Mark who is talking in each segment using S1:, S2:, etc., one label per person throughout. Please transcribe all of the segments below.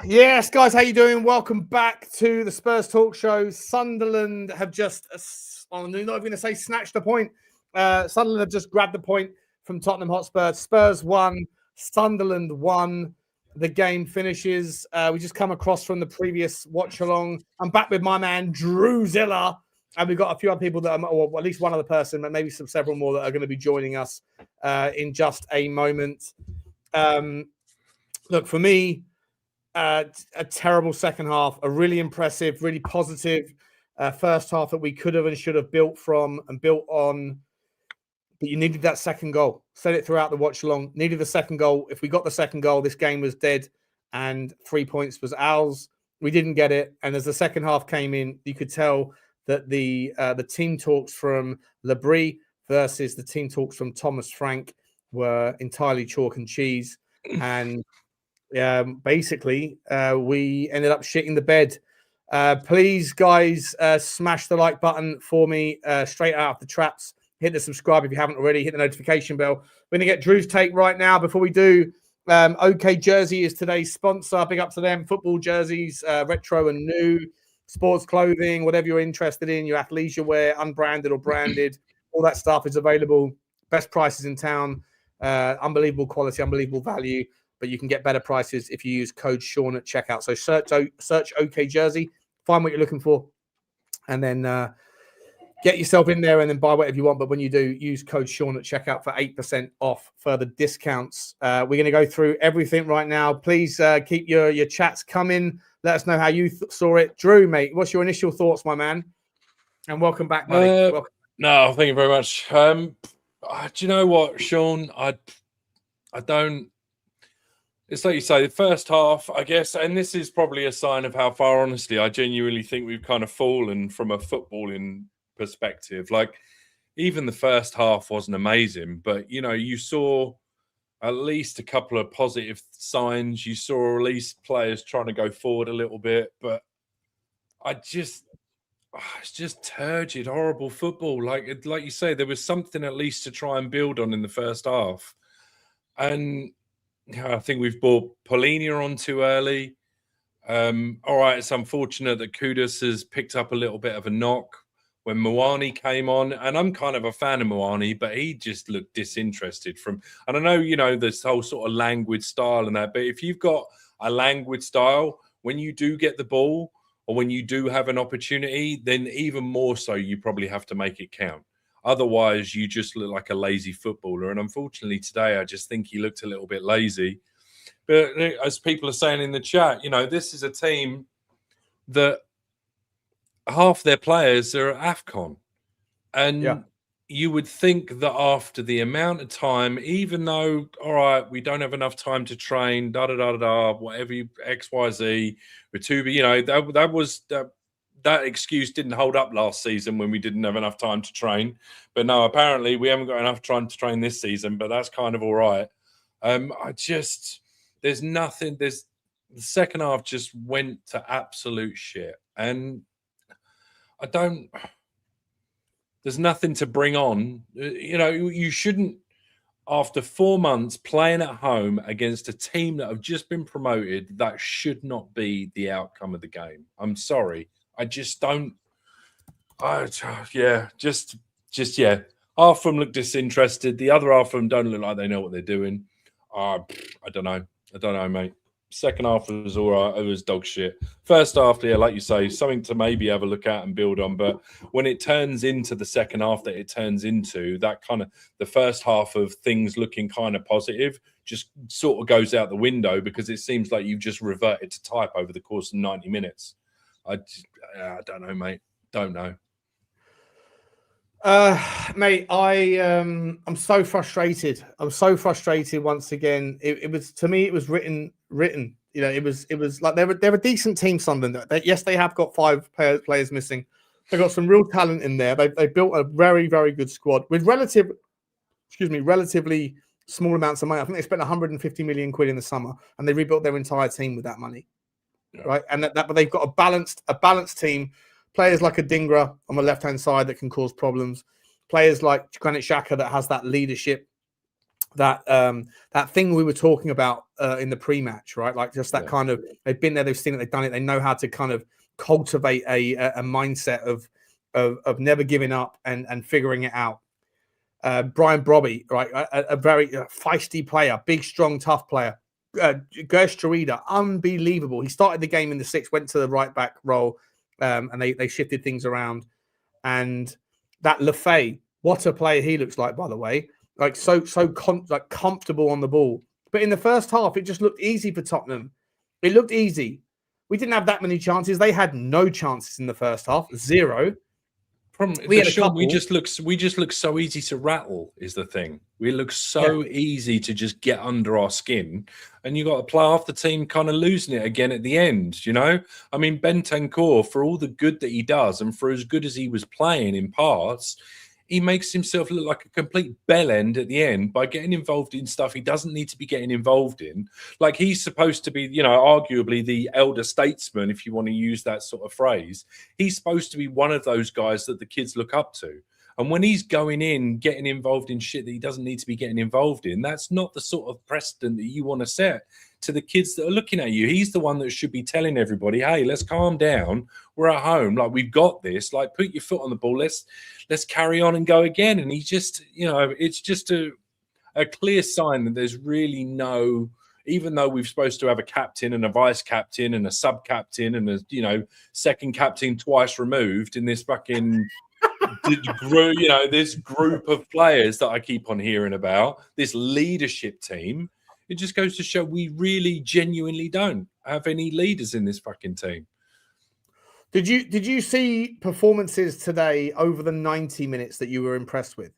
S1: Yes, guys, how you doing? Welcome back to the Spurs Talk Show. Sunderland have just, I'm not even going to say snatched a point. Sunderland have just grabbed the point from Tottenham Hotspur. Spurs won, Sunderland won. The game finishes. We just come across from the previous watch along. I'm back with my man Drew Zilla, and we've got a few other people that are, or at least one other person, but maybe several more that are going to be joining us in just a moment. Look, for me, a terrible second half, a really impressive, really positive first half that we could have and should have built from and built on. But you needed that second goal. Said it throughout the watch along. Needed the second goal. If we got the second goal, this game was dead and 3 points was ours. We didn't get it. And as the second half came in, you could tell that the team talks from Labrie versus the team talks from Thomas Frank were entirely chalk and cheese. And basically, we ended up shitting the bed. Please, guys, smash the like button for me straight out of the traps. Hit the subscribe if you haven't already. Hit the notification bell. We're going to get Drew's take right now. Before we do, OK Jersey is today's sponsor. Big up to them. Football jerseys, retro and new, sports clothing, whatever you're interested in, your athleisure wear, unbranded or branded, all that stuff is available. Best prices in town. Unbelievable quality, unbelievable value. But you can get better prices if you use code Sean at checkout. So search OK Jersey, find what you're looking for, and then get yourself in there and then buy whatever you want. But when you do, use code Sean at checkout for 8% off further discounts. We're going to go through everything right now. Please keep your chats coming. Let us know how you saw it. Drew, mate, what's your initial thoughts, my man? And welcome back, buddy. Welcome.
S2: No, thank you very much. Do you know what, Sean? I don't. It's like you say, the first half, I guess, and this is probably a sign of how far, honestly, I genuinely think we've kind of fallen from a footballing perspective. Like, even the first half wasn't amazing, but, you know, you saw at least a couple of positive signs. You saw at least players trying to go forward a little bit, but it's just turgid, horrible football. Like you say, there was something at least to try and build on in the first half. And I think we've brought Polina on too early. All right, it's unfortunate that Kudus has picked up a little bit of a knock when Moani came on. And I'm kind of a fan of Moani, but he just looked disinterested from... And I know, you know, this whole sort of languid style and that, but if you've got a languid style, when you do get the ball or when you do have an opportunity, then even more so, you probably have to make it count. Otherwise, you just look like a lazy footballer. And unfortunately, today, I just think he looked a little bit lazy. But as people are saying in the chat, you know, this is a team that half their players are at AFCON. And you would think that after the amount of time, even though, all right, we don't have enough time to train, whatever, X, Y, Z, Ritubi, you know, that excuse didn't hold up last season when we didn't have enough time to train. But no, apparently we haven't got enough time to train this season, but that's kind of all right. There's nothing. The second half just went to absolute shit. And there's nothing to bring on. You know, you shouldn't, after 4 months playing at home against a team that have just been promoted, that should not be the outcome of the game. I'm sorry. I just don't. Half of them look disinterested. The other half of them don't look like they know what they're doing. I don't know, mate. Second half was all right. It was dog shit. First half, yeah, like you say, something to maybe have a look at and build on. But when it turns into the second half that it turns into, that kind of the first half of things looking kind of positive just sort of goes out the window because it seems like you've just reverted to type over the course of 90 minutes. I don't know, mate. Don't know.
S1: Mate, I'm so frustrated. I'm so frustrated once again. It was, to me, it was written. You know, it was like they're a decent team, Sunderland. Yes, they have got 5 players missing. They've got some real talent in there. They built a very, very good squad with relatively small amounts of money. I think they spent 150 million quid in the summer, and they rebuilt their entire team with that money. Yeah. Right, and but they've got a balanced team. Players like a Dingra on the left-hand side that can cause problems. Players like Granit Xhaka that has that leadership. that thing we were talking about in the pre-match, right? Like just that kind of, they've been there, they've seen it, they've done it, they know how to kind of cultivate a mindset of never giving up and figuring it out. Brian Brobby, right, a very feisty player, big, strong, tough player. Gerstruida, unbelievable. He started the game in the 6th, went to the right back role, and they shifted things around. And that Lefay, what a player he looks like, by the way. Like comfortable on the ball. But in the first half, it just looked easy for Tottenham. It looked easy. We didn't have that many chances. They had no chances in the first half, 0.
S2: We just look so easy to rattle is the thing. We look so easy to just get under our skin, and you got to play off the team kind of losing it again at the end. You know, I mean, Bentancur, for all the good that he does, and for as good as he was playing in parts, he makes himself look like a complete bellend at the end by getting involved in stuff he doesn't need to be getting involved in. Like, he's supposed to be, you know, arguably the elder statesman, if you want to use that sort of phrase. He's supposed to be one of those guys that the kids look up to. And when he's going in, getting involved in shit that he doesn't need to be getting involved in, that's not the sort of precedent that you want to set to the kids that are looking at you. He's the one that should be telling everybody, hey, let's calm down. We're at home. Like, we've got this. Like, put your foot on the ball. Let's carry on and go again. And he just, you know, it's just a clear sign that there's really no, even though we're supposed to have a captain and a vice captain and a sub captain and a, you know, second captain twice removed in this fucking you know, this group of players that I keep on hearing about, this leadership team, it just goes to show we really genuinely don't have any leaders in this fucking team.
S1: Did you see performances today over the 90 minutes that you were impressed with?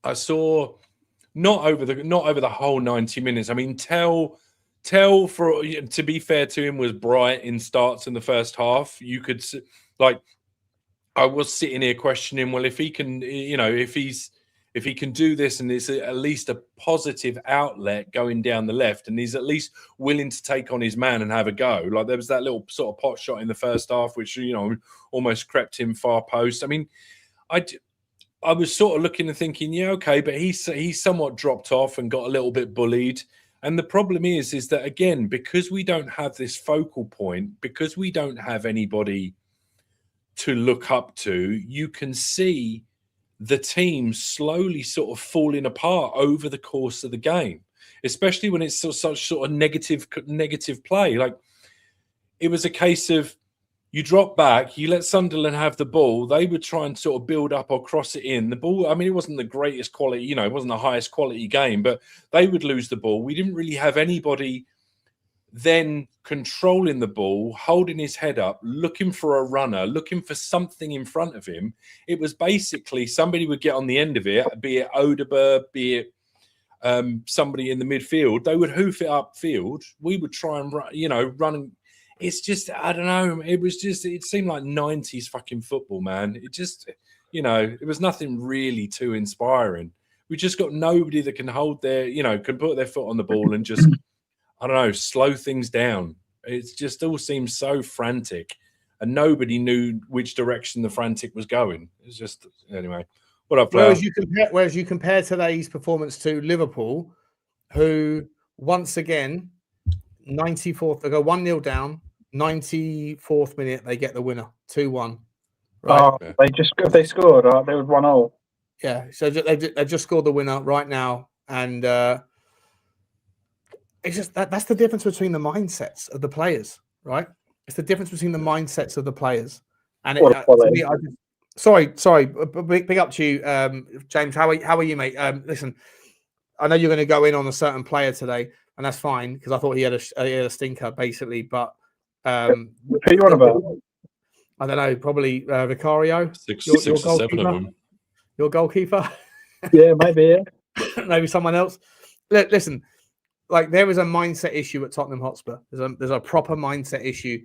S2: I saw not over the whole 90 minutes. I mean, Tel, for, to be fair to him, was bright in starts in the first half. You could, like, I was sitting here questioning, well, if he can, you know, if he can do this and it's at least a positive outlet going down the left, and he's at least willing to take on his man and have a go. Like, there was that little sort of pot shot in the first half, which, you know, almost crept him far post. I mean, I was sort of looking and thinking, yeah, okay, but he's somewhat dropped off and got a little bit bullied. And the problem is that, again, because we don't have this focal point, because we don't have anybody to look up to, you can see the team slowly sort of falling apart over the course of the game, especially when it's such sort of negative play. Like, it was a case of you drop back, you let Sunderland have the ball, they would try and sort of build up or cross it in. The ball, I mean, it wasn't the greatest quality, you know, it wasn't the highest quality game, but they would lose the ball. We didn't really have anybody then controlling the ball, holding his head up, looking for a runner, looking for something in front of him. It was basically somebody would get on the end of it, be it Odeberg, be it somebody in the midfield. They would hoof it upfield. We would try and run, you know, run. It's just, I don't know. It seemed like 90s fucking football, man. It just, you know, it was nothing really too inspiring. We just got nobody that can hold their, you know, can put their foot on the ball and just, I don't know, slow things down. It just all seems so frantic, and nobody knew which direction the frantic was going. It's just, anyway. What up,
S1: Whereas you compare today's performance to Liverpool, who once again, 94th, they go 1-0 down, 94th minute, they get the winner, 2-1. Right?
S3: Oh, they scored, they would 1-0.
S1: Yeah, so they just scored the winner right now, and it's just that's the difference between the mindsets of the players, right? It's the difference between the mindsets of the players. And sorry, big up to you, James. How are you, mate? Listen, I know you're going to go in on a certain player today, and that's fine because I thought he had a stinker basically. But
S3: who you on about?
S1: I don't know, probably Vicario.
S2: Six or seven of them.
S1: Your goalkeeper.
S3: Yeah, maybe. Yeah.
S1: Maybe someone else. Listen. Like, there is a mindset issue at Tottenham Hotspur. There's a proper mindset issue.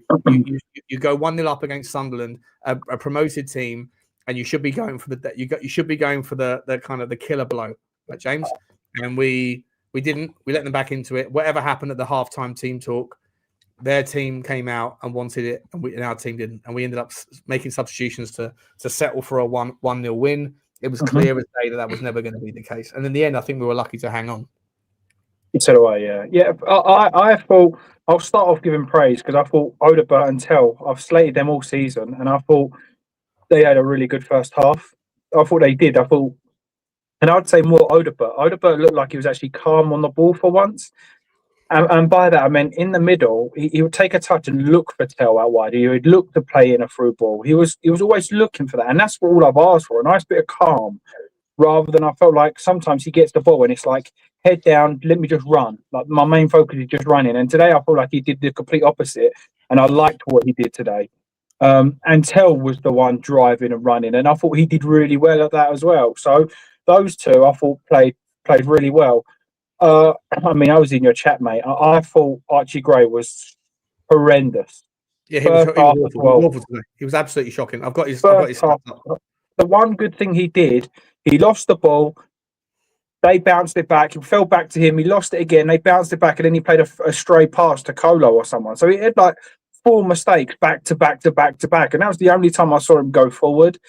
S1: You go 1-0 up against Sunderland, a promoted team, and you should be going for the kind of the killer blow, right, James? And we didn't. We let them back into it. Whatever happened at the halftime team talk, their team came out and wanted it, and our team didn't. And we ended up making substitutions to settle for a 1-0 win. It was clear as day that was never going to be the case. And in the end, I think we were lucky to hang on.
S3: So do I, yeah. Yeah, I thought, I'll start off giving praise because I thought Odegaard and Tel, I've slated them all season, and I thought they had a really good first half. I thought they did. And I'd say more Odegaard. Odegaard looked like he was actually calm on the ball for once. And by that, I meant in the middle, he would take a touch and look for Tel out wide. He would look to play in a through ball. He was always looking for that. And that's all I've asked for, a nice bit of calm, rather than I felt like sometimes he gets the ball and it's like, head down, let me just run. Like my main focus is just running. And today I feel like he did the complete opposite. And I liked what he did today. And Tel was the one driving and running. And I thought he did really well at that as well. So those two I thought played really well. I mean, I was in your chat, mate. I thought Archie Gray was horrendous.
S1: Yeah, he was awful today. He was absolutely shocking. I've got his stats up.
S3: The one good thing he did, he lost the ball. They bounced it back. It fell back to him. He lost it again. They bounced it back, and then he played a stray pass to Colo or someone. So he had like 4 mistakes back to back to back to back, and that was the only time I saw him go forward.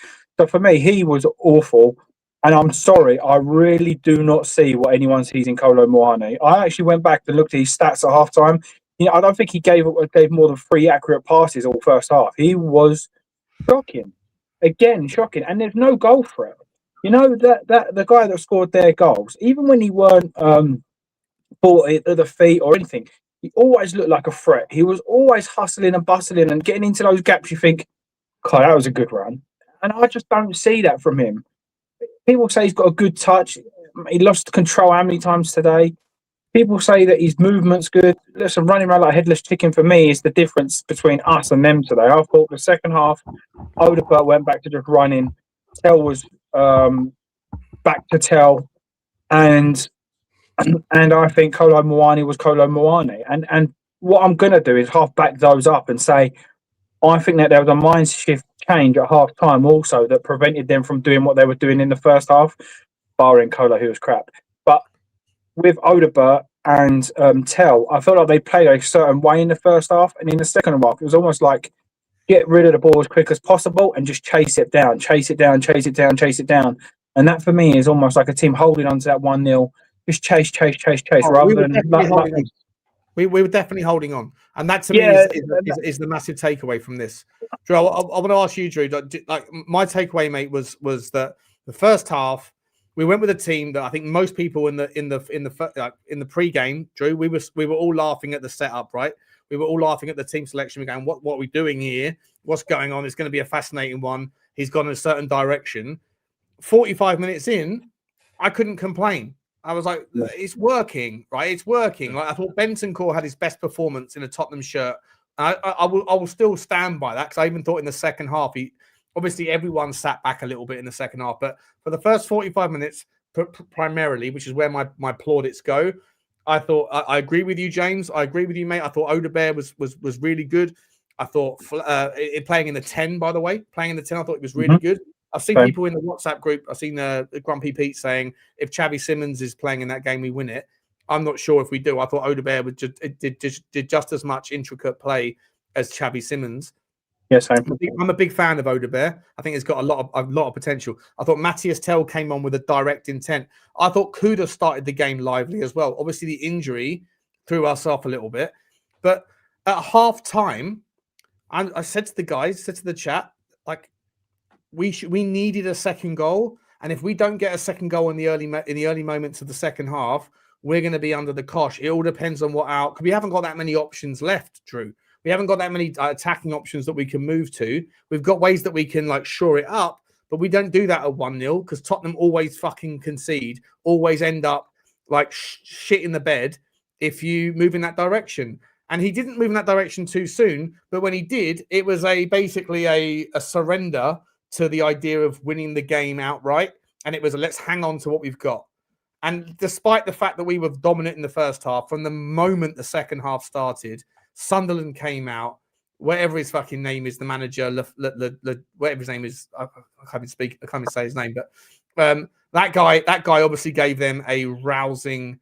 S3: So for me, he was awful. And I'm sorry, I really do not see what anyone sees in Kolo Muani. I actually went back and looked at his stats at halftime. You know, I don't think he gave more than 3 accurate passes all first half. He was shocking. Again, shocking. And there's no goal threat. You know, that the guy that scored their goals, even when he weren't bought it at the feet or anything, he always looked like a threat. He was always hustling and bustling and getting into those gaps. You think, God, that was a good run. And I just don't see that from him. People say he's got a good touch. He lost control how many times today? People say that his movement's good. Listen, running around like a headless chicken for me is the difference between us and them today. I thought the second half, Odegaard went back to just running. Tel was back to Tel. And I think Kolo Muani was Kolo Muani. And what I'm going to do is half back those up and say, I think that there was a mind shift change at half time also that prevented them from doing what they were doing in the first half, barring Kolo, who was crap. But with Odegaard and Tel, I felt like they played a certain way in the first half, and in the second half, it was almost like get rid of the ball as quick as possible and just chase it down. And that for me is almost like a team holding on to that 1-0, just chase, rather than
S1: we were definitely holding on, and that to me is the massive takeaway from this. Drew, I want to ask you, Drew. Like my takeaway, mate, was that the first half we went with a team that I think most people in the pre-game, Drew, we were all laughing at the setup, right? We were all laughing at the team selection. We're going, what are we doing here? What's going on? It's going to be a fascinating one. He's gone in a certain direction. 45 minutes in, I couldn't complain. I was like, it's working, right? It's working. Like I thought Bentancur had his best performance in a Tottenham shirt. I will still stand by that because I even thought in the second half, obviously everyone sat back a little bit in the second half, but for the first 45 minutes, primarily, which is where my plaudits go, I thought I agree with you, James. I agree with you, mate. I thought Odegaard was really good. I thought playing in the 10, by the way, playing in the 10, I thought it was really good. I've seen people in the WhatsApp group. I've seen the Grumpy Pete saying, if Xavi Simons is playing in that game, we win it. I'm not sure if we do. I thought Odegaard did just as much intricate play as Xavi Simons.
S3: Yes,
S1: I'm a big fan of Odegaard. I think it's got a lot of potential. I thought Mathys Tel came on with a direct intent. I thought Kuda started the game lively as well. Obviously, the injury threw us off a little bit. But at half time, I said to the guys, said to the chat, like, we needed a second goal, and if we don't get a second goal in the early moments of the second half, we're going to be under the cosh. It all depends on what because we haven't got that many options left, Drew. We haven't got that many attacking options that we can move to. We've got ways that we can like shore it up, but we don't do that at 1-0 because Tottenham always fucking concede, always end up like shit in the bed if you move in that direction. And he didn't move in that direction too soon, but when he did, it was basically a surrender to the idea of winning the game outright. And it was let's hang on to what we've got. And despite the fact that we were dominant in the first half, from the moment the second half started, Sunderland came out, whatever his fucking name is, the manager, whatever his name is, I can't even say his name, but that guy obviously gave them a rousing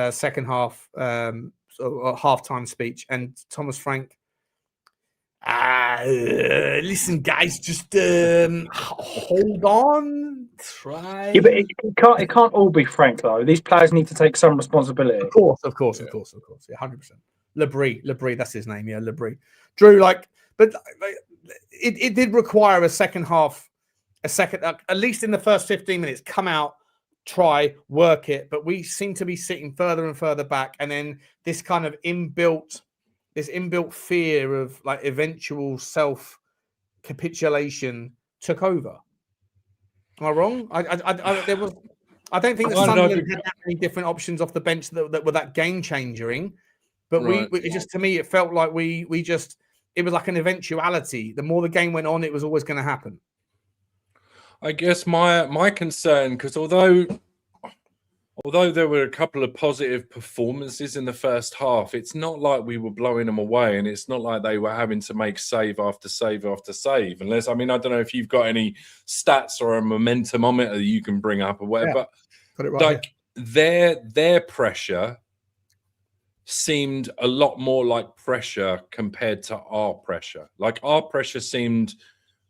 S1: second half halftime speech. And Thomas Frank, Listen, guys, just hold on. Try.
S3: Yeah, but it can't all be Frank though. These players need to take some responsibility.
S1: Of course. Yeah, 100%. Labrie, that's his name. Yeah, Labrie. Drew, but it did require a second half, at least in the first 15 minutes, come out, try, work it. But we seem to be sitting further and further back, and then this kind of inbuilt fear of like eventual self capitulation took over. Am I wrong? I don't think that Sunderland had that many different options off the bench that were that game changing. But it just, to me, it felt like it was like an eventuality. The more the game went on, it was always going to happen.
S2: I guess my concern, because although there were a couple of positive performances in the first half, it's not like we were blowing them away, and it's not like they were having to make save after save after save. Unless, I don't know if you've got any stats or a momentumometer you can bring up or whatever.
S1: Got it right
S2: here. Their pressure seemed a lot more like pressure compared to our pressure. Like our pressure seemed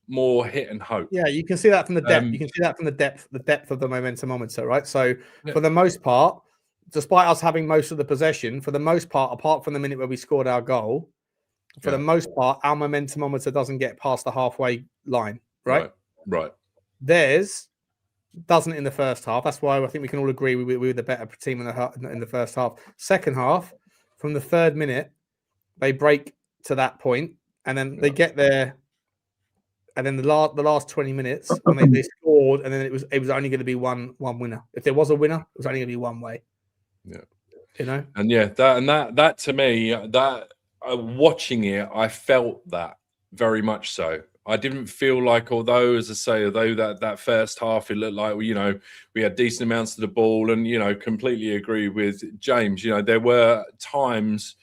S2: more hit and hope.
S1: Yeah, you can see that from the depth. You can see that from the depth of the momentumometer, right? So for the most part, despite us having most of the possession, for the most part, apart from the minute where we scored our goal, for the most part, our momentumometer doesn't get past the halfway line, right?
S2: Right.
S1: Theirs doesn't in the first half. That's why I think we can all agree we were the better team in the first half. Second half, from the third minute, they break to that point, and then they get there. And then the last 20 minutes, when they scored, and then it was only going to be one winner. If there was a winner, it was only going to be one way.
S2: Yeah,
S1: you know.
S2: And that to me, watching it, I felt that very much so. I didn't feel like, although that first half, it looked like we had decent amounts of the ball, and completely agree with James. There were times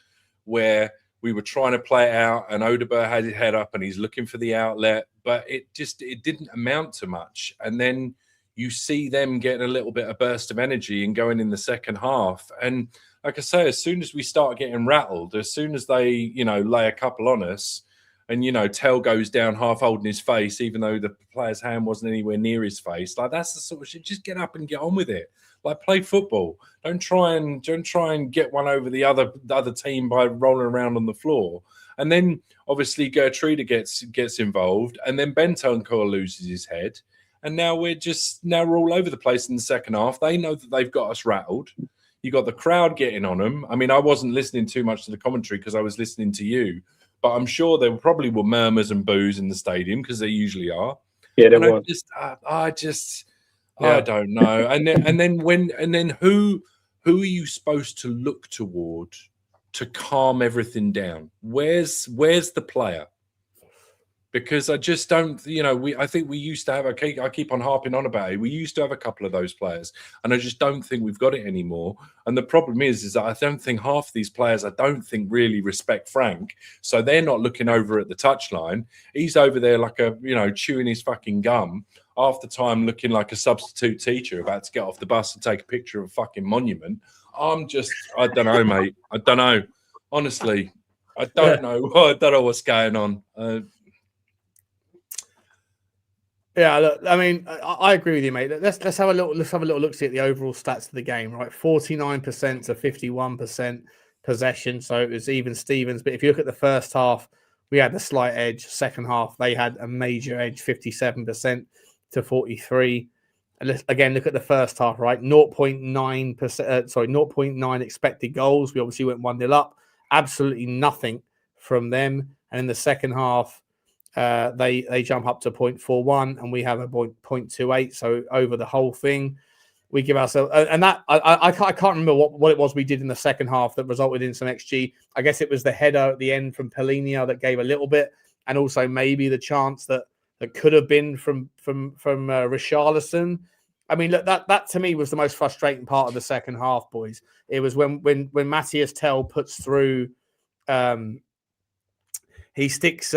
S2: where we were trying to play it out, and Udogie had his head up and he's looking for the outlet, but it didn't amount to much. And then you see them getting a little bit of burst of energy and going in the second half. And like I say, as soon as we start getting rattled, as soon as they, lay a couple on us, and Tel goes down half holding his face, even though the player's hand wasn't anywhere near his face, like that's the sort of shit. Just get up and get on with it. Like, play football. Don't try and get one over the other team by rolling around on the floor. And then obviously Gertrude gets involved, and then Bentancur loses his head, and now we're all over the place in the second half. They know that they've got us rattled. You got the crowd getting on them. I wasn't listening too much to the commentary because I was listening to you, but I'm sure there probably were murmurs and boos in the stadium because there usually are.
S3: Yeah, there was.
S2: I don't know. And then who are you supposed to look toward to calm everything down? Where's the player? Because I just don't, I think we used to have I keep on harping on about it. We used to have a couple of those players, and I just don't think we've got it anymore. And the problem is that I don't think half these players, really respect Frank. So they're not looking over at the touchline. He's over there like chewing his fucking gum, half the time looking like a substitute teacher about to get off the bus and take a picture of a fucking monument. I don't know, mate. I don't know. Honestly, I don't know. I don't know what's going on.
S1: Yeah, look, I agree with you, mate. Let's have a little look see at the overall stats of the game, right? 49% to 51% possession, so it was even Stevens. But if you look at the first half, we had the slight edge. Second half, they had a major edge, 57% to 43%. And let's again look at the first half, right? 0.9 expected goals. We obviously went 1-0 up. Absolutely nothing from them. And in the second half, they jump up to 0.41, and we have a 0.28. So over the whole thing, we give ourselves, and that I can't remember what it was we did in the second half that resulted in some XG. I guess it was the header at the end from Pellegrini that gave a little bit, and also maybe the chance that could have been from Richalison. Look, that to me was the most frustrating part of the second half, boys. It was when Mathys Tel puts through. He sticks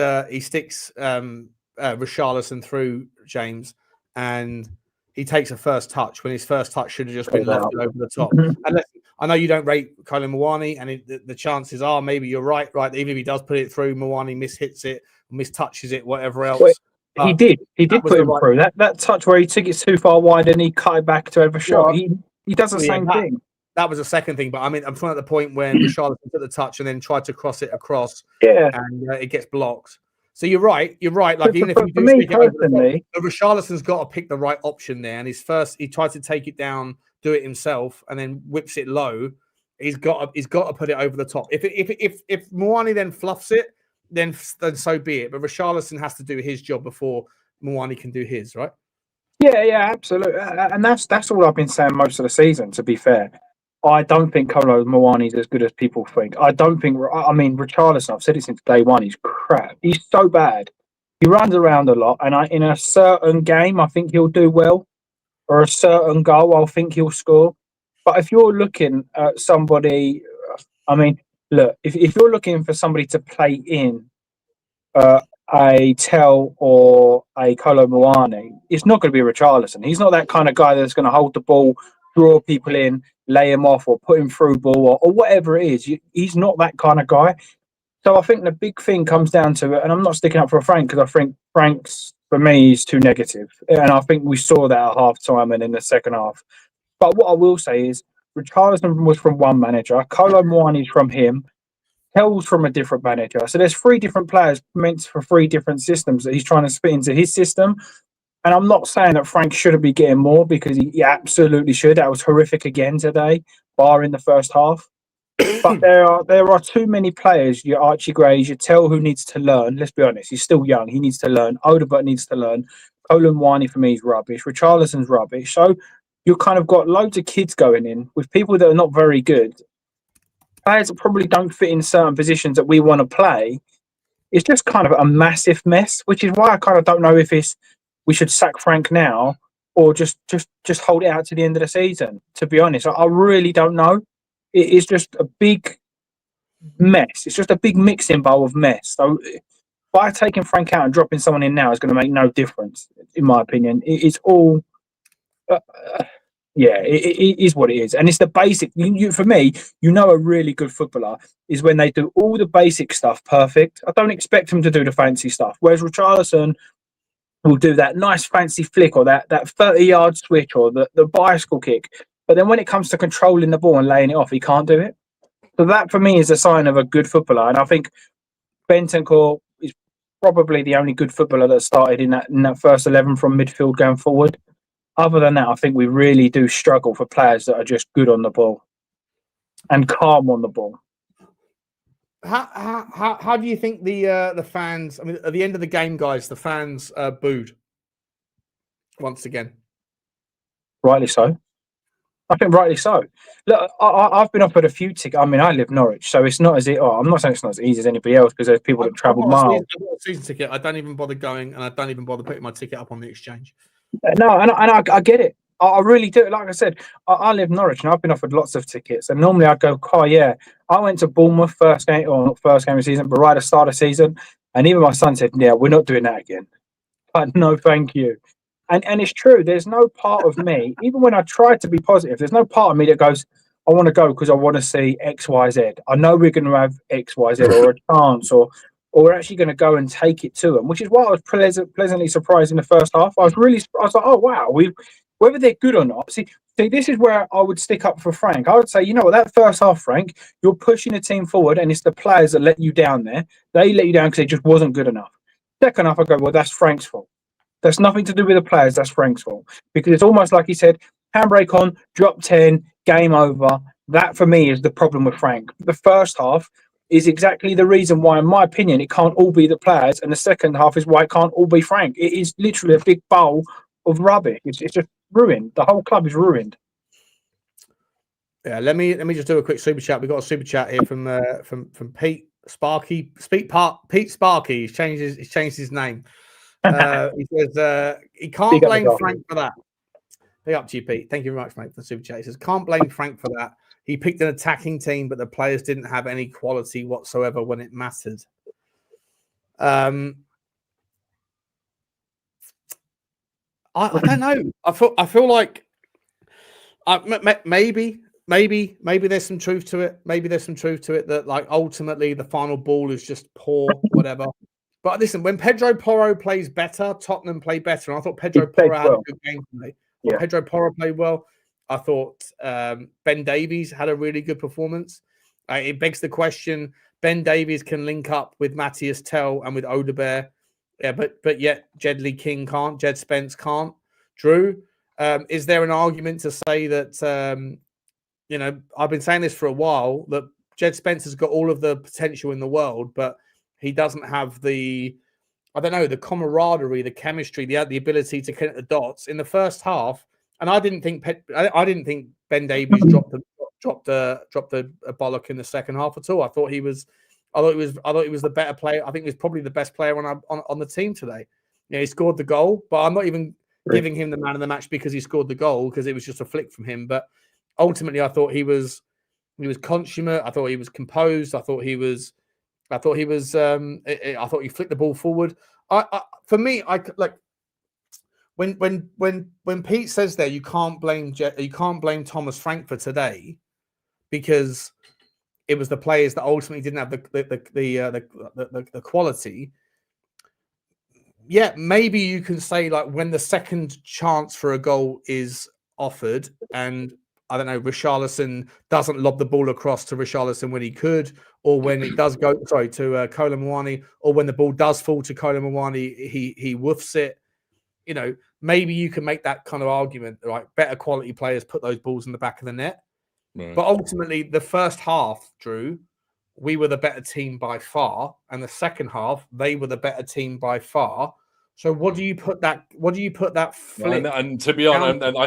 S1: Richalison through, James, and he takes a first touch when his first touch should have just been lofted over the top. And I know you don't rate Kolo Muani, and the chances are maybe you're right. Even if he does put it through, Muani mishits it, mistouches it, whatever else.
S3: He did put him through. That touch where he took it too far wide and he cut it back to have a shot. He does the same thing.
S1: That was the second thing, but I mean, I'm talking at the point when Richalison took the touch and then tried to cross it across, and it gets blocked. So you're right. Like even if you do stick it over the top, Richarlison's got to pick the right option there. And he tried to take it down, do it himself, and then whips it low. He's got to put it over the top. If Muani then fluffs it, then so be it. But Richarlison has to do his job before Muani can do his, right?
S3: Yeah, absolutely. And that's all I've been saying most of the season, to be fair. I don't think Kolo Muani is as good as people think. I don't think. I mean, Richarlison, I've said it since day one. He's crap. He's so bad. He runs around a lot, and in a certain game, I think he'll do well, or a certain goal, I think he'll score. But if you're looking at somebody, I mean, look, if you're looking for somebody to play in a Tel or a Kolo Muani, it's not going to be Richarlison. He's not that kind of guy that's going to hold the ball, draw people in, lay him off, or put him through ball, or whatever it is. He's not that kind of guy. So I think the big thing comes down to it, and I'm not sticking up for Frank because I think Frank's, for me, is too negative. And I think we saw that at half time and in the second half. But what I will say is Richarlison was from one manager, Kolo Muani's from him, Tel's from a different manager. So there's 3 different players meant for 3 different systems that he's trying to spit into his system. And I'm not saying that Frank shouldn't be getting more, because he absolutely should. That was horrific again today, bar in the first half. But there are too many players, your Archie Grays, your Tel, who needs to learn. Let's be honest, he's still young. He needs to learn. Odegaard needs to learn. Kolo Muani for me is rubbish. Richarlison's rubbish. So you've kind of got loads of kids going in with people that are not very good. Players that probably don't fit in certain positions that we want to play. It's just kind of a massive mess, which is why I kind of don't know if we should sack Frank now or just hold it out to the end of the season. To be honest, I really don't know. It is just a big mess. It's just a big mixing bowl of mess. So by taking Frank out and dropping someone in now is going to make no difference, in my opinion. It's all, it is what it is. And it's the basic. For me, a really good footballer is when they do all the basic stuff perfect. I don't expect them to do the fancy stuff. Whereas Richarlison will do that nice fancy flick or that 30-yard switch or the bicycle kick. But then when it comes to controlling the ball and laying it off, he can't do it. So that, for me, is a sign of a good footballer. And I think Bentancur is probably the only good footballer that started in that first 11 from midfield going forward. Other than that, I think we really do struggle for players that are just good on the ball and calm on the ball.
S1: How do you think the fans? I mean, at the end of the game, guys, the fans booed once again.
S3: Rightly so. I think rightly so. Look, I've been offered a few tickets. I mean, I live Norwich, so it's not as easy. I'm not saying it's not as easy as anybody else because there's people that travel miles.
S1: I've got a season ticket. I don't even bother going, and I don't even bother putting my ticket up on the exchange.
S3: No, and I get it. I really do. Like I said, I live Norwich, and I've been offered lots of tickets. And normally I'd go, I went to Bournemouth first game, or not first game of the season, but right at the start of the season. And even my son said, yeah, we're not doing that again. But no, thank you. And it's true. There's no part of me, even when I try to be positive, there's no part of me that goes, I want to go because I want to see X, Y, Z. I know we're going to have X, Y, Z or a chance, or we're actually going to go and take it to them, which is why I was pleasantly surprised in the first half. I was like, oh, wow, whether they're good or not. See, this is where I would stick up for Frank. I would say, you know what, that first half, Frank, you're pushing the team forward and it's the players that let you down there. They let you down because it just wasn't good enough. Second half, I go, well, that's Frank's fault. That's nothing to do with the players. That's Frank's fault. Because it's almost like he said, handbrake on, drop 10, game over. That, for me, is the problem with Frank. The first half is exactly the reason why, in my opinion, it can't all be the players. And the second half is why it can't all be Frank. It is literally a big bowl of rubbish. It's just ruined. The whole club is ruined.
S1: Yeah, let me just do a quick super chat. We've got a super chat here from Pete Sparky. Pete Sparky. He's changed his name. He says he can't blame Frank for that. Big up to you, Pete. Thank you very much, mate, for the super chat. He says can't blame Frank for that. He picked an attacking team, but the players didn't have any quality whatsoever when it mattered. I don't know. I feel like maybe maybe there's some truth to it. Maybe there's some truth to it that like ultimately the final ball is just poor, whatever. But listen, when Pedro Porro plays better, Tottenham play better. And I thought Pedro Porro had a good game today.
S3: Yeah.
S1: Pedro Porro played well. I thought Ben Davies had a really good performance. It begs the question: Ben Davies can link up with Mathys Tel and with Odegaard, yeah, but yet Jedley King can't. Jed Spence can't. Drew, is there an argument to say that? I've been saying this for a while that Jed Spence has got all of the potential in the world, but he doesn't have the camaraderie, the chemistry, the ability to connect the dots in the first half. And I didn't think Ben Davies dropped a bollock in the second half at all. I thought he was the better player. I think he was probably the best player on the team today. Yeah, he scored the goal, but I'm not even giving him the man of the match because he scored the goal, because it was just a flick from him. But ultimately, I thought he was consummate. I thought he was composed. I thought he flicked the ball forward. For me, when Pete says there you can't blame Thomas Frank for today because it was the players that ultimately didn't have the quality. Yeah, maybe you can say like when the second chance for a goal is offered and I don't know, Richalison doesn't lob the ball across to Richalison when he could, or when it does go, to Kolo Muani, or when the ball does fall to Kolo Muani, he woofs it. Maybe you can make that kind of argument, right? Better quality players put those balls in the back of the net. Right. But ultimately, the first half, Drew, we were the better team by far, and the second half, they were the better team by far. So what do you put that flip?
S2: And to be honest, and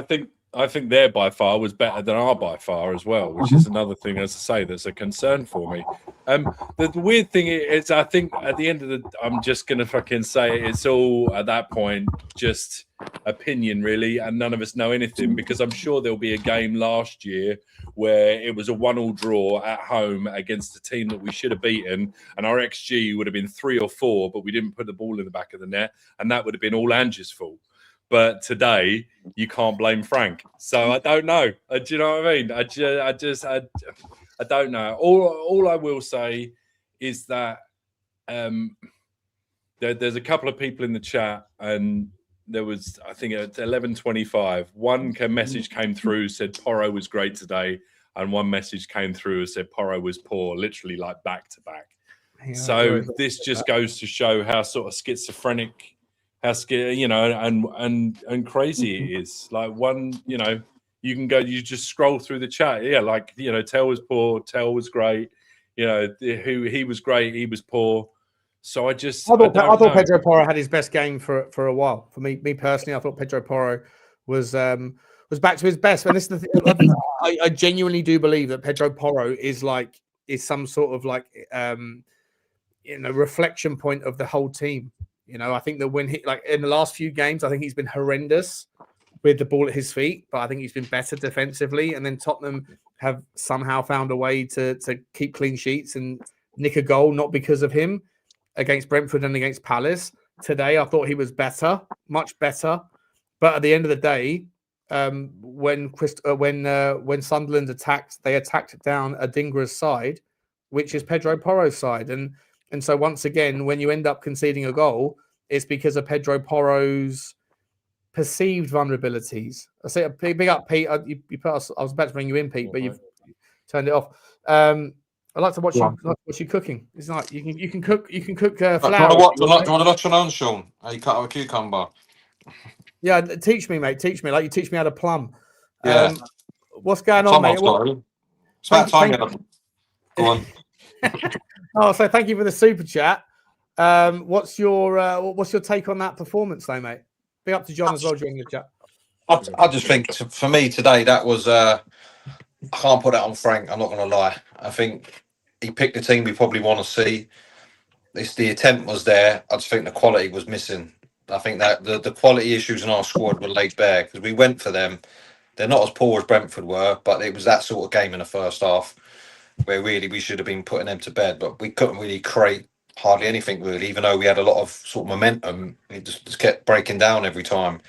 S2: I think their by far was better than our by far as well, which is another thing, as I say, that's a concern for me. The weird thing is, I think at the end of I'm just going to fucking say it's all at that point just opinion, really, and none of us know anything, because I'm sure there'll be a game last year where it was a 1-1 draw at home against a team that we should have beaten, and our XG would have been 3 or 4, but we didn't put the ball in the back of the net, and that would have been all Angie's fault. But today, you can't blame Frank. So I don't know. Do you know what I mean? I don't know. All I will say is that there's a couple of people in the chat, and there was, I think, at 11:25, one message came through, said Porro was great today, and one message came through and said Porro was poor, literally like back to back. Yeah, so this just goes to show how sort of schizophrenic, how and crazy it is. Like one, you can go, you just scroll through the chat. Yeah, like, Tel was poor, Tel was great. He was great, he was poor. So I thought
S1: Pedro Porro had his best game for a while. For me personally, I thought Pedro Porro was back to his best. And this is the thing, I genuinely do believe that Pedro Porro is some sort of reflection point of the whole team. I think that when he, in the last few games, I think he's been horrendous with the ball at his feet, but I think he's been better defensively. And then Tottenham have somehow found a way to keep clean sheets and nick a goal, not because of him, against Brentford and against Palace. Today, I thought he was better, much better. But at the end of the day, when Sunderland attacked, they attacked down Adingra's side, which is Pedro Porro's side. And so once again, when you end up conceding a goal, it's because of Pedro Porro's perceived vulnerabilities. I say, big up, Pete. I was about to bring you in, Pete, but you've turned it off. I like to watch you cooking. It's like you can cook flour.
S4: Do you want to watch on, Sean? How you cut out a cucumber?
S1: Yeah, teach me, mate. Teach me, like you teach me how to plumb.
S4: Yeah.
S1: What's going on, mate?
S4: It's about time. Go on.
S1: Oh, so thank you for the super chat. What's your take on that performance, though, mate? Big up to John as well during the chat.
S4: I just think for me today that was I can't put that on Frank. I'm not going to lie. I think he picked the team we probably want to see. The attempt was there. I just think the quality was missing. I think that the quality issues in our squad were laid bare because we went for them. They're not as poor as Brentford were, but it was that sort of game in the first half where really we should have been putting them to bed, but we couldn't really create hardly anything really, even though we had a lot of sort of momentum. It just kept breaking down every time.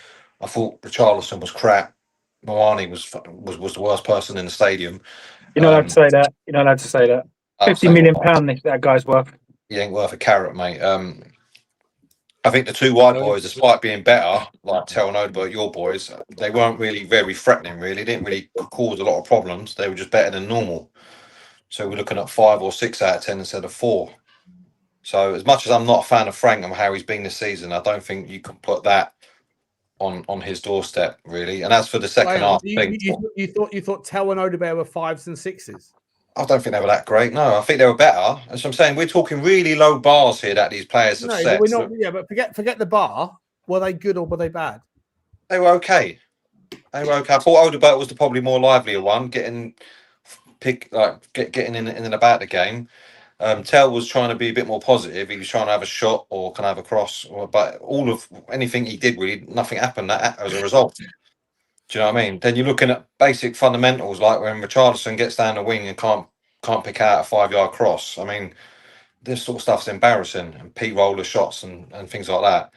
S4: I thought Richalison was crap. Moani was the worst person in the stadium.
S3: You're not allowed to say that. You're not allowed to say that.
S4: I'll
S3: £50
S4: say
S3: million
S4: what-
S3: that guy's worth.
S4: He ain't worth a carrot, mate. I think the two white boys, despite being better, like Tel and Odobert, your boys, they weren't really very threatening, really. They didn't really cause a lot of problems. They were just better than normal. So we're looking at 5 or 6 out of 10 instead of 4. So as much as I'm not a fan of Frank and how he's been this season, I don't think you can put that on his doorstep, really. And as for the second half,
S1: You thought Tel and Odobert were 5s and 6s?
S4: I don't think they were that great. No, I think they were better. As I'm saying, we're talking really low bars here that these players have set.
S1: But we're not. Yeah, but forget the bar. Were they good or were they bad?
S4: They were okay. I thought Odobert was the probably more livelier one, getting in and about the game. Tel was trying to be a bit more positive. He was trying to have a shot or can have a cross, but all of anything he did, really, nothing happened as a result. Do you know what I mean? Then you're looking at basic fundamentals, like when Richalison gets down the wing and can't pick out a 5-yard cross. I mean, this sort of stuff's embarrassing, and P-roller shots and things like that.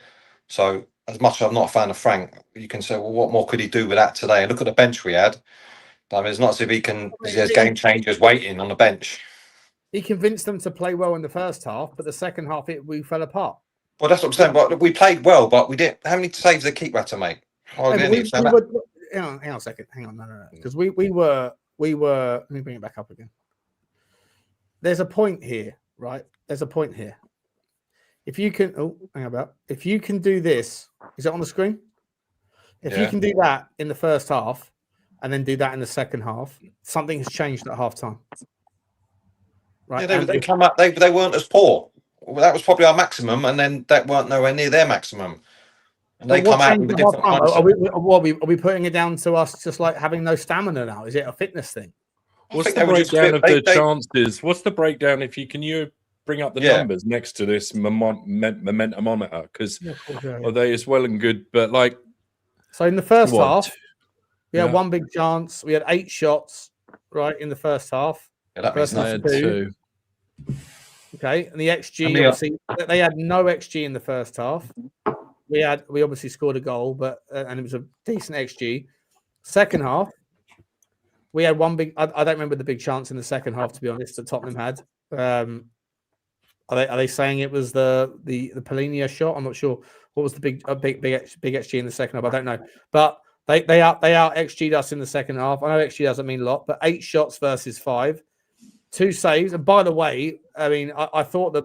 S4: So as much as I'm not a fan of Frank, you can say, well, what more could he do with that today? And look at the bench we had. I mean, it's not as if he has game changers waiting on the bench.
S1: He convinced them to play well in the first half, but the second half we fell apart.
S4: Well, that's what I'm saying. But we played well, but we didn't. How many saves did the keeper had to make?
S1: Hang on a second. Hang on, no. Because we were. Let me bring it back up again. There's a point here, right? There's a point here. If you can, if you can do this, is it on the screen? If you can do that in the first half, and then do that in the second half, something has changed at half time. Right?
S4: Yeah, they come up. They weren't as poor. Well, that was probably our maximum, and then that weren't nowhere near their maximum. And they come out with a different mindset.
S1: Are we putting it down to us just like having no stamina now? Is it a fitness thing?
S2: What's the breakdown of the chances? What's the breakdown if you bring up the numbers next to this momentumometer? Because they is well and good, but like
S1: so in the first half, we had one big chance. We had 8 shots right in the first half.
S4: Yeah, that means nothing.
S2: 2.
S1: Okay, and the XG obviously they had no XG in the first half. We obviously scored a goal, but and it was a decent XG. Second half, we had one big. I don't remember the big chance in the second half, to be honest, that Tottenham had. Are they saying it was the Polinia shot? I'm not sure. What was the big XG in the second half? I don't know. But they out XG'd us in the second half. I know XG doesn't mean a lot, but 8 shots versus 5, 2 saves. And by the way, I mean I thought that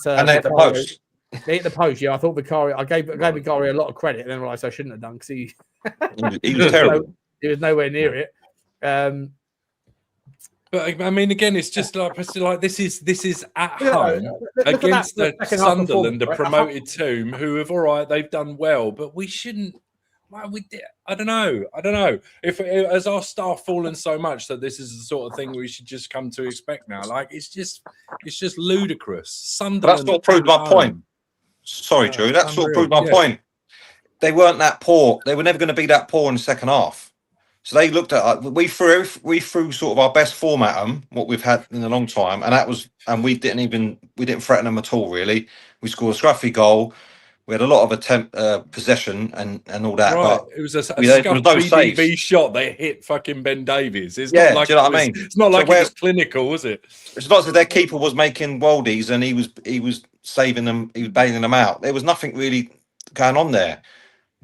S4: and they hit the post.
S1: They hit the post. Yeah, I thought Vicario. I gave Vicario a lot of credit, and then realised I shouldn't have done because he
S4: was terrible.
S1: He was nowhere near it.
S2: But I mean, again, it's just like this is at home against the Sunderland, the promoted team, who have they've done well, but we shouldn't. Well, I don't know. If as our staff fallen so much that this is the sort of thing we should just come to expect now. Like it's just ludicrous. Sunderland.
S4: That's what proved my point. Sorry, Drew. That sort of proved my point. They weren't that poor. They were never going to be that poor in the second half. So they looked at we threw sort of our best form at them, what we've had in a long time, and we didn't threaten them at all. Really, we scored a scruffy goal. We had a lot of possession and all that.
S2: Right.
S4: But
S2: it was a BDV shot. They hit fucking Ben Davies. It's not like
S4: do you know what I mean?
S2: It's not like it was clinical, was it?
S4: It's not that their keeper was making worldies and he was saving them. He was bailing them out. There was nothing really going on there.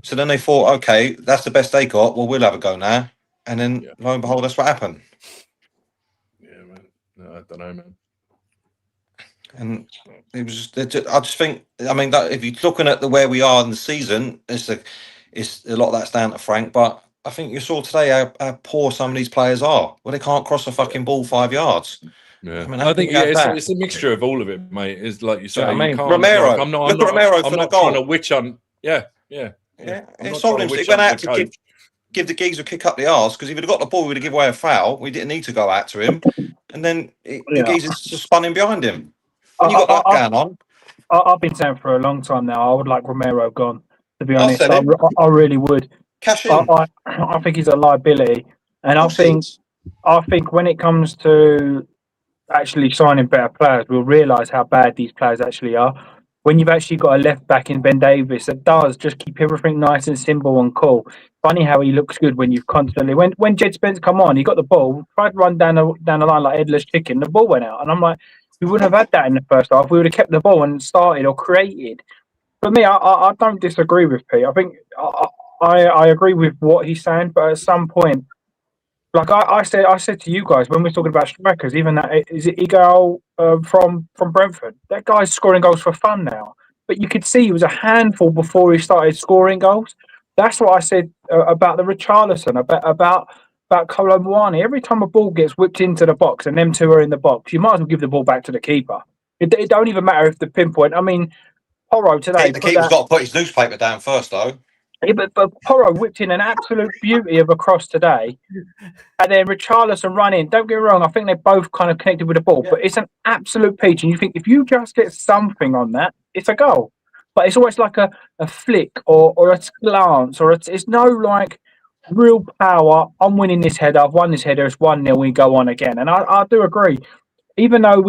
S4: So then they thought, okay, that's the best they got. Well, we'll have a go now. And then lo and behold, that's what happened.
S2: Yeah, man. No, I don't know, man.
S4: And it was just, I just think, I mean, that if you're looking at where we are in the season, it's a lot of that's down to Frank. But I think you saw today how poor some of these players are. Well, they can't cross a fucking ball 5 yards.
S2: Yeah, I think it's a mixture of all of it, mate. It's like you say,
S4: I mean, Romero.
S2: I'm not trying to witch on. Yeah.
S4: He told him he went out to give the geezer a kick up the arse because if he'd have got the ball, we'd have given away a foul. We didn't need to go out to him, and then the geezer just spun in behind him. You got that going on.
S3: I've been saying for a long time now. I would like Romero gone. To be honest, I really would.
S4: Cash in.
S3: I think he's a liability, and I think when it comes to actually signing better players, we'll realise how bad these players actually are. when you've actually got a left back in Ben Davies that does just keep everything nice and simple and cool. Funny how he looks good when you've constantly when Jed Spence come on, he got the ball, tried to run down the line like headless chicken, the ball went out, and I'm like, we wouldn't have had that in the first half. We would have kept the ball and started or created. For me, I don't disagree with Pete. I think I agree with what he's saying, but at some point, like I said to you guys when we're talking about strikers, even that is it Igor from Brentford. That guy's scoring goals for fun now, but you could see he was a handful before he started scoring goals. That's what I said about the Richalison, about Kolo Muani. Every time a ball gets whipped into the box and them two are in the box, you might as well give the ball back to the keeper. It don't even matter if the pinpoint. I mean, Porro today.
S4: The keeper's got to put his newspaper down first, though.
S3: Yeah, but Porro whipped in an absolute beauty of a cross today. And then Richarlison run in. Don't get me wrong, I think they both kind of connected with the ball, but it's an absolute peach. And you think if you just get something on that, it's a goal. But it's always like a flick or a glance or it's no like real power. I'm winning this header. I've won this header. It's 1-0. We go on again. And I do agree. Even though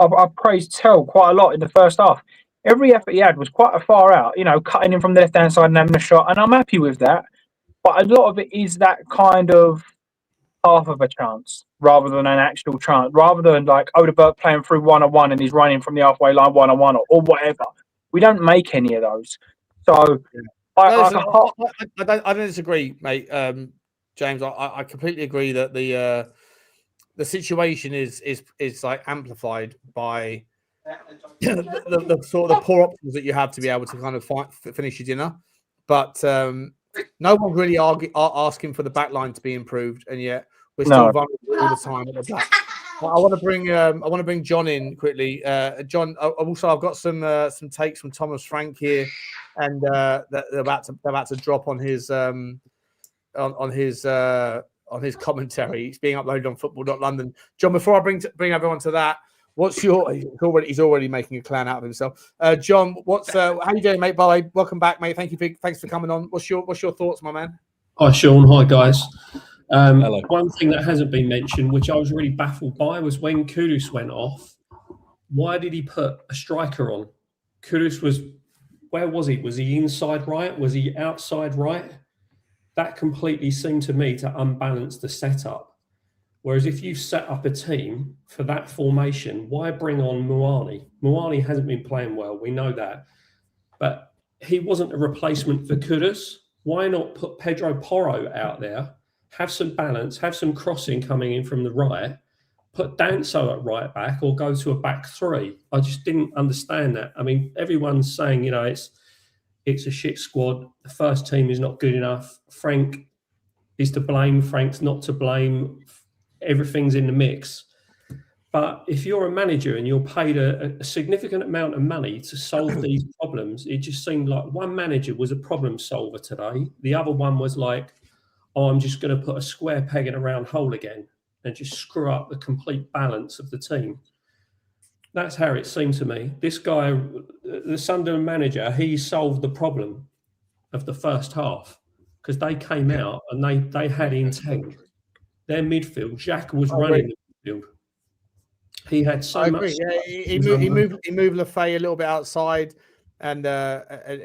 S3: I've praised Tel quite a lot in the first half. Every effort he had was quite a far out, cutting in from the left-hand side and having a shot. And I'm happy with that. But a lot of it is that kind of half of a chance rather than an actual chance, rather than like Odegaard playing through 1-on-1 and he's running from the halfway line 1-on-1 or whatever. We don't make any of those. So I
S1: don't disagree, mate. James, I completely agree that the situation is like amplified by the sort of the poor options that you have to be able to kind of finish your dinner, but no one's really asking for the back line to be improved, and yet we're still vulnerable all the time at the back. I want to bring John in quickly. John, also I've got some takes from Thomas Frank here, and they're about to drop on his on his commentary. It's being uploaded on Football.London. John, before I bring everyone to that. He's already making a clown out of himself. John, how you doing, mate? By the way, welcome back, mate. Thanks for coming on. What's your thoughts, my man?
S5: Hi, Sean. Hi, guys.
S2: Hello.
S5: One thing that hasn't been mentioned, which I was really baffled by, was when Kudus went off. Why did he put a striker on? Kudus where was he? Was he inside right? Was he outside right? That completely seemed to me to unbalance the setup. Whereas if you set up a team for that formation, why bring on Muani? Muani hasn't been playing well, we know that. But he wasn't a replacement for Kudus. Why not put Pedro Porro out there, have some balance, have some crossing coming in from the right, put Danso at right back or go to a back three? I just didn't understand that. I mean, everyone's saying, it's a shit squad. The first team is not good enough. Frank is to blame. Frank's not to blame. Everything's in the mix. But if you're a manager and you're paid a significant amount of money to solve these problems, it just seemed like one manager was a problem solver today. The other one was like, I'm just going to put a square peg in a round hole again and just screw up the complete balance of the team. That's how it seemed to me. This guy, the Sunderland manager, he solved the problem of the first half because they came out and they had intent. Their midfield, Xhaka was running the midfield. He had so much.
S1: Yeah, he moved Lafay a little bit outside, and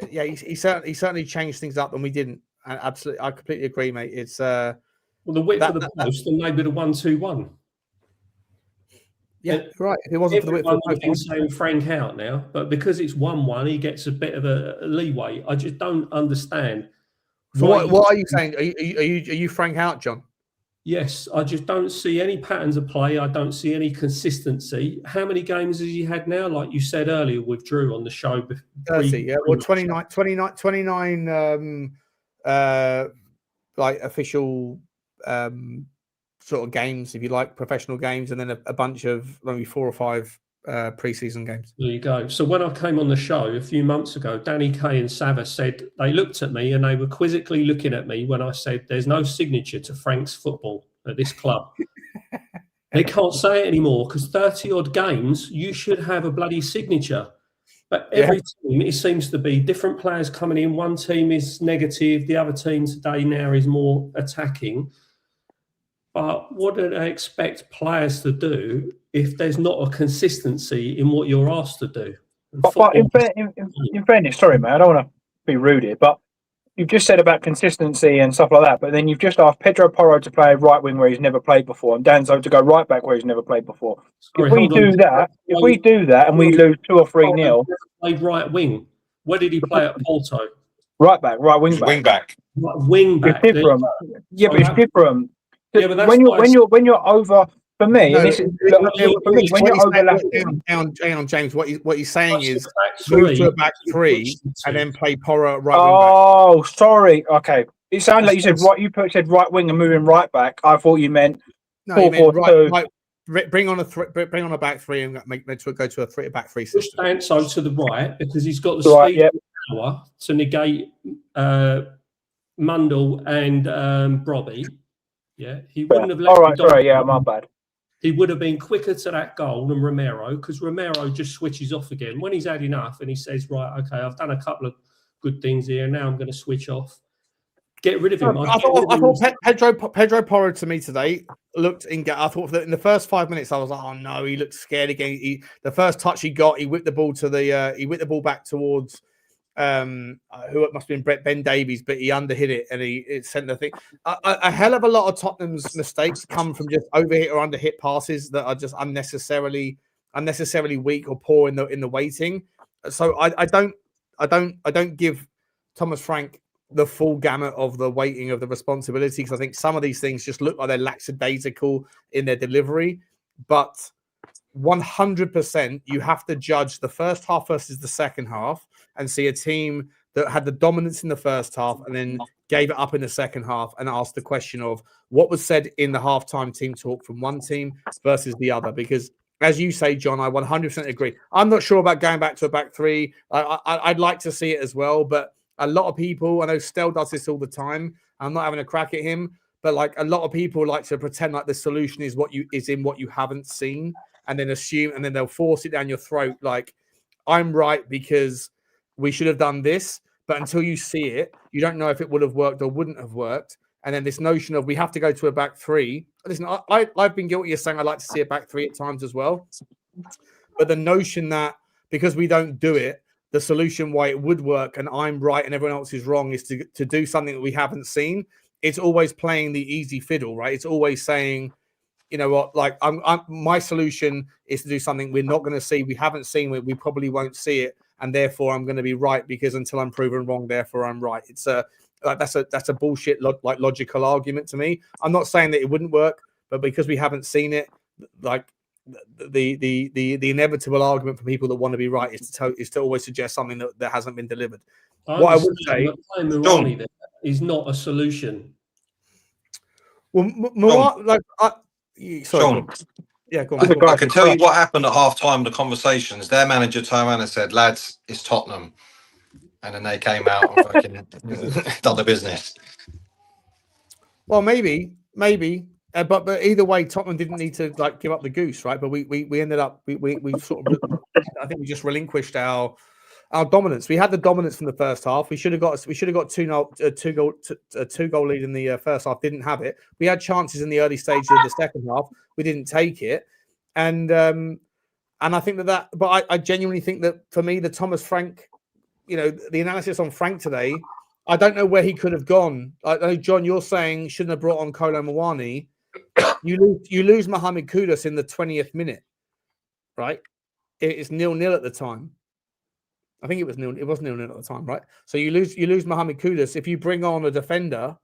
S1: he certainly changed things up, and we didn't. Absolutely, I completely agree, mate. It's
S5: the width of the post, and maybe the 1-2-1.
S1: Yeah, right. If it wasn't for the width of the post,
S5: saying Frank out now, but because it's 1-1, he gets a bit of a leeway. I just don't understand.
S1: So what are you saying? Are you Frank out, John?
S5: Yes, I just don't see any patterns of play. I don't see any consistency. How many games has he had now? Like you said earlier with Drew on the show.
S1: 30, yeah. Well, 29 like official sort of games, if you like, professional games, and then a bunch of maybe 4 or 5 pre-season games.
S5: There you go. So when I came on the show a few months ago, Danny Kay and Sava said they looked at me and they were quizzically looking at me when I said there's no signature to Frank's football at this club. They can't say it anymore because 30-odd games, you should have a bloody signature. But every team, it seems to be different players coming in. One team is negative. The other team today now is more attacking. But what do they expect players to do if there's not a consistency in what you're asked to do?
S3: But in fairness, sorry, mate, I don't want to be rude here, but you've just said about consistency and stuff like that, but then you've just asked Pedro Porro to play right wing where he's never played before, and Danzo to go right back where he's never played before.
S5: Sorry,
S3: if we do that and we lose 2 or 3-0,
S5: played right wing. Where did he play at Porto?
S3: Right back, right wing back.
S4: Wing back.
S5: Right wing back.
S3: It's different. Yeah, but it's different.
S5: Yeah, but that's
S3: when you're over. For me,
S1: No,
S3: and this is for me, when you're overlapping.
S1: Hang on, James. What he's saying is
S5: move
S1: move to a back three and then play Porro at right wing
S3: Oh, sorry. Okay, it sounded like you said right. You said right wing and moving right back. I thought you meant
S1: back. No, you meant right. Bring on a back three and go to a back three
S5: Push
S1: system.
S5: Danso to the right because he's got the speed and power to negate Mundell and Brobby. Yeah, he wouldn't have.
S3: All right, sorry. Yeah, my bad.
S5: He would have been quicker to that goal than Romero because Romero just switches off again when he's had enough and he says, right, okay, I've done a couple of good things here. Now I'm going to switch off. Get rid of him.
S1: I thought Pedro Porro to me today looked I thought that in the first 5 minutes I was like, oh no, he looked scared again. The first touch he got, he whipped the ball to the back towards who it must have been Ben Davies, but he underhit it and it sent the thing. A hell of a lot of Tottenham's mistakes come from just overhit or underhit passes that are just unnecessarily weak or poor in the weighting. So I don't give Thomas Frank the full gamut of the weighting of the responsibility because I think some of these things just look like they're lackadaisical in their delivery, but 100% you have to judge the first half versus the second half and see a team that had the dominance in the first half and then gave it up in the second half and ask the question of what was said in the halftime team talk from one team versus the other. Because as you say, John, I 100% agree. I'm not sure about going back to a back three. I'd like to see it as well, but a lot of people, I know Stel does this all the time. I'm not having a crack at him, but like a lot of people like to pretend like the solution is what you haven't seen and then assume, and then they'll force it down your throat. Like I'm right because we should have done this, but until you see it, you don't know if it would have worked or wouldn't have worked. And then this notion of we have to go to a back three. Listen, I've been guilty of saying I'd like to see a back three at times as well. But the notion that because we don't do it, the solution why it would work and I'm right and everyone else is wrong is to do something that we haven't seen. It's always playing the easy fiddle, right? It's always saying, you know what, like my solution is to do something we're not going to see, we haven't seen, we probably won't see it, and therefore I'm going to be right because until I'm proven wrong, therefore I'm right. It's that's a bullshit logical argument to me. I'm not saying that it wouldn't work, but because we haven't seen it, like the inevitable argument for people that want to be right is to always suggest something that hasn't been delivered. What I would say,
S5: Mourani there is not a solution.
S1: Well,
S4: Sean,
S1: yeah, go on.
S4: I can tell you what happened at half time. The conversations. Their manager turned around and said, "Lads, it's Tottenham," and then they came out and fucking done the business.
S1: Well, maybe, but either way, Tottenham didn't need to like give up the goose, right? But we ended up we sort of I think we just relinquished our dominance. We had the dominance from the first half. We should have got two goal lead in the first half. Didn't have it. We had chances in the early stages of the second half. We didn't take it, and I think that. But I genuinely think that for me, the Thomas Frank, the analysis on Frank today, I don't know where he could have gone. I know, John, you're saying shouldn't have brought on Kolo Muani. You lose Mohamed Kudus in the 20th minute, right? It's 0-0 at the time. I think it was 0. It was 0-0 at the time, right? So you lose Mohamed Kudus. If you bring on a defender,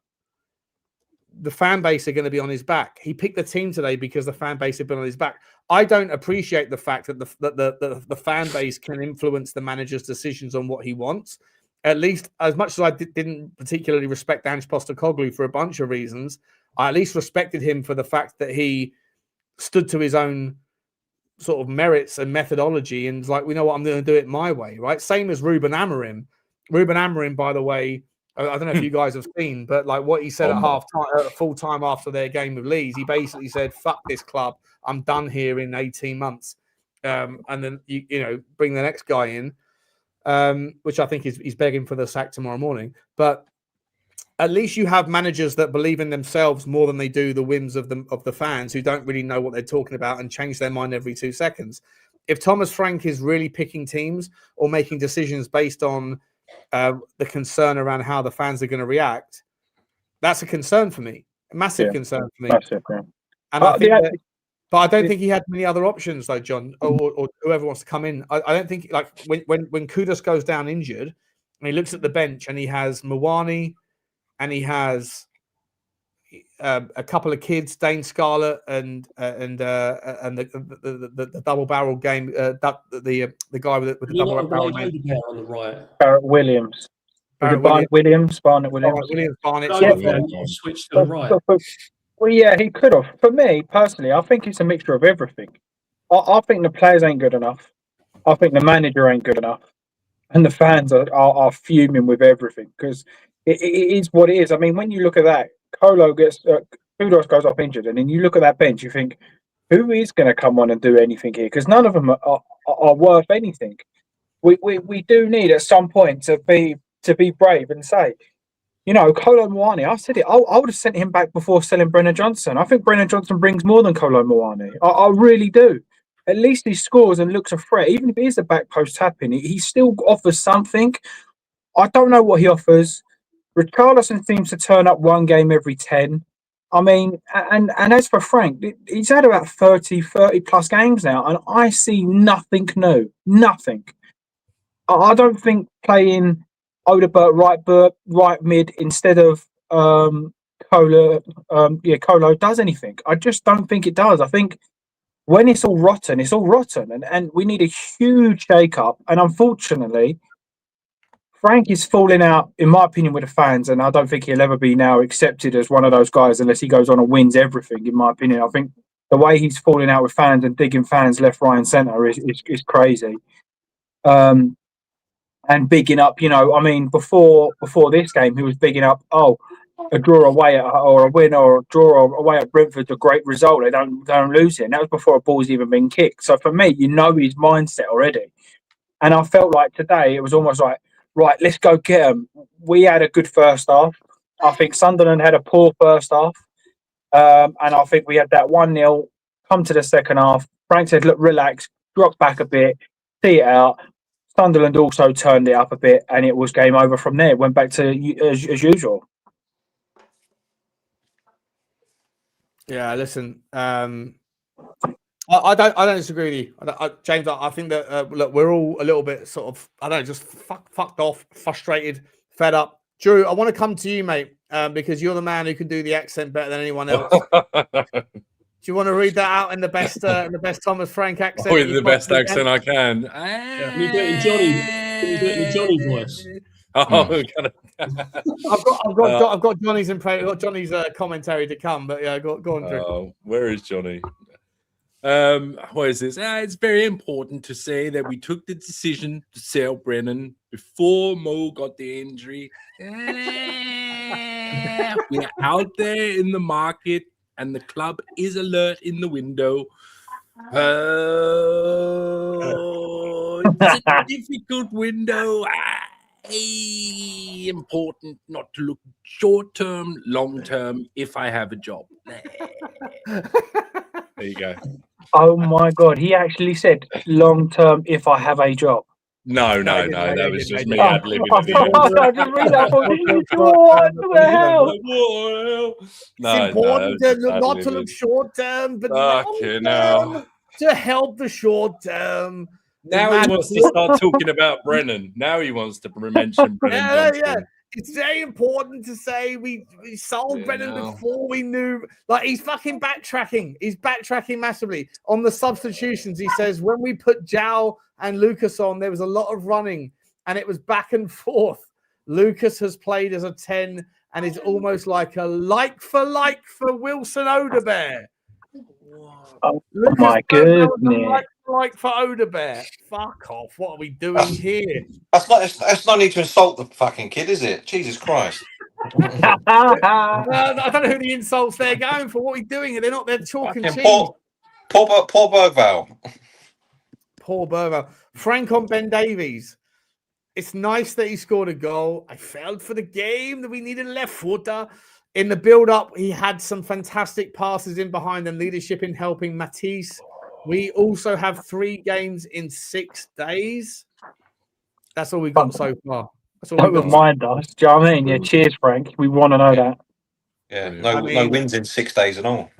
S1: the fan base are going to be on his back. He picked the team today because the fan base had been on his back. I don't appreciate the fact that the fan base can influence the manager's decisions on what he wants. At least, as much as I didn't particularly respect Ange Postecoglou for a bunch of reasons, I at least respected him for the fact that he stood to his own sort of merits and methodology and was like, we know what, I'm going to do it my way, right? Same as Ruben Amorim. Ruben Amorim, by the way, I don't know if you guys have seen, but like what he said at half time, full time after their game with Leeds, he basically said, "Fuck this club, I'm done here in 18 months," and then you bring the next guy in, which I think he's begging for the sack tomorrow morning. But at least you have managers that believe in themselves more than they do the whims of the fans who don't really know what they're talking about and change their mind every 2 seconds. if Thomas Frank is really picking teams or making decisions based on the concern around how the fans are going to react, that's a concern for me, a massive concern for me.
S3: Massive, yeah.
S1: And I think but I don't think he had many other options, though, John, or whoever wants to come in. I don't think, like, when Kudus goes down injured, and he looks at the bench and he has Mwani and he has a couple of kids, Dane Scarlett and the double barrel game, the guy with the double barrel name
S5: on the right.
S3: Barrett Williams. Barnett Williams.
S1: Barnett.
S5: Switch to the right.
S3: Well, yeah, he could have. For me, personally, I think it's a mixture of everything. I think the players ain't good enough. I think the manager ain't good enough. And the fans are fuming with everything because it is what it is. I mean, when you look at that, Kolo gets... Udogie goes off injured, and then you look at that bench, you think, who is going to come on and do anything here? Because none of them are worth anything. We do need at some point to be brave and say, you know, Kolo Muani, I said it, I would have sent him back before selling Brennan Johnson. I think Brennan Johnson brings more than Kolo Muani. I really do. At least he scores and looks a threat. Even if it is a back post tapping, he still offers something. I don't know what he offers. Richalison seems to turn up one game every 10. I mean, and as for Frank, he's had about 30 plus games now, and I see nothing new. Nothing. I don't think playing Odobert right mid instead of Kolo does anything. I just don't think it does. I think when it's all rotten, and we need a huge shake-up. And unfortunately, Frank is falling out, in my opinion, with the fans, and I don't think he'll ever be now accepted as one of those guys unless he goes on and wins everything, in my opinion. I think the way he's falling out with fans and digging fans left, right and centre is crazy. And bigging up, you know, I mean, before this game, he was bigging up, a draw away or a win or a draw away at Brentford's a great result. They don't lose it. And that was before a ball's even been kicked. So for me, you know his mindset already. And I felt like today it was almost like, right, let's go get them. We had a good first half. I think Sunderland had a poor first half. And I think we had that 1-0, come to the second half. Frank said, look, relax, drop back a bit, see it out. Sunderland also turned it up a bit, and it was game over from there. It went back to as usual.
S1: Yeah, listen, I don't disagree with you, James. I think that look, we're all a little bit sort of, I don't know, just fucked off, frustrated, fed up. Drew, I want to come to you, mate, because you're the man who can do the accent better than anyone else. Do you want to read that out in the best Thomas Frank accent?
S2: With the best accent I can.
S5: Can you do it in Johnny? Can you do it in Johnny voice?
S1: I've got Johnny's commentary to come, but yeah, go on, Drew.
S2: Where is Johnny? What is this? It's very important to say that we took the decision to sell Brennan before Mo got the injury. We're out there in the market, and the club is alert in the window. It's a difficult window. Important not to look short term, long term. If I have a job, there you go.
S3: Oh my God, he actually said long term. If I have a job.
S2: No, that was just me ad-libbing at the end.
S3: I didn't read that. What the hell?
S1: It's important not to look short term, but long term to help the short term.
S2: Now he wants to start talking about Brennan. Now he wants to mention Brennan Johnson.
S1: Yeah. It's very important to say we sold Brennan before we knew. Like, he's fucking backtracking. He's backtracking massively. On the substitutions, he says, when we put João and Lucas on, there was a lot of running, and it was back and forth. Lucas has played as a 10 and is almost like a like for Wilson Odobert.
S3: Oh my goodness.
S1: Like for Odobert. Fuck off. What are we doing here?
S4: That's no need to insult the fucking kid, is it? Jesus Christ.
S1: I don't know who the insults they're going for. What are we doing here? They're chalk and cheese.
S4: Poor Berghvall.
S1: Poor Berghvall. Frank on Ben Davies. It's nice that he scored a goal. I felt for the game that we needed a left footer. In the build-up, he had some fantastic passes in behind and leadership in helping Mathys We also have 3 games in 6 days. That's all we've got so far. That's all
S3: Don't
S1: we've got.
S3: remind us. Do you know what I mean? Yeah, cheers, Frank. We want to know that.
S4: Yeah,
S2: Brilliant.
S4: no wins in 6 days and all.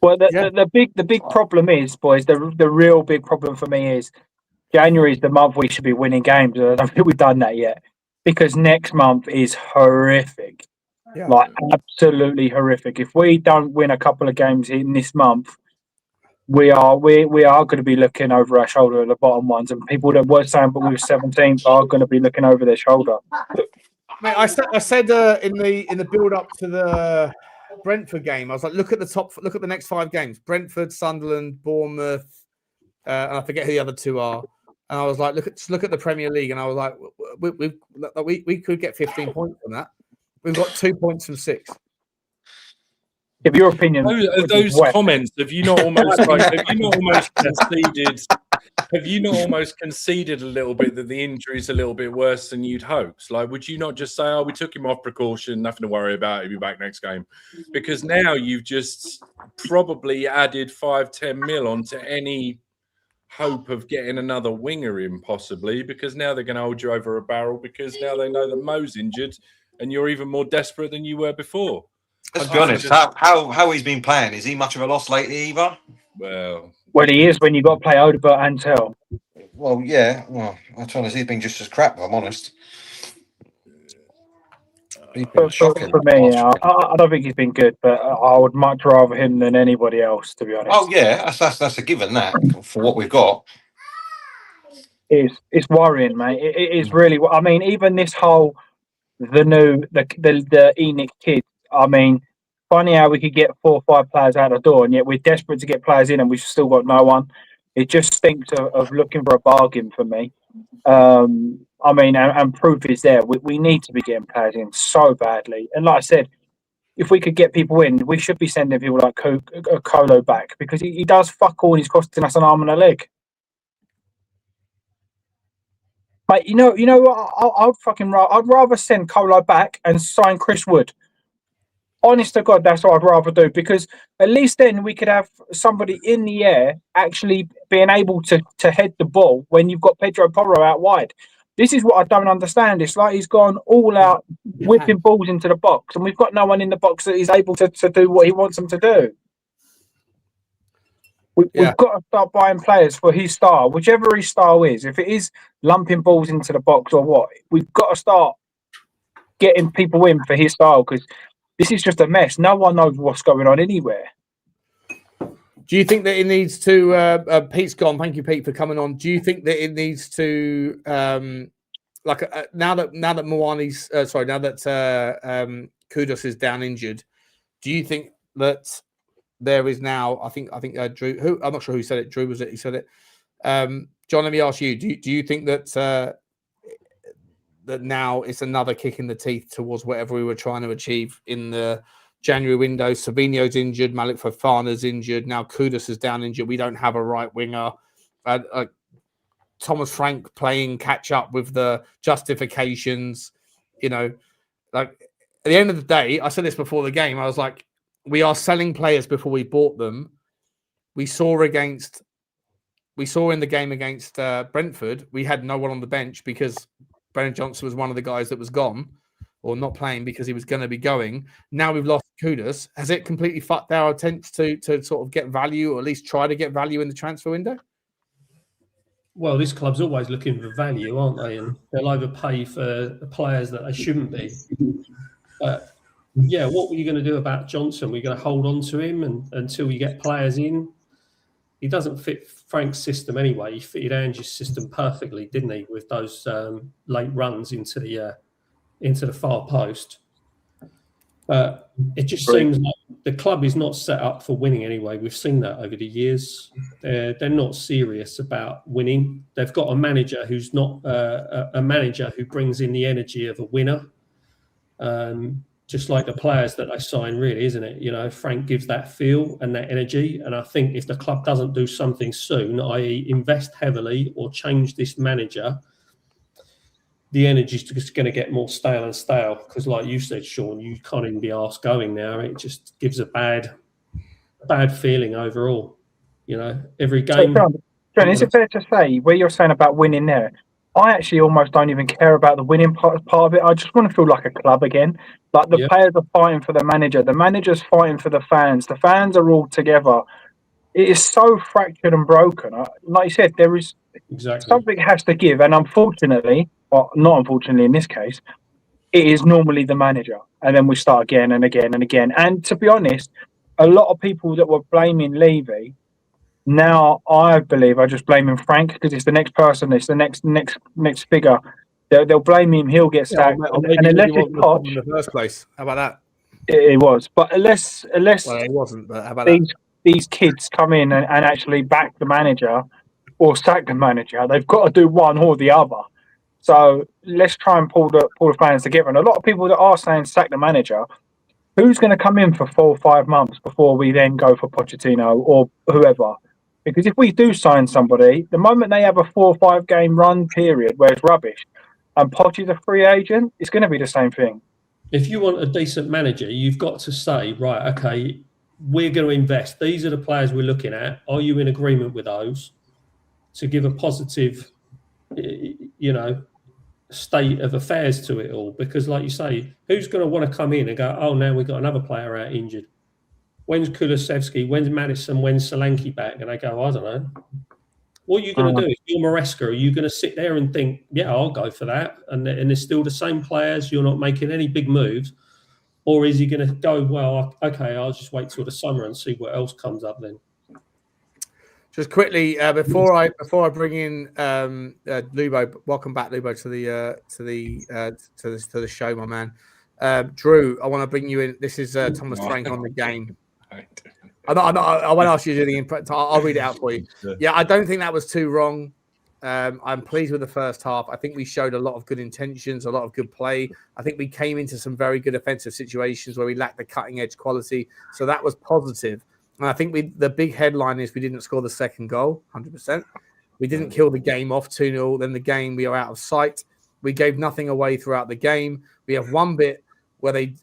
S3: Well, the big problem is, boys, the real big problem for me is January is the month we should be winning games. I don't think we've done that yet because next month is horrific.
S1: Yeah.
S3: Like absolutely horrific. If we don't win a couple of games in this month, we are going to be looking over our shoulder at the bottom ones, and people that were saying but we were 17th are going to be looking over their shoulder.
S1: Mate, I said in the build up to the Brentford game, I was like, look at the next 5 games: Brentford, Sunderland, Bournemouth, and I forget who the other 2 are. And I was like, look at the Premier League, and I was like, we could get 15 points from that. We've got 2 points from 6.
S3: If your opinion,
S2: those comments, have you not almost conceded? Have you not almost conceded a little bit that the injury's a little bit worse than you'd hoped? Like, would you not just say, "Oh, we took him off precaution, nothing to worry about. He'll be back next game"? Because now you've just probably added 5-10 mil onto any hope of getting another winger in, possibly, because now they're going to hold you over a barrel because now they know that Mo's injured and you're even more desperate than you were before.
S4: Let's be honest, how he's been playing, is he much of a loss lately either?
S2: Well,
S3: he is when you've got to play Odegaard and Tel.
S4: Well, yeah. Well, I'm trying to see he's been just as crap, if I'm honest.
S3: For me, I don't think he's been good, but I would much rather him than anybody else, to be honest.
S4: Oh, yeah, that's a given, that, for what we've got.
S3: It's worrying, mate. It is really. I mean, even this whole the Enoch kid. I mean, funny how we could get 4 or 5 players out the door, and yet we're desperate to get players in, and we've still got no one. It just stinks of looking for a bargain for me. I mean, and proof is there. We need to be getting players in so badly. And like I said, if we could get people in, we should be sending people like Colo back because he does fuck all and he's costing us an arm and a leg. But you know what? I'd rather send Colo back and sign Chris Wood. Honest to God, that's what I'd rather do because at least then we could have somebody in the air actually being able to head the ball when you've got Pedro Porro out wide. This is what I don't understand. It's like he's gone all out whipping balls into the box, and we've got no one in the box that is able to do what he wants them to do. We've got to start buying players for his style, whichever his style is. If it is lumping balls into the box or what, we've got to start getting people in for his style because this is just a mess. No one knows what's going on anywhere.
S1: Do you think that it needs to? Pete's gone. Thank you, Pete, for coming on. Do you think that it needs to, now that Mwani's now that Kudus is down injured? Do you think that there is now? I think Drew. I'm not sure who said it. Drew was it? He said it. John, let me ask you. Do you think that that now it's another kick in the teeth towards whatever we were trying to achieve in the January window? Savinho's injured, Malik Fofana's injured, now Kudus is down injured. We don't have a right winger. Thomas Frank playing catch up with the justifications. You know, like at the end of the day, I said this before the game. I was like, we are selling players before we bought them. We saw in the game against Brentford, we had no one on the bench because Brennan Johnson was one of the guys that was gone or not playing because he was going to be going. Now we've lost Kudus. Has it completely fucked our attempts to sort of get value or at least try to get value in the transfer window?
S5: Well, this club's always looking for value, aren't they? And they'll overpay for players that they shouldn't be. But yeah, what were you going to do about Johnson? We're going to hold on to him until you get players in. He doesn't fit Frank's system anyway. He fitted Angie's system perfectly, didn't he? With those late runs into the far post. But it just seems like the club is not set up for winning anyway. We've seen that over the years. They're not serious about winning. They've got a manager who's not a manager who brings in the energy of a winner. Just like the players that they sign, really, isn't it? You know, Frank gives that feel and that energy. And I think if the club doesn't do something soon, i.e. invest heavily or change this manager, the energy is just going to get more stale and stale. Because like you said, Sean, you can't even be asked going now. It just gives a bad feeling overall. every
S3: So,
S5: game.
S3: John, is it fair to say where you're saying about winning there? I actually almost don't even care about the winning part of it. I just want to feel like a club again. Like the players are fighting for the manager's fighting for the fans are all together. It is so fractured and broken. Like you said, there is something has to give, and unfortunately, or not unfortunately in this case, it is normally the manager, and then we start again and again and again. And to be honest, a lot of people that were blaming Levy, now I believe are just blaming Frank because it's the next person, it's the next figure. They'll blame him. He'll get sacked,
S1: or maybe
S3: and unless
S1: he wasn't
S3: it's
S1: the problem
S3: Poch,
S1: in the first place. How about that?
S3: it was. But unless
S1: Well, it wasn't. But how about that?
S3: these kids come in and actually back the manager or sack the manager, they've got to do one or the other. So let's try and pull the fans together. And a lot of people that are saying sack the manager, who's going to come in for 4 or 5 months before we then go for Pochettino or whoever? Because if we do sign somebody, the moment they have a 4 or 5 game run period where it's rubbish and Poch is a free agent, it's going to be the same thing.
S5: If you want a decent manager, you've got to say, right, okay, we're going to invest. These are the players we're looking at. Are you in agreement with those? To give a positive, state of affairs to it all. Because like you say, who's going to want to come in and go, oh, now we've got another player out injured. When's Kulusevski? When's Maddison? When's Solanke back? And they go, I don't know. What are you going to do? If you're Maresca, are you going to sit there and think, yeah, I'll go for that? And it's still the same players. You're not making any big moves. Or is he going to go, well, okay, I'll just wait till the summer and see what else comes up then?
S1: Just quickly before I bring in Lubo, welcome back, Lubo, to the show, my man. Drew, I want to bring you in. This is Thomas Frank on the game. I won't ask you to do the input. I'll read it out for you. Yeah, I don't think that was too wrong. I'm pleased with the first half. I think we showed a lot of good intentions, a lot of good play. I think we came into some very good offensive situations where we lacked the cutting edge quality. So that was positive. And I think the big headline is we didn't score the second goal, 100%. We didn't kill the game off 2-0. Then the game, we are out of sight. We gave nothing away throughout the game. We have one bit where they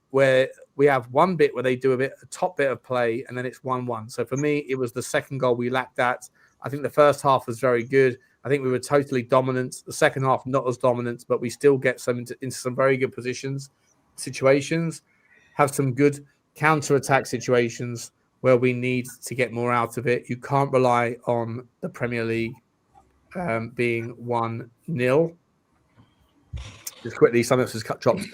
S1: do a top bit of play, and then it's 1-1. So for me, it was the second goal we lacked at. I think the first half was very good. I think we were totally dominant. The second half, not as dominant, but we still get into some very good situations, have some good counter-attack situations where we need to get more out of it. You can't rely on the Premier League being 1-0. Just quickly, something else has cut chops.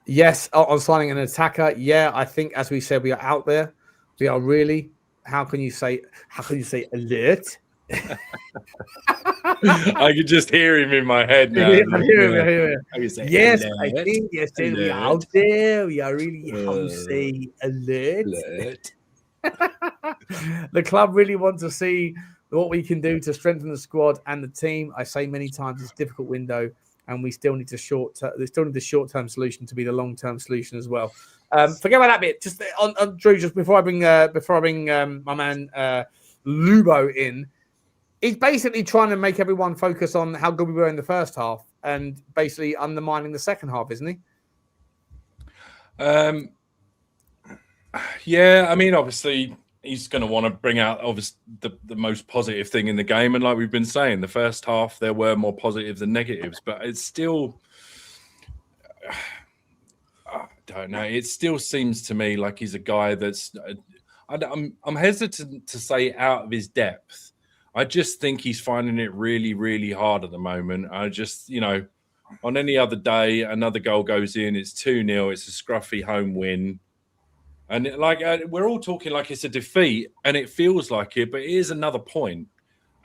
S1: Yes, on signing an attacker. Yeah, I think, as we said, we are out there. We are really, how can you say alert?
S2: I could just hear him in my head now.
S1: I hear him. Yes,
S2: alert.
S1: I think yesterday we are out there. We are really, how you say, alert. The club really want to see what we can do to strengthen the squad and the team. I say many times it's a difficult window, and we still need the short-term solution to be the long-term solution as well. Forget about that bit. Just on Drew, just before I bring my man Lubo in, he's basically trying to make everyone focus on how good we were in the first half and basically undermining the second half, isn't he?
S2: Yeah, I mean, obviously, he's going to want to bring out the most positive thing in the game. And like we've been saying, the first half, there were more positives than negatives. But it's still, I don't know. It still seems to me like he's a guy that's, I'm hesitant to say out of his depth. I just think he's finding it really, really hard at the moment. I just, on any other day, another goal goes in, it's 2-0, it's a scruffy home win. And we're all talking like it's a defeat, and it feels like it, but it is another point.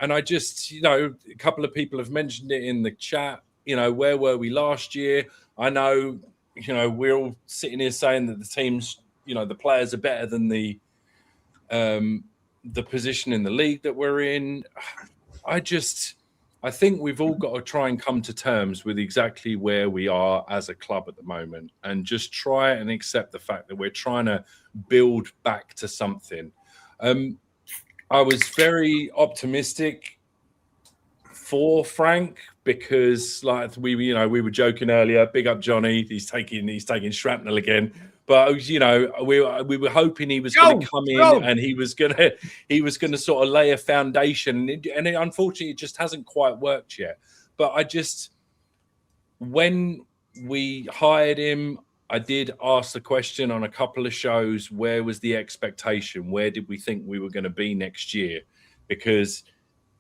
S2: And I just, a couple of people have mentioned it in the chat. Where were we last year? I know, we're all sitting here saying that the teams, the players are better than the position in the league that we're in. I think we've all got to try and come to terms with exactly where we are as a club at the moment and just try and accept the fact that we're trying to build back to something. I was very optimistic for Frank because, like we were joking earlier, big up Johnny. He's taking shrapnel again. But you know, we were hoping he was going to come in and he was going to sort of lay a foundation, and unfortunately, it just hasn't quite worked yet. But when we hired him, I did ask the question on a couple of shows: where was the expectation? Where did we think we were going to be next year? Because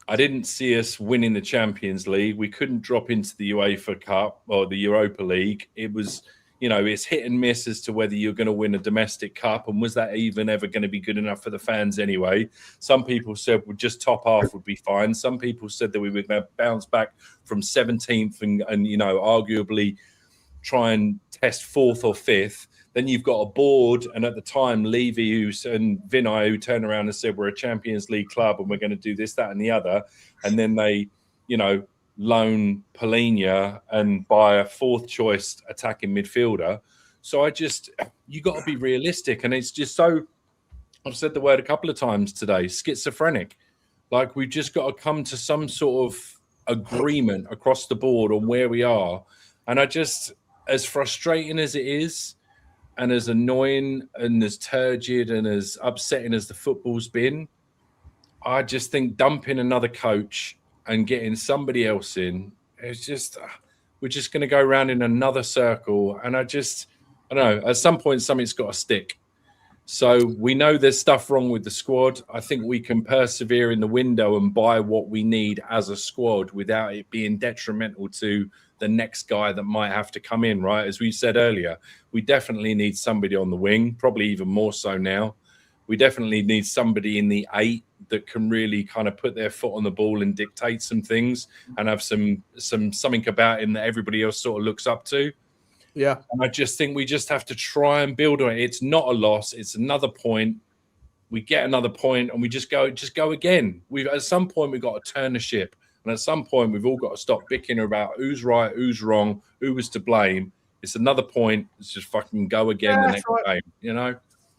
S2: I didn't see us winning the Champions League. We couldn't drop into the UEFA Cup or the Europa League. It was, you know, it's hit and miss as to whether you're going to win a domestic cup, and was that even ever going to be good enough for the fans anyway? Some people said just top half would be fine. Some people said that we were going to bounce back from 17th and you know, arguably try and test 4th or 5th. Then you've got a board, and at the time, Levy and Vinay, who turned around and said, we're a Champions League club and we're going to do this, that, and the other. And then they, you know, loan Polina and buy a 4th choice attacking midfielder. So you got to be realistic. And it's just so, I've said the word a couple of times today, schizophrenic. Like, we've just got to come to some sort of agreement across the board on where we are. And as frustrating as it is, and as annoying and as turgid and as upsetting as the football's been, I just think dumping another coach and getting somebody else in, it's just, we're just going to go around in another circle. And I don't know, at some point, something's got to stick. So we know there's stuff wrong with the squad. I think we can persevere in the window and buy what we need as a squad without it being detrimental to the next guy that might have to come in, right? As we said earlier, we definitely need somebody on the wing, probably even more so now. We definitely need somebody in the 8 that can really kind of put their foot on the ball and dictate some things and have something about him that everybody else sort of looks up to.
S1: Yeah.
S2: And I just think we just have to try and build on it. It's not a loss. It's another point. We get another point and we just go again. At some point, we've got to turn the ship. And at some point, we've all got to stop bickering about who's right, who's wrong, who was to blame. It's another point. Let's just fucking go again the next game, you know?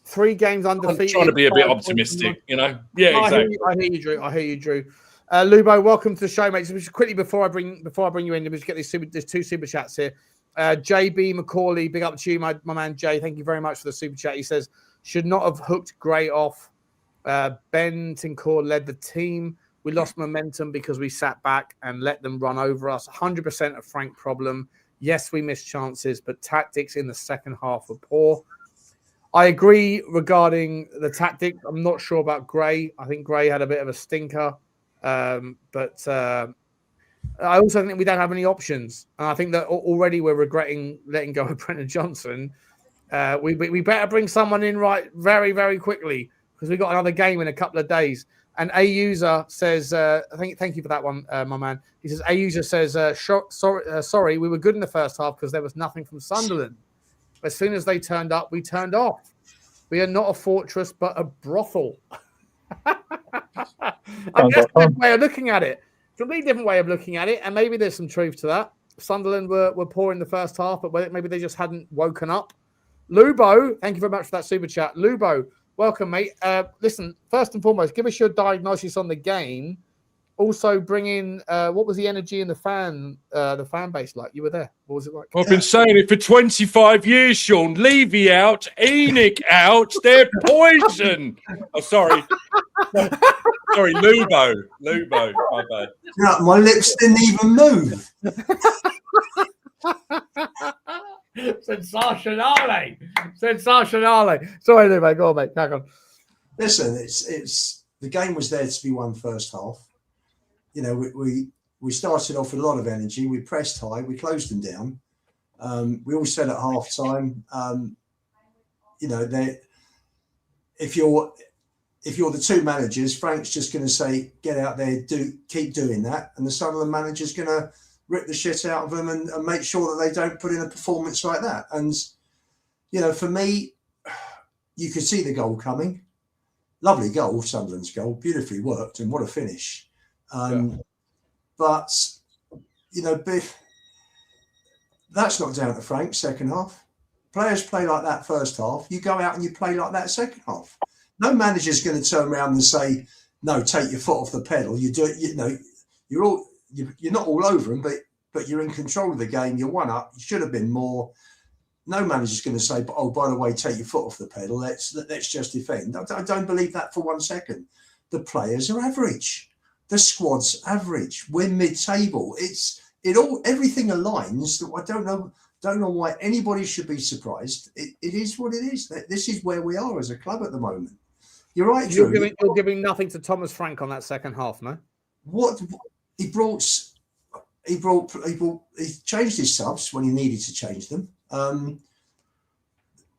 S1: 3 games undefeated.
S2: I'm trying to be a bit optimistic, you know? Yeah, exactly.
S1: I hear you, Drew. Lubo, welcome to the show, mate. So just quickly before I bring you in, let me just get there's 2 super chats here. JB McCauley, big up to you, my man Jay. Thank you very much for the super chat. He says, should not have hooked Gray off. Ben Tincourt led the team. We lost momentum because we sat back and let them run over us. 100% a Frank problem. Yes, we missed chances, but tactics in the second half were poor. I agree regarding the tactics. I'm not sure about Gray. I think Gray had a bit of a stinker. But I also think we don't have any options. And I think that already we're regretting letting go of Brennan Johnson. We better bring someone in very, very quickly because we've got another game in a couple of days. And A User says, thank you for that one, my man. He says, A User says, sorry, we were good in the first half because there was nothing from Sunderland. As soon as they turned up, we turned off. We are not a fortress, but a brothel. I guess a different way of looking at it. Completely different way of looking at it. And maybe there's some truth to that. Sunderland were poor in the first half, but maybe they just hadn't woken up. Lubo, thank you very much for that super chat. Lubo, welcome, mate. Listen, first and foremost, give us your diagnosis on the game. Also, bring in what was the energy in the fan base like? You were there. What was it like?
S2: I've been saying it for 25 years, Sean. Levy out, Enoch out. They're poison. Oh, sorry. Sorry, Lubo. My bad.
S6: No, my lips didn't even move.
S1: Sensationale. Sorry, Lubo. Go on, mate. Back on.
S6: Listen, it's the game was there to be won first half. You know, we started off with a lot of energy. We pressed high. We closed them down. We all said at half time, you know, if you're the 2 managers, Frank's just going to say, get out there, keep doing that. And the Sunderland manager's going to rip the shit out of them and make sure that they don't put in a performance like that. And, you know, for me, you could see the goal coming. Lovely goal, Sunderland's goal. Beautifully worked. And what a finish. But, you know, that's not down to Frank, second half. Players play like that first half. You go out and you play like that second half. No manager's going to turn around and say, no, take your foot off the pedal. You do it, you know, you're not all over them, but you're in control of the game. You're 1 up. You should have been more. No manager's going to say, "Oh, by the way, take your foot off the pedal. Let's just defend." I don't believe that for 1 second. The players are average. The squad's average. We're mid-table. Everything aligns. I don't know why anybody should be surprised. It is what it is. This is where we are as a club at the moment. You're right, Drew.
S1: You're giving nothing to Thomas Frank on that second half, no?
S6: What he changed his subs when he needed to change them.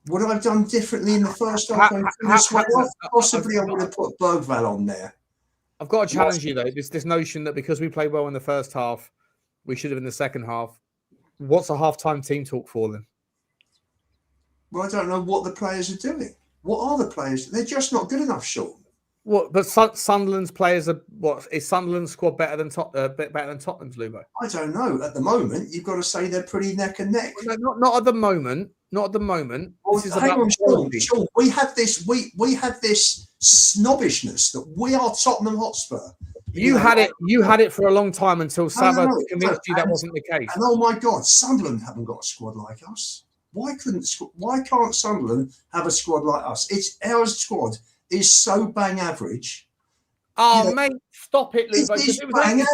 S6: Would I have done differently in the first half? Possibly I would have put Berghvall on there.
S1: I've got to challenge you, though. This notion that because we played well in the first half, we should have in the second half. What's a half-time team talk for them?
S6: Well, I don't know what the players are doing. What are the players? They're just not good enough, Sean.
S1: What? But Sunderland's players are what? Is Sunderland's squad better than Tottenham's, Lubo?
S6: I don't know. At the moment, you've got to say they're pretty neck and neck.
S1: No, not at the moment. Not at the moment.
S6: Well, hang on, Sean. We have this snobbishness that we are Tottenham Hotspur.
S1: You had it for a long time until Sava convinced you that wasn't the case.
S6: And oh my God, Sunderland haven't got a squad like us. Why can't Sunderland have a squad like us? Our squad is so bang average.
S1: Oh, mate, stop it, Lubo.
S6: It was
S1: only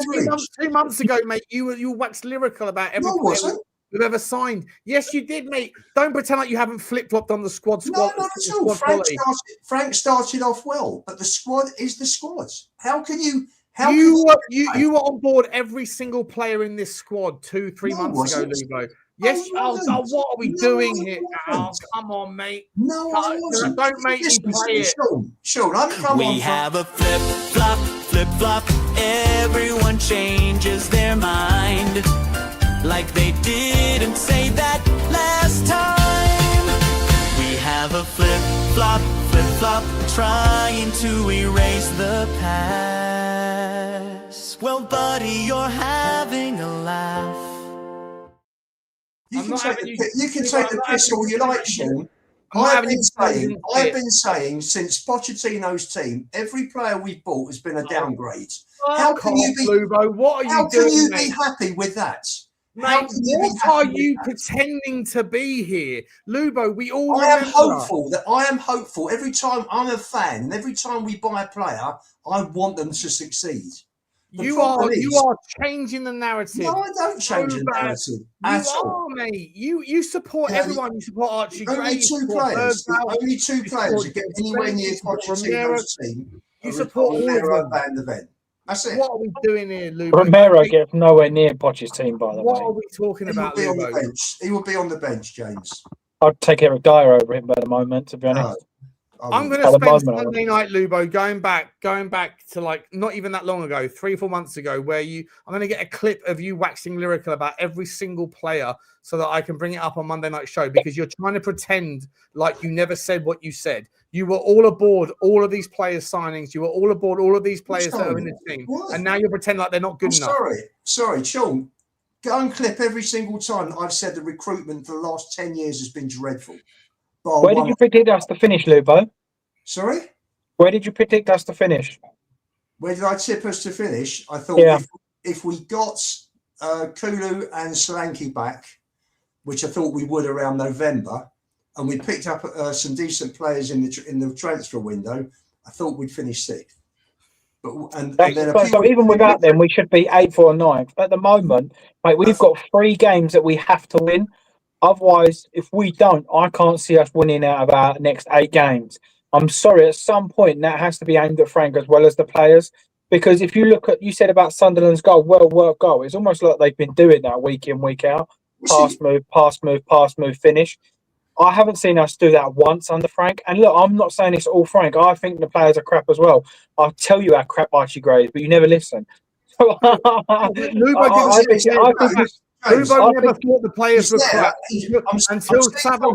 S1: 2 months ago, mate. You waxed lyrical about every player we've ever signed. Yes, you did, mate. Don't pretend like you haven't flip-flopped on the squad.
S6: No, not at all. Frank started off well, but the squad is the squad. How can you... You
S1: were on board every single player in this squad 2-3 months ago, Lubo. Yes. Oh, God, what are we doing here? Oh, come on, mate.
S6: No, I wasn't.
S1: Don't make me play it.
S6: Sean,
S7: we have a flip-flop. Everyone changes their mind. Like they didn't say that last time. We have a flip-flop, trying to erase the past. Well, buddy, you're having a laugh.
S6: You can take the piss all you like, Sean. I've been saying since Pochettino's team, every player we've bought has been a downgrade. How can you be,
S1: Lubo? What are you doing?
S6: How can you be happy with that?
S1: Mate, what are you pretending to be here? Lubo, we all
S6: I am hopeful. Every time I'm a fan, and every time we buy a player, I want them to succeed.
S1: You are changing the narrative.
S6: No, I don't change the narrative at all.
S1: Mate. You support everyone. You support Archie Gray.
S6: Only two players are getting anywhere near Pochettino's team.
S1: You support
S6: Romero and the Ven. That's it.
S1: What are we doing here, Lubo?
S3: Romero gets nowhere near Poch's team, by the way.
S1: What are we talking about, Lubo?
S6: He will be on the bench, James.
S3: I'd take Eric Dyer over him at the moment, to be honest.
S1: I'm going to spend Sunday night, Lubo, going back to like not even that long ago, 3-4 months ago, where I'm going to get a clip of you waxing lyrical about every single player so that I can bring it up on Monday Night Show, because you're trying to pretend like you never said what you said. You were all aboard all of these players' signings. You were all aboard all of these players that are in the team.
S6: What?
S1: And now you're pretending like they're not good enough.
S6: Sorry, Sean. Go and clip every single time that I've said the recruitment for the last 10 years has been dreadful.
S3: Where did you predict us to finish, Lubo?
S6: Sorry?
S3: Where did you predict us to finish?
S6: Where did I tip us to finish? I thought if we got Kulu and Solanke back, which I thought we would around November, and we picked up some decent players in the transfer window, I thought we'd finish 6th.
S3: So even without them, we should be 8th or 9th. At the moment, mate, we've got 3 games that we have to win. Otherwise, if we don't, I can't see us winning out of our next 8 games. I'm sorry, at some point that has to be aimed at Frank as well as the players. Because if you look at, you said about Sunderland's goal, well-worked goal. It's almost like they've been doing that week in, week out. Pass, move, finish. I haven't seen us do that once under Frank. And look, I'm not saying it's all Frank. I think the players are crap as well. I'll tell you how crap Archie Gray is, but you never listen.
S1: Udogie never thought the players were crap until Sava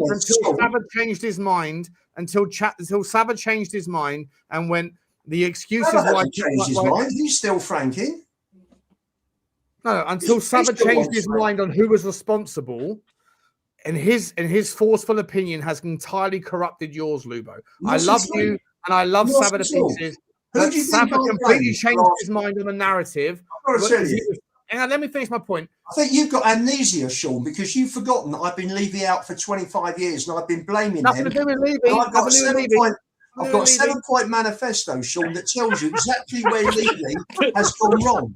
S1: changed his mind. Until Sava changed his mind and went, the excuses why
S6: he changed his mind. He's still franking.
S1: No, until Sava changed his mind on who was responsible, and his forceful opinion has entirely corrupted yours, Lubo. I love you and I love Sava to pieces. But Sava completely changed his mind on the narrative. Hang on, let me finish my point.
S6: I think you've got amnesia, Sean, because you've forgotten that I've been Levy out for 25 years and I've been blaming
S1: Nothing
S6: them.
S1: to do with Levy.
S6: And I've got a
S1: I've got
S6: 7-point manifesto, Sean, that tells you exactly where Levy has gone wrong.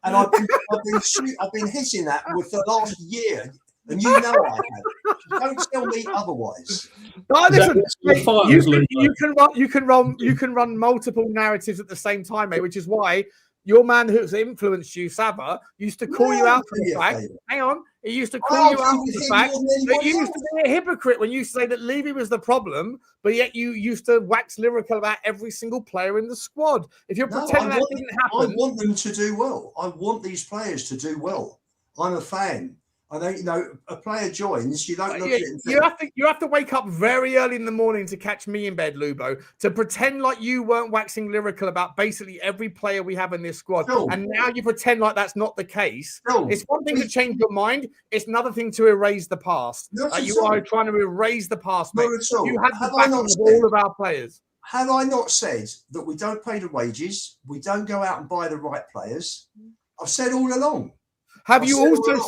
S6: And I've been hitting that with the last year, and you know I have. Don't tell me otherwise.
S1: No, listen, you can run multiple narratives at the same time, mate. Which is why your man who's influenced you, Saba, used to call you out for the fact. Hang on, he used to call you out for the fact that you used to be a hypocrite when you say that Levy was the problem, but yet you used to wax lyrical about every single player in the squad. If you're pretending that didn't happen,
S6: I want them to do well. I want these players to do well. I'm a fan. I know, you know, a player joins, you don't look at it and think,
S1: you have to wake up very early in the morning to catch me in bed, Lubo, to pretend like you weren't waxing lyrical about basically every player we have in this squad.
S6: Sure.
S1: And now you pretend like that's not the case.
S6: Sure.
S1: It's one thing to change your mind. It's another thing to erase the past. You are trying to erase the past, mate. You had the backing of all of our players.
S6: Have I not said that we don't pay the wages? We don't go out and buy the right players? I've said all along.
S1: Have you also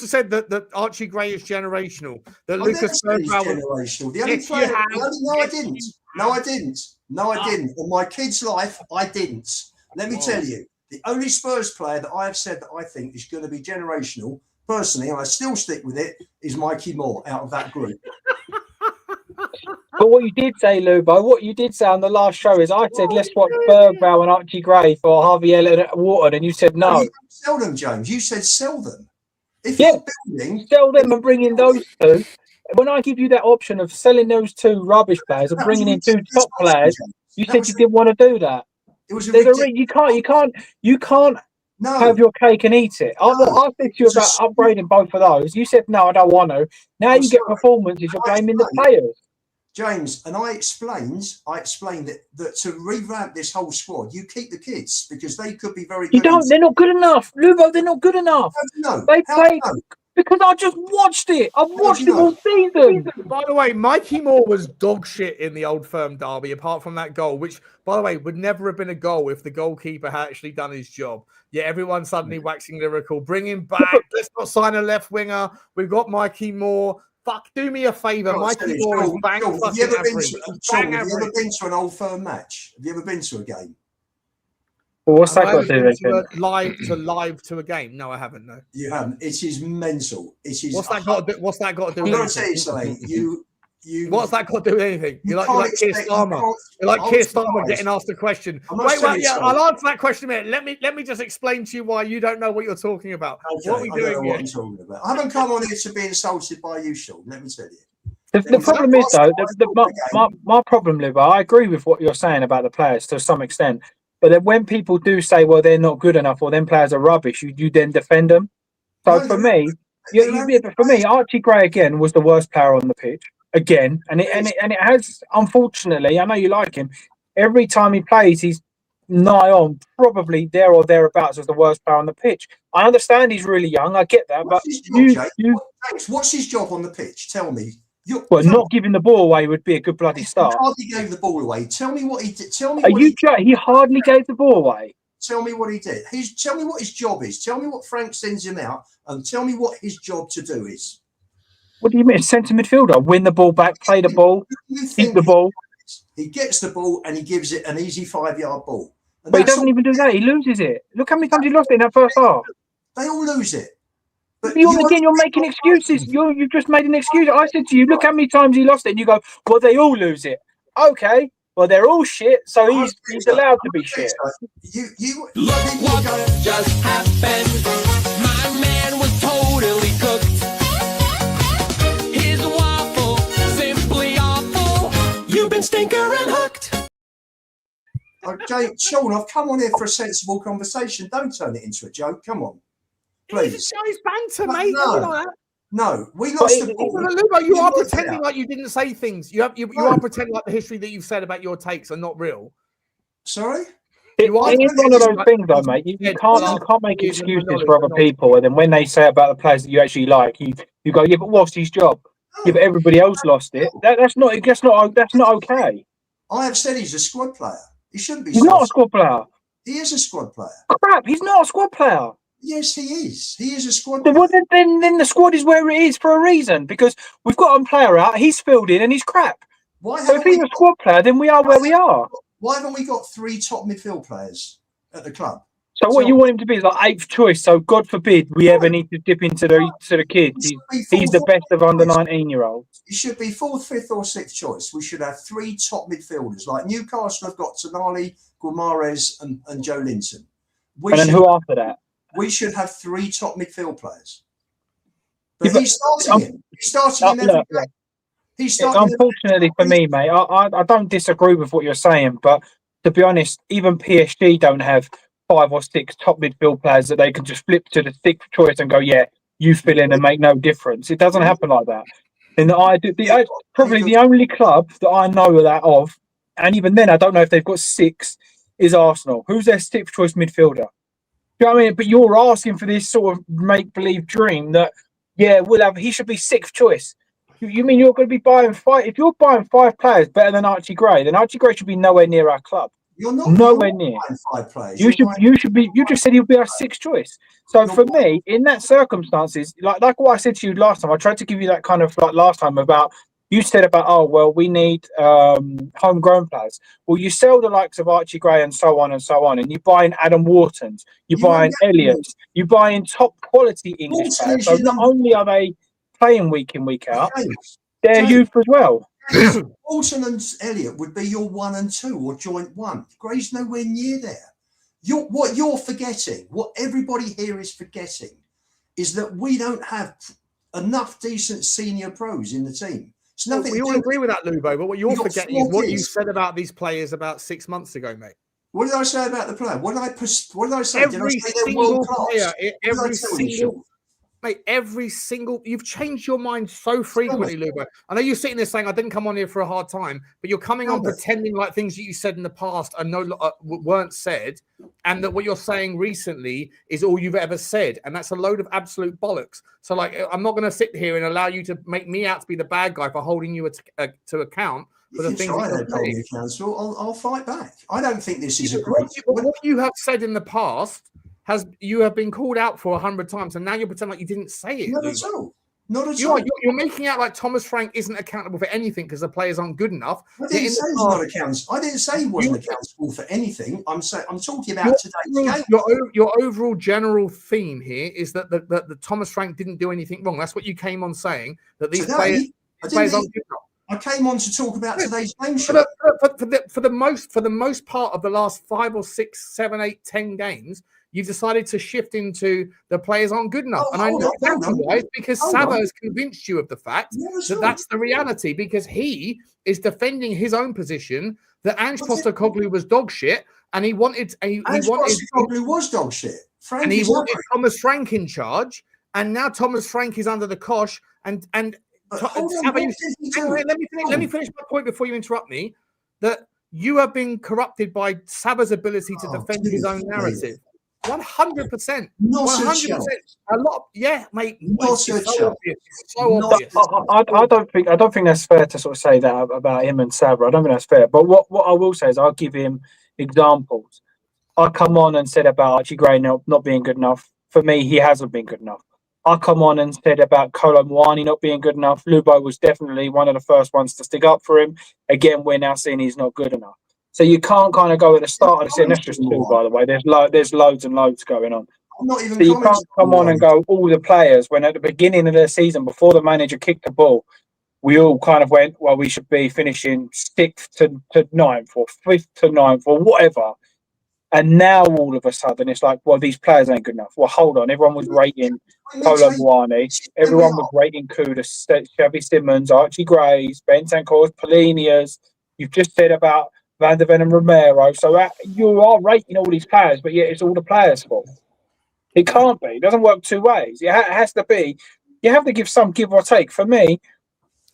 S1: said that Archie Gray is generational? That Lucas
S6: Berghvall is generational. The only player, No, I didn't. In my kid's life, I didn't. Let me tell you, the only Spurs player that I have said that I think is going to be generational, personally, and I still stick with it, is Micky Moore out of that group.
S3: But what you did say, Lubo, what you did say on the last show is I said, let's watch Berghvall and Archie Gray for Harvey Elliott at Waterford, and you said no.
S6: You sell them, James. You said sell them. If you're building...
S3: Sell them and bring in those two. When I give you that option of selling those two rubbish players and bringing in two top players, you said you didn't want to do that.
S6: It was
S3: you can't have your cake and eat it. I said to you about upgrading both of those. You said, no, I don't want to. Now you get performances, you're blaming the players.
S6: James, and I explained that to revamp this whole squad, you keep the kids because they could be very good.
S3: You don't, they're not good enough. Lubo, they're not good enough. They play because I just watched it. I've watched it all season.
S1: By the way, Micky Moore was dog shit in the Old Firm derby, apart from that goal, which, by the way, would never have been a goal if the goalkeeper had actually done his job. Yeah, everyone suddenly waxing lyrical. Bring him back. Let's not sign a left winger. We've got Micky Moore. Fuck, do me a favour. Micky Moore is bang fucking average.
S6: Have you ever been to an Old Firm match? Have you ever been to a game?
S3: Well, what's that got to do?
S1: Live to a game? No, I haven't. No,
S6: you haven't. It is mental. It is.
S1: What's that got to do? What's that got to do?
S6: I'm going to tell you something.
S1: What's that got to do with anything? You like Keir Starmer. You're like Keir Starmer getting asked a question. Wait, I'll answer that question in a minute. Let me just explain to you why you don't know what you're talking about.
S6: Okay,
S1: what are we doing here?
S6: I'm talking about. I haven't come on here to be insulted by you, Sean. Let me tell you.
S3: The problem is, though, my problem, Lubo, I agree with what you're saying about the players to some extent. But then when people do say, well, they're not good enough or them players are rubbish, you then defend them. So for me, Archie Gray again was the worst player on the pitch. Again, and it has, unfortunately, I know you like him. Every time he plays, he's nigh on, probably there or thereabouts as the worst player on the pitch. I understand he's really young, I get that, but
S6: what's his job on the pitch? Tell me.
S3: Not giving the ball away would be a good bloody start.
S6: He hardly gave the ball away. Tell me what he did. Tell me.
S3: He hardly gave the ball away.
S6: Tell me what he did. Tell me what his job is. Tell me what Frank sends him out, and tell me what his job to do is.
S3: What do you mean? Centre midfielder. Win the ball back, play the ball, keep the ball.
S6: He gets the ball and he gives it an easy 5-yard ball.
S3: But he doesn't even do that. He loses it. Look how many times he lost it in that first half.
S6: They all lose it.
S3: But you're making excuses. You've just made an excuse. I said to you, look how many times he lost it. And you go, well, they all lose it. Okay. Well, they're all shit, so he's allowed to be shit.
S7: Look what just happened. My man was totally cooked. His waffle, simply awful. You've been stinker and hooked.
S6: Okay, Sean, I've come on here for a sensible conversation. Don't turn it into a joke. Come on. Please.
S1: It's banter, mate.
S6: No, we lost the ball.
S1: Lubo, you are pretending like you didn't say things. You are pretending like the history that you've said about your takes are not real.
S6: Sorry?
S3: It is one of those things, though, mate. You can't make excuses for other people, and then when they say about the players that you actually like, you go, yeah, but what's his job? Yeah, but everybody else lost it. That's not okay.
S6: I have said he's a squad player. He shouldn't be.
S3: He's not a squad player.
S6: He is a squad player.
S3: Crap, he's not a squad player.
S6: Yes, he is. He is a squad
S3: Then,
S6: player.
S3: then the squad is where it is for a reason, because we've got a player out, he's filled in and he's crap.
S6: Why
S3: So if
S6: haven't
S3: he's
S6: we
S3: a squad player, then we are where we are.
S6: Why haven't we got 3 top midfield players at the club?
S3: So what you want him to be is like 8th choice. So God forbid we ever need to dip into the kids. He's the best of under 19-year-olds.
S6: He should be 4th, 5th, or 6th choice. We should have 3 top midfielders. Like Newcastle have got Tonali, Guimaraes, and Joe Linton.
S3: And then who after that?
S6: We should have 3 top midfield players.
S3: Yeah,
S6: But he's starting him. He's starting him every day. He's starting.
S3: Unfortunately for me, mate, I don't disagree with what you're saying, but to be honest, even PSG don't have 5 or 6 top midfield players that they can just flip to the 6th choice and go, yeah, you fill in and make no difference. It doesn't happen like that. And probably the only club that I know that of, and even then I don't know if they've got 6, is Arsenal. Who's their 6th choice midfielder? You know what I mean? But you're asking for this sort of make-believe dream that, yeah, he should be 6th choice. You mean you're going to be buying 5? If you're buying 5 players better than Archie Gray, then Archie Gray should be nowhere near our club.
S6: You're not
S3: nowhere near.
S6: 5 players.
S3: You should be. You just said he'll be our 6th choice. So for me, in that circumstances, like what I said to you last time, I tried to give you that kind of like last time about. You said about, oh, well, we need homegrown players. Well, you sell the likes of Archie Gray and so on, and you buy in Adam Whartons, you buy in Elliott's, you buy in top quality English players. So not only are they playing week in, week out, they're youth as well.
S6: Wharton and Elliott would be your 1 and 2 or joint 1. Gray's nowhere near there. What you're forgetting, what everybody here is forgetting, is that we don't have enough decent senior pros in the team.
S1: We all agree with that, Lubo, but what you're forgetting is what you said about these players about 6 months ago, mate.
S6: What did I say about the player? What did I say?
S1: Every single player, every single. You've changed your mind so frequently, Lubo. I know you're sitting there saying I didn't come on here for a hard time, but you're coming on pretending like things that you said in the past are weren't said, and that what you're saying recently is all you've ever said, and that's a load of absolute bollocks. So, like, I'm not going to sit here and allow you to make me out to be the bad guy for holding you to account for the things you're saying.
S6: I'll fight back. I don't think this is a great.
S1: What you have said in the past you have been called out for 100 times, and now you pretend like you didn't say it.
S6: Not at all. Not at all.
S1: You're making out like Thomas Frank isn't accountable for anything because the players aren't good enough.
S6: I didn't say he's not accountable. I didn't say he wasn't accountable for anything. I'm talking about today's game.
S1: Your overall general theme here is that the Thomas Frank didn't do anything wrong. That's what you came on saying, that these players aren't good enough.
S6: I came on to talk about today's game show.
S1: For the most part of the last 5 or 6, 7, 8, 10 games, you've decided to shift into the players aren't good enough. And I know exactly why. It's because Sava has convinced you of the fact that that's the reality, because he is defending his own position that Ange Postecoglou was dog shit, and he wanted
S6: Postecoglou was dog shit.
S1: And he wanted Thomas Frank in charge, and now Thomas Frank is under the cosh, and let me finish my point before you interrupt me. That you have been corrupted by Sava's ability to defend his own narrative. 100%. 100%. A lot, yeah, mate. So obvious.
S3: I don't think that's fair to sort of say that about him and Sava. I don't think that's fair. But what I will say is I'll give him examples. I come on and said about Archie Gray not being good enough. For me, he hasn't been good enough. I come on and said about Kolo Muani not being good enough. Lubo was definitely one of the first ones to stick up for him. Again, we're now seeing he's not good enough. So you can't kind of go at the start of the season. That's just 2, by the way. There's loads and loads going on. So you can't come on and go all the players when at the beginning of the season, before the manager kicked the ball, we all kind of went, well, we should be finishing 6th to 9th or 5th to 9th or whatever. And now all of a sudden it's like, well, these players ain't good enough. Well, hold on. Everyone was rating Kolo Muani. Everyone was rating Kudus, Xavi Simmons, Archie Grays, Bentancurs, Polinias. You've just said about Van der Ven and Romero. So you are rating all these players, but yet it's all the players' fault. It can't be. It doesn't work 2 ways. It has to be. You have to give some give or take. For me,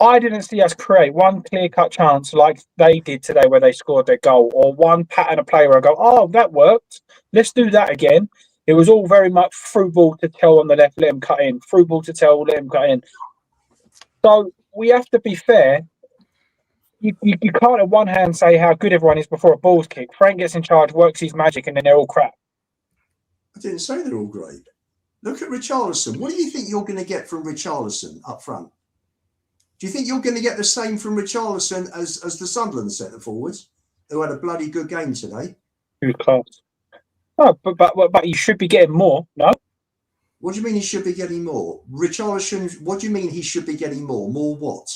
S3: I didn't see us create one clear-cut chance like they did today where they scored their goal, or one pattern of play where I go, oh, that worked. Let's do that again. It was all very much through ball to Tel on the left, let him cut in. Through ball to Tel, let him cut in. So we have to be fair. You can't on one hand say how good everyone is before a ball's kicked. Frank gets in charge, works his magic, and then they're all crap.
S6: I didn't say they're all great. Look at Richalison. What do you think you're going to get from Richalison up front? Do you think you're going to get the same from Richalison as the Sunderland centre forwards, who had a bloody good game today?
S3: Who's class? Oh, but you should be getting more, no?
S6: What do you mean he should be getting more? Richarlison, what do you mean he should be getting more? More what?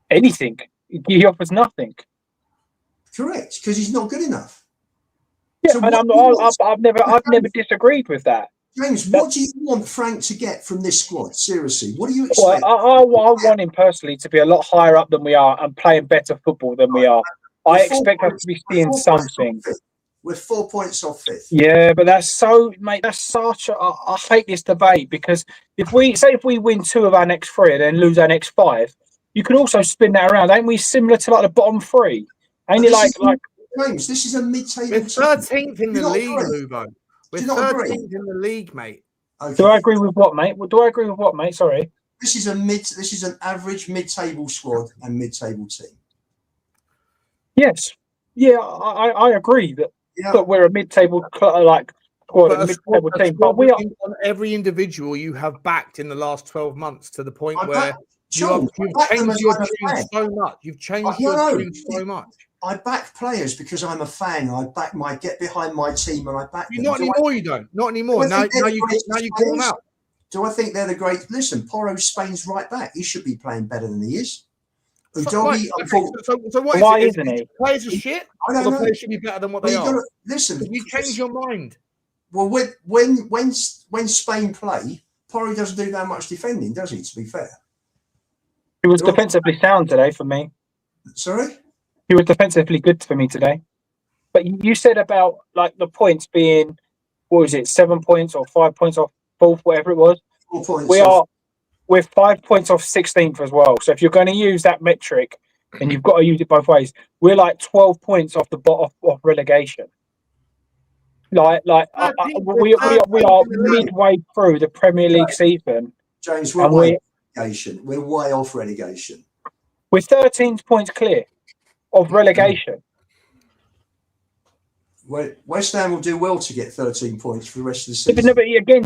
S3: Anything. He offers nothing.
S6: Correct, because he's not good enough.
S3: Yeah,
S6: So
S3: and I've never disagreed with that.
S6: James, what do you want Frank to get from this squad? Seriously, what do you
S3: Well,
S6: expect?
S3: I want him personally to be a lot higher up than we are and playing better football than we are. I expect us to be seeing something.
S6: We're 4 points off fifth.
S3: Yeah, but that's so, mate. That's such a. I hate this debate because if we win 2 of our next 3 and then lose our next 5, you can also spin that around. Ain't we similar to like the bottom 3? Ain't it like
S6: James? This is a mid-table.
S1: We're 13th in the league,
S6: agree?
S1: Lubo. We're
S6: Do you not agree?
S1: 13th in the league, mate.
S6: Okay.
S3: Do I agree with what, mate? Do I agree with what, mate? Sorry.
S6: This is an average mid-table squad and mid-table team.
S3: Yes. Yeah, I agree that.
S6: Yeah.
S3: But we're a mid-table squad,
S1: But
S3: a mid-table team. But we are.
S1: On every individual you have backed in the last 12 months to the point where
S6: John,
S1: you've changed your tune so much. You've changed your tune so much.
S6: I back players because I'm a fan. I get behind my team and I back them.
S1: Not anymore, you don't. Not anymore. Now you call them out.
S6: Do I think they're the great? Listen, Porro's Spain's right back. He should be playing better than he is. Udogie,
S1: so what
S3: Why
S1: is it?
S3: isn't he?
S1: Players are shit.
S6: I don't
S1: the
S6: know.
S1: players should be better than what they are.
S6: Listen,
S1: You change your mind.
S6: Well, when Spain play, Porro doesn't do that much defending, does he? To be fair,
S3: He was defensively sound today for me.
S6: Sorry.
S3: He was defensively good for me today. But you said about like the points being, what was it, 7 points or 5 points off fourth, whatever it was.
S6: 4 points.
S3: We're 5 points off 16th as well. So if you're going to use that metric, and you've got to use it both ways, we're like 12 points off the bottom of relegation. We are midway through the Premier League season.
S6: James, we're way off relegation.
S3: We're 13 points clear of relegation.
S6: West Ham will do well to get 13 points for the rest of the season.
S3: But again,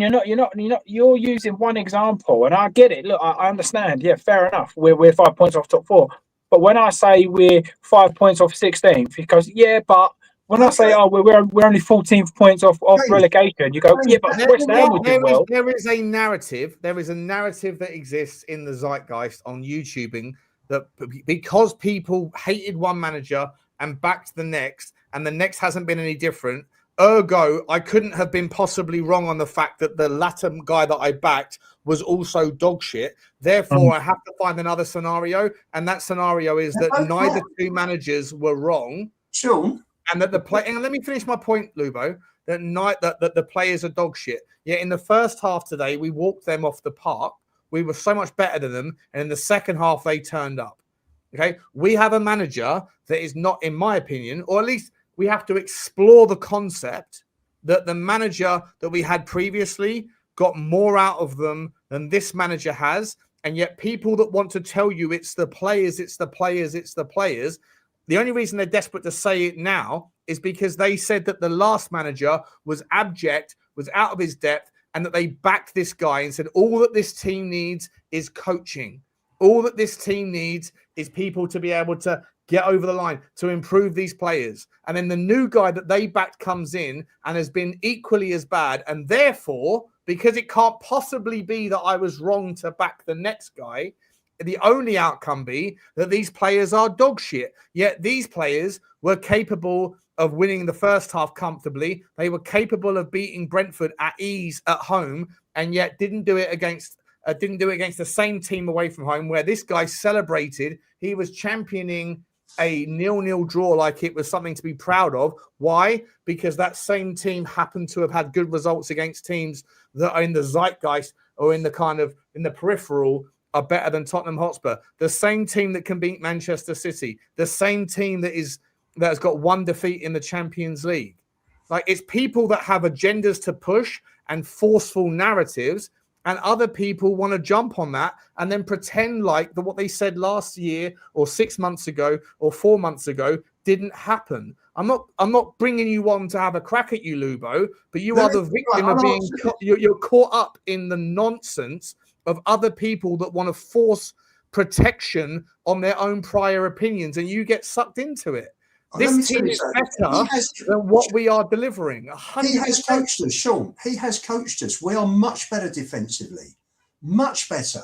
S3: you're using one example, and I get it. Look, I understand. Yeah, fair enough. We're 5 points off top 4. But when I say we're 5 points off 16th, because but when I say we're only 14 points off relegation, you go but West Ham will do well.
S1: There is a narrative. There is a narrative that exists in the zeitgeist on YouTubing that because people hated one manager and backed the next, and the next hasn't been any different. Ergo, I couldn't have been possibly wrong on the fact that the latter guy that I backed was also dog shit. Therefore, I have to find another scenario, and that scenario is that neither two managers were wrong.
S6: Sure.
S1: And that and let me finish my point, Lubo. That the players are dog shit. Yet in the first half today, we walked them off the park. We were so much better than them, and in the second half, they turned up. Okay, we have a manager that is not, in my opinion, or at least we have to explore the concept that the manager that we had previously got more out of them than this manager has. And yet people that want to tell you it's the players, it's the players, it's the players. The only reason they're desperate to say it now is because they said that the last manager was abject, was out of his depth, and that they backed this guy and said all that this team needs is coaching. All that this team needs is people to be able to get over the line, to improve these players. And then the new guy that they backed comes in and has been equally as bad. And therefore, because it can't possibly be that I was wrong to back the next guy, the only outcome be that these players are dog shit. Yet these players were capable of winning the first half comfortably. They were capable of beating Brentford at ease at home, and yet didn't do it against the same team away from home, where this guy celebrated. He was championing a 0-0 draw like it was something to be proud of. Why? Because that same team happened to have had good results against teams that are in the zeitgeist or in the peripheral are better than Tottenham Hotspur. The same team that can beat Manchester City. The same team that has got one defeat in the Champions League. Like, it's people that have agendas to push and forceful narratives, and other people want to jump on that and then pretend like what they said last year or 6 months ago or 4 months ago didn't happen. I'm not bringing you on to have a crack at you, Lubo, but you
S6: No,
S1: are the
S6: right,
S1: victim
S6: I'm
S1: of being
S6: not-
S1: you're caught up in the nonsense of other people that want to force protection on their own prior opinions, and you get sucked into it.
S6: Let me
S1: This
S6: tell
S1: team
S6: you
S1: is
S6: something.
S1: better than what we are delivering. 100%.
S6: He has coached us, Sean. He has coached us. We are much better defensively. Much better.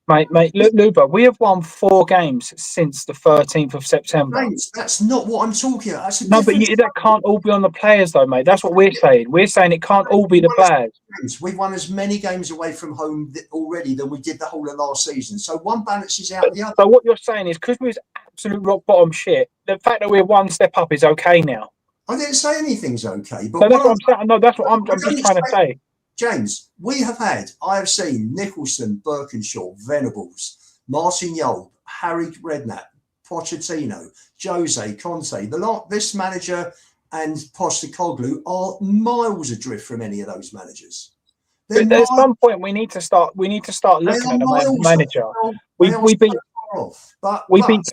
S3: Mate, Luba, we have won 4 games since the 13th of September.
S6: James, that's not what I'm talking about. That's a
S3: No, but
S6: different
S3: that can't all be on the players, though, mate. That's what we're saying. We're saying it can't all be the players.
S6: We've won as many games away from home already than we did the whole of last season. So one balances out the other.
S3: So what you're saying is because we was absolute rock bottom shit, the fact that we're one step up is okay now.
S6: I didn't say anything's okay, but
S3: So that's what I'm saying. No, that's what I'm just trying to say.
S6: James, I have seen Nicholson, Birkinshaw, Venables, Martin Yolb, Harry Redknapp, Pochettino, Jose, Conte. This manager and Postecoglou are miles adrift from any of those managers.
S3: But at some point, we need to start looking at the manager. We beat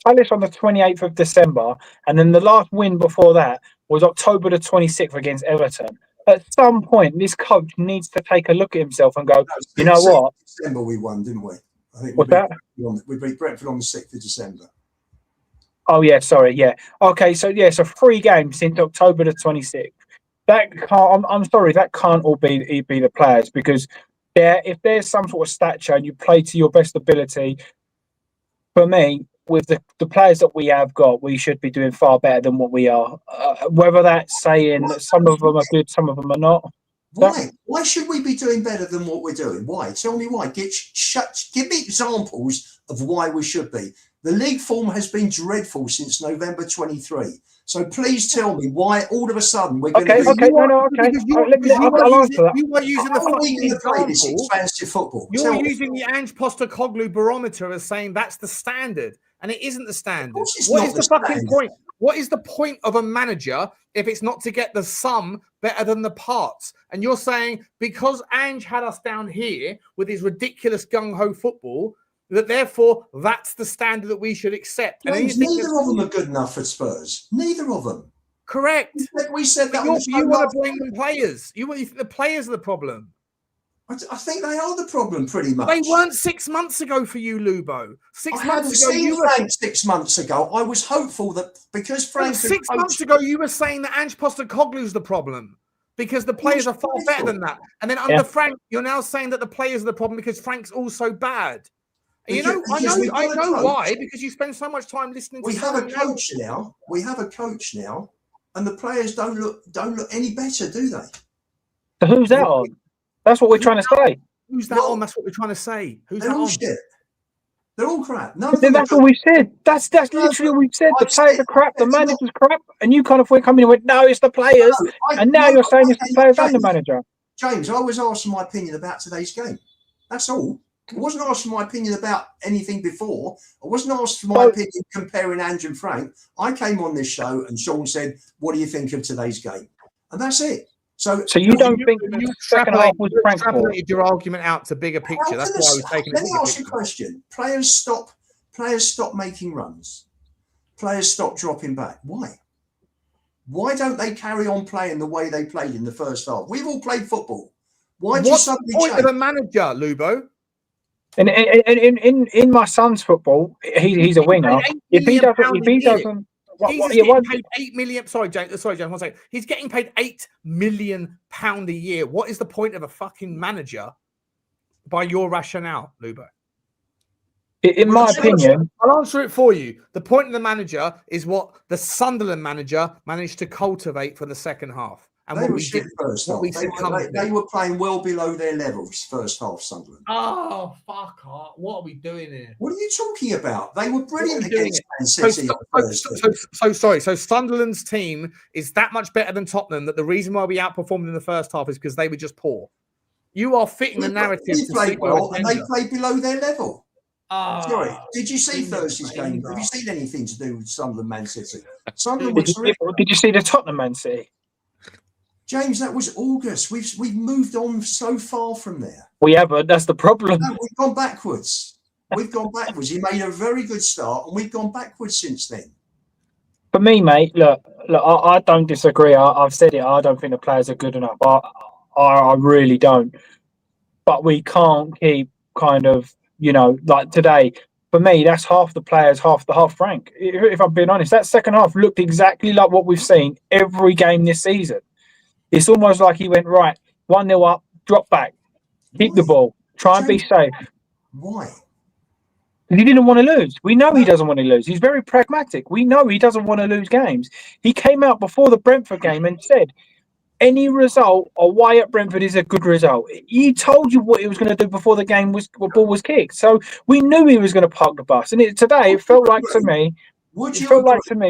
S3: Palace on the 28th of December, and then the last win before that was October the 26th against Everton. At some point, this coach needs to take a look at himself and go, you know what?
S6: December we won, didn't we? I think
S3: What's that?
S6: We beat Brentford on the 6th of December.
S3: Oh, yeah, sorry, yeah. Okay, so 3 games since October the 26th. That can't, I'm sorry, that can't all be the players, because if there's some sort of stature and you play to your best ability, for me, with the players that we have got, we should be doing far better than what we are. Whether that's saying that some of them are good, some of them are not.
S6: Why? Why should we be doing better than what we're doing? Why? Tell me why. Give me examples of why we should be. The league form has been dreadful since November 23. So please tell me why all of a sudden we're going to be...
S3: Okay. I'll answer that.
S1: You were using the fucking example.
S6: Expansive football.
S1: You're using the Ange Postecoglou barometer as saying that's the standard, and it isn't the standard. What is the fucking point? What is the point of a manager if it's not to get the sum better than the parts? And you're saying because Ange had us down here with his ridiculous gung-ho football, that therefore that's the standard that we should accept.
S6: James, neither of them are good enough for Spurs. Neither of them.
S1: Correct.
S6: We said that.
S1: You want to blame the players. You think the players are the problem.
S6: I think they are the problem, pretty much.
S1: They weren't 6 months ago for you, Lubo. 6 months ago, you were
S6: Frank 6 months ago. I was hopeful that because Frank
S1: 6 months ago, you were saying that Ange Postecoglou's the problem because the players are far better than that. And then under Frank, you're now saying that the players are the problem because Frank's also bad. And I know why, because you spend so much time listening to.
S6: We have a coach now. We have a coach now, and the players don't look any better, do they?
S3: So who's that on? That's what we're trying to say.
S1: Who's that on? That's what we're trying to say. Who's that on?
S6: Shit. They're all crap.
S3: That's what we said. That's literally what we said. The players are crap. The manager's crap. And you kind of went coming and went, no, it's the players. And now you're saying it's the players and the manager.
S6: James, I was asked for my opinion about today's game. That's all. I wasn't asked for my opinion about anything before. I wasn't asked for my opinion comparing Ange and Frank. I came on this show and Sean said, what do you think of today's game? And that's it. So
S3: you don't think the second half was Frank? You
S1: extrapolated your argument out to bigger picture. That's why I was taking.
S6: Let me ask you a question. Players stop making runs. Players stop dropping back. Why? Why don't they carry on playing the way they played in the first half? We've all played football. Why do you suddenly
S1: point
S6: change?
S1: of a manager, Lubo?
S3: In my son's football, he's a winger. If he doesn't,
S1: he's getting paid 8 million. Sorry, James. 1 second. He's getting paid £8 million a year. What is the point of a fucking manager? By your rationale, Lubo.
S3: In my opinion,
S1: I'll answer it for you. The point of the manager is what the Sunderland manager managed to cultivate for the second half. And
S6: they
S1: what
S6: were
S1: we
S6: shit
S1: did,
S6: first half. They were playing well below their levels first half, Sunderland.
S1: Oh, fuck off. What are we doing here?
S6: What are you talking about? They were brilliant against Man City.
S1: Sorry. So Sunderland's team is that much better than Tottenham that the reason why we outperformed in the first half is because they were just poor. You are fitting the narrative.
S6: We played well and they played below their level.
S1: Sorry.
S6: Did you see Thursday's game? Have you seen anything to do with Sunderland Man City?
S3: Did you see the Tottenham Man City?
S6: James, that was August. We've moved on so far from there.
S3: We haven't. That's the problem.
S6: No, we've gone backwards. He made a very good start, and we've gone backwards since then.
S3: For me, mate, look, I don't disagree. I've said it. I don't think the players are good enough. I really don't. But we can't keep kind of, like today. For me, that's half the players, half Frank. If I'm being honest, that second half looked exactly like what we've seen every game this season. It's almost like he went, right, 1-0 up, drop back, keep the ball, try and be safe.
S6: Why?
S3: He didn't want to lose. We know he doesn't want to lose. He's very pragmatic. We know he doesn't want to lose games. He came out before the Brentford game and said, any result away at Brentford is a good result. He told you what he was going to do before the ball was kicked. So we knew he was going to park the bus. And today, it felt like to me,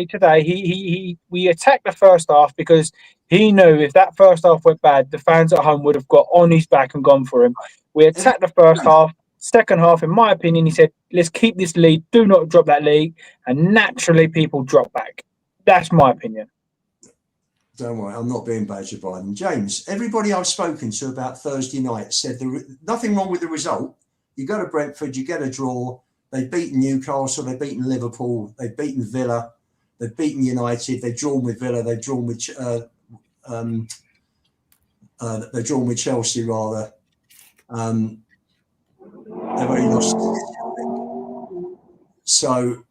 S3: today we attacked the first half because he knew if that first half went bad, the fans at home would have got on his back and gone for him. We attacked the first half. Second half, in my opinion, he said, let's keep this lead. Do not drop that lead. And naturally, people drop back. That's my opinion.
S6: Don't worry, I'm not being badgered by them. James, everybody I've spoken to about Thursday night said nothing wrong with the result. You go to Brentford, you get a draw. They've beaten Newcastle, they've beaten Liverpool, they've beaten Villa, they've beaten United, they've drawn with Villa, they've drawn with Chelsea rather. They've only lost. So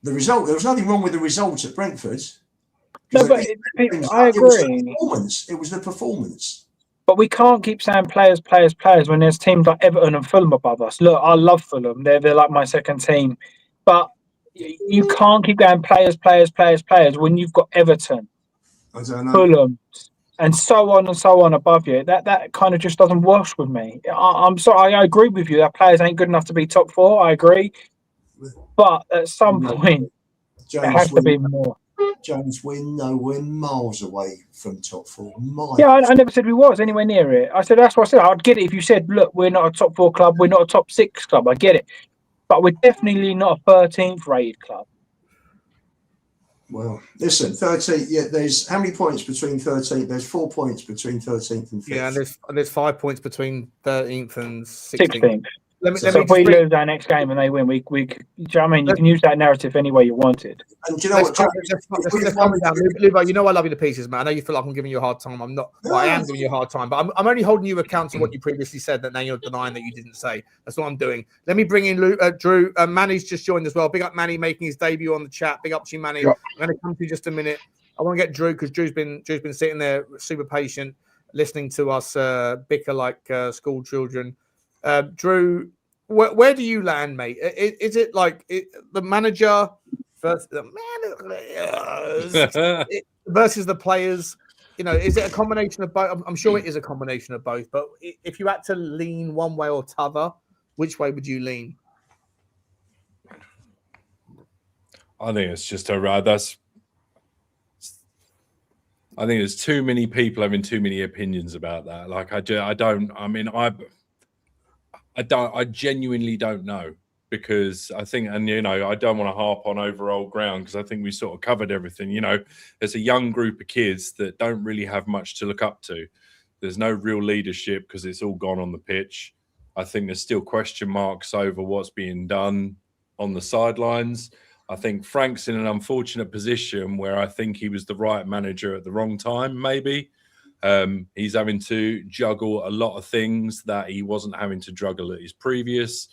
S6: the result, there was nothing wrong with the result at Brentford.
S3: No, but I agree.
S6: It was the performance.
S3: But we can't keep saying players when there's teams like Everton and Fulham above us. Look, I love Fulham. They're like my second team. But you can't keep going players when you've got Everton, Fulham, and so on above you. That kind of just doesn't wash with me. I'm sorry, I agree with you. That players ain't good enough to be top four. I agree. But at some point, there has to be more.
S6: James, we're miles away from top four.
S3: I never said we was anywhere near it. I said that's what I said. I'd get it if you said, look, we're not a top four club, we're not a top six club. I get it, but we're definitely not a 13th rated club.
S6: Well, listen, 13th. Yeah, there's how many points between 13th? There's 4 points between 13th and 5th.
S1: Yeah, and there's 5 points between 13th and 16th.
S3: So if we lose our next game and they win, we do you know what I mean? You can use that narrative any way you wanted.
S6: And do you know what?
S1: Let's calm down. Lubo, you know I love you to pieces, man. I know you feel like I'm giving you a hard time. I'm not. Well, I am giving you a hard time, but I'm only holding you account to what you previously said that now you're denying that you didn't say. That's what I'm doing. Let me bring in Drew. Manny's just joined as well. Big up Manny making his debut on the chat. Big up to you, Manny. Yep. I'm going to come to you just a minute. I want to get Drew because Drew's been sitting there super patient, listening to us bicker like school children. Drew. Where do you land, mate? Is it like the manager versus the players? You know, is it a combination of both? I'm sure it is a combination of both. But if you had to lean one way or t'other, which way would you lean?
S2: I think it's just I think there's too many people having too many opinions about that. Like I genuinely don't know because I think, and I don't want to harp on over old ground because I think we sort of covered everything. There's a young group of kids that don't really have much to look up to. There's no real leadership because it's all gone on the pitch. I think there's still question marks over what's being done on the sidelines. I think Frank's in an unfortunate position where I think he was the right manager at the wrong time, maybe. He's having to juggle a lot of things that he wasn't having to juggle at his previous.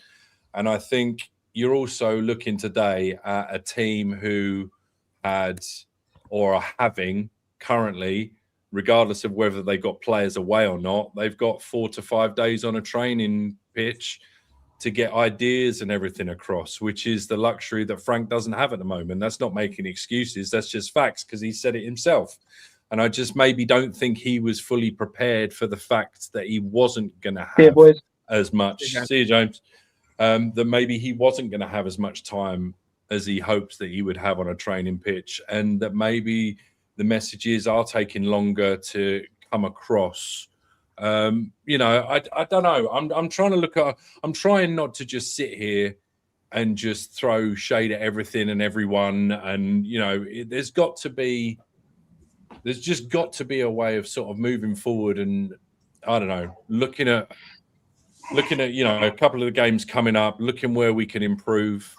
S2: And I think you're also looking today at a team who had or are having currently, regardless of whether they got players away or not, they've got 4 to 5 days on a training pitch to get ideas and everything across, which is the luxury that Frank doesn't have at the moment. That's not making excuses. That's just facts because he said it himself. And I just maybe don't think he was fully prepared for the fact that he wasn't going to have as much. See you, James. That maybe he wasn't going to have as much time as he hopes that he would have on a training pitch, and that maybe the messages are taking longer to come across. I don't know. I'm trying to look at. I'm trying not to just sit here and just throw shade at everything and everyone. And there's just got to be a way of sort of moving forward and, I don't know, looking at a couple of the games coming up, looking where we can improve.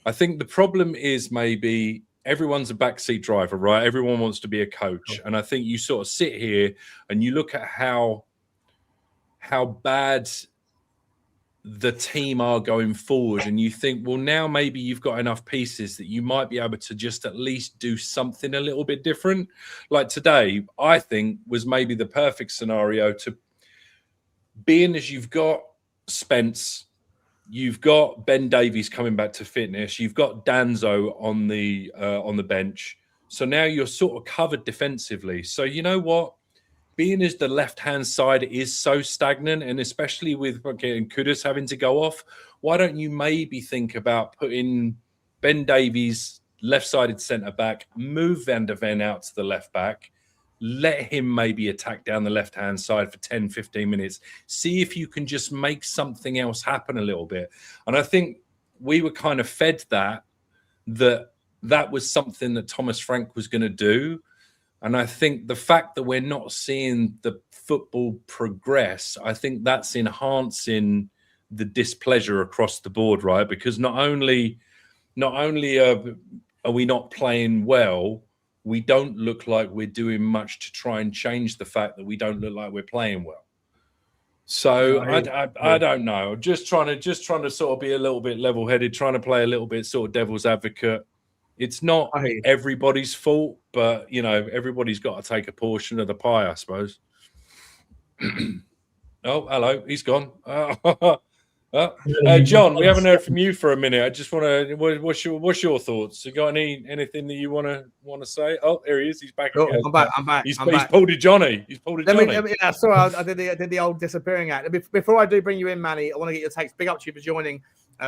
S2: I think the problem is maybe everyone's a backseat driver, right? Everyone wants to be a coach. And I think you sort of sit here and you look at how bad the team are going forward, and you think, well, now maybe you've got enough pieces that you might be able to just at least do something a little bit different. Like today, I think was maybe the perfect scenario to being as you've got Spence, you've got Ben Davies coming back to fitness, you've got Danzo on the bench. So now you're sort of covered defensively. So you know what? Being as the left-hand side is so stagnant, and especially with getting Kudus having to go off, why don't you maybe think about putting Ben Davies left-sided centre-back, move Van der Ven out to the left-back, let him maybe attack down the left-hand side for 10, 15 minutes, see if you can just make something else happen a little bit. And I think we were kind of fed that was something that Thomas Frank was going to do. And I think the fact that we're not seeing the football progress, I think that's enhancing the displeasure across the board, right? Because not only are we not playing well, we don't look like we're doing much to try and change the fact that we don't look like we're playing well. So I don't know. Just trying to sort of be a little bit level-headed, trying to play a little bit sort of devil's advocate. It's not everybody's fault, but, you know, everybody's got to take a portion of the pie, I suppose. Oh, hello. He's gone. John, we haven't heard from you for a minute. I just want to. What's your thoughts? You got anything that you want to say? Oh, there he is. He's back.
S1: Oh, I'm back.
S2: He's pulled a Johnny.
S1: Sorry, I did the old disappearing act. Before I do bring you in, Manny, I want to get your takes. Big up to you for joining.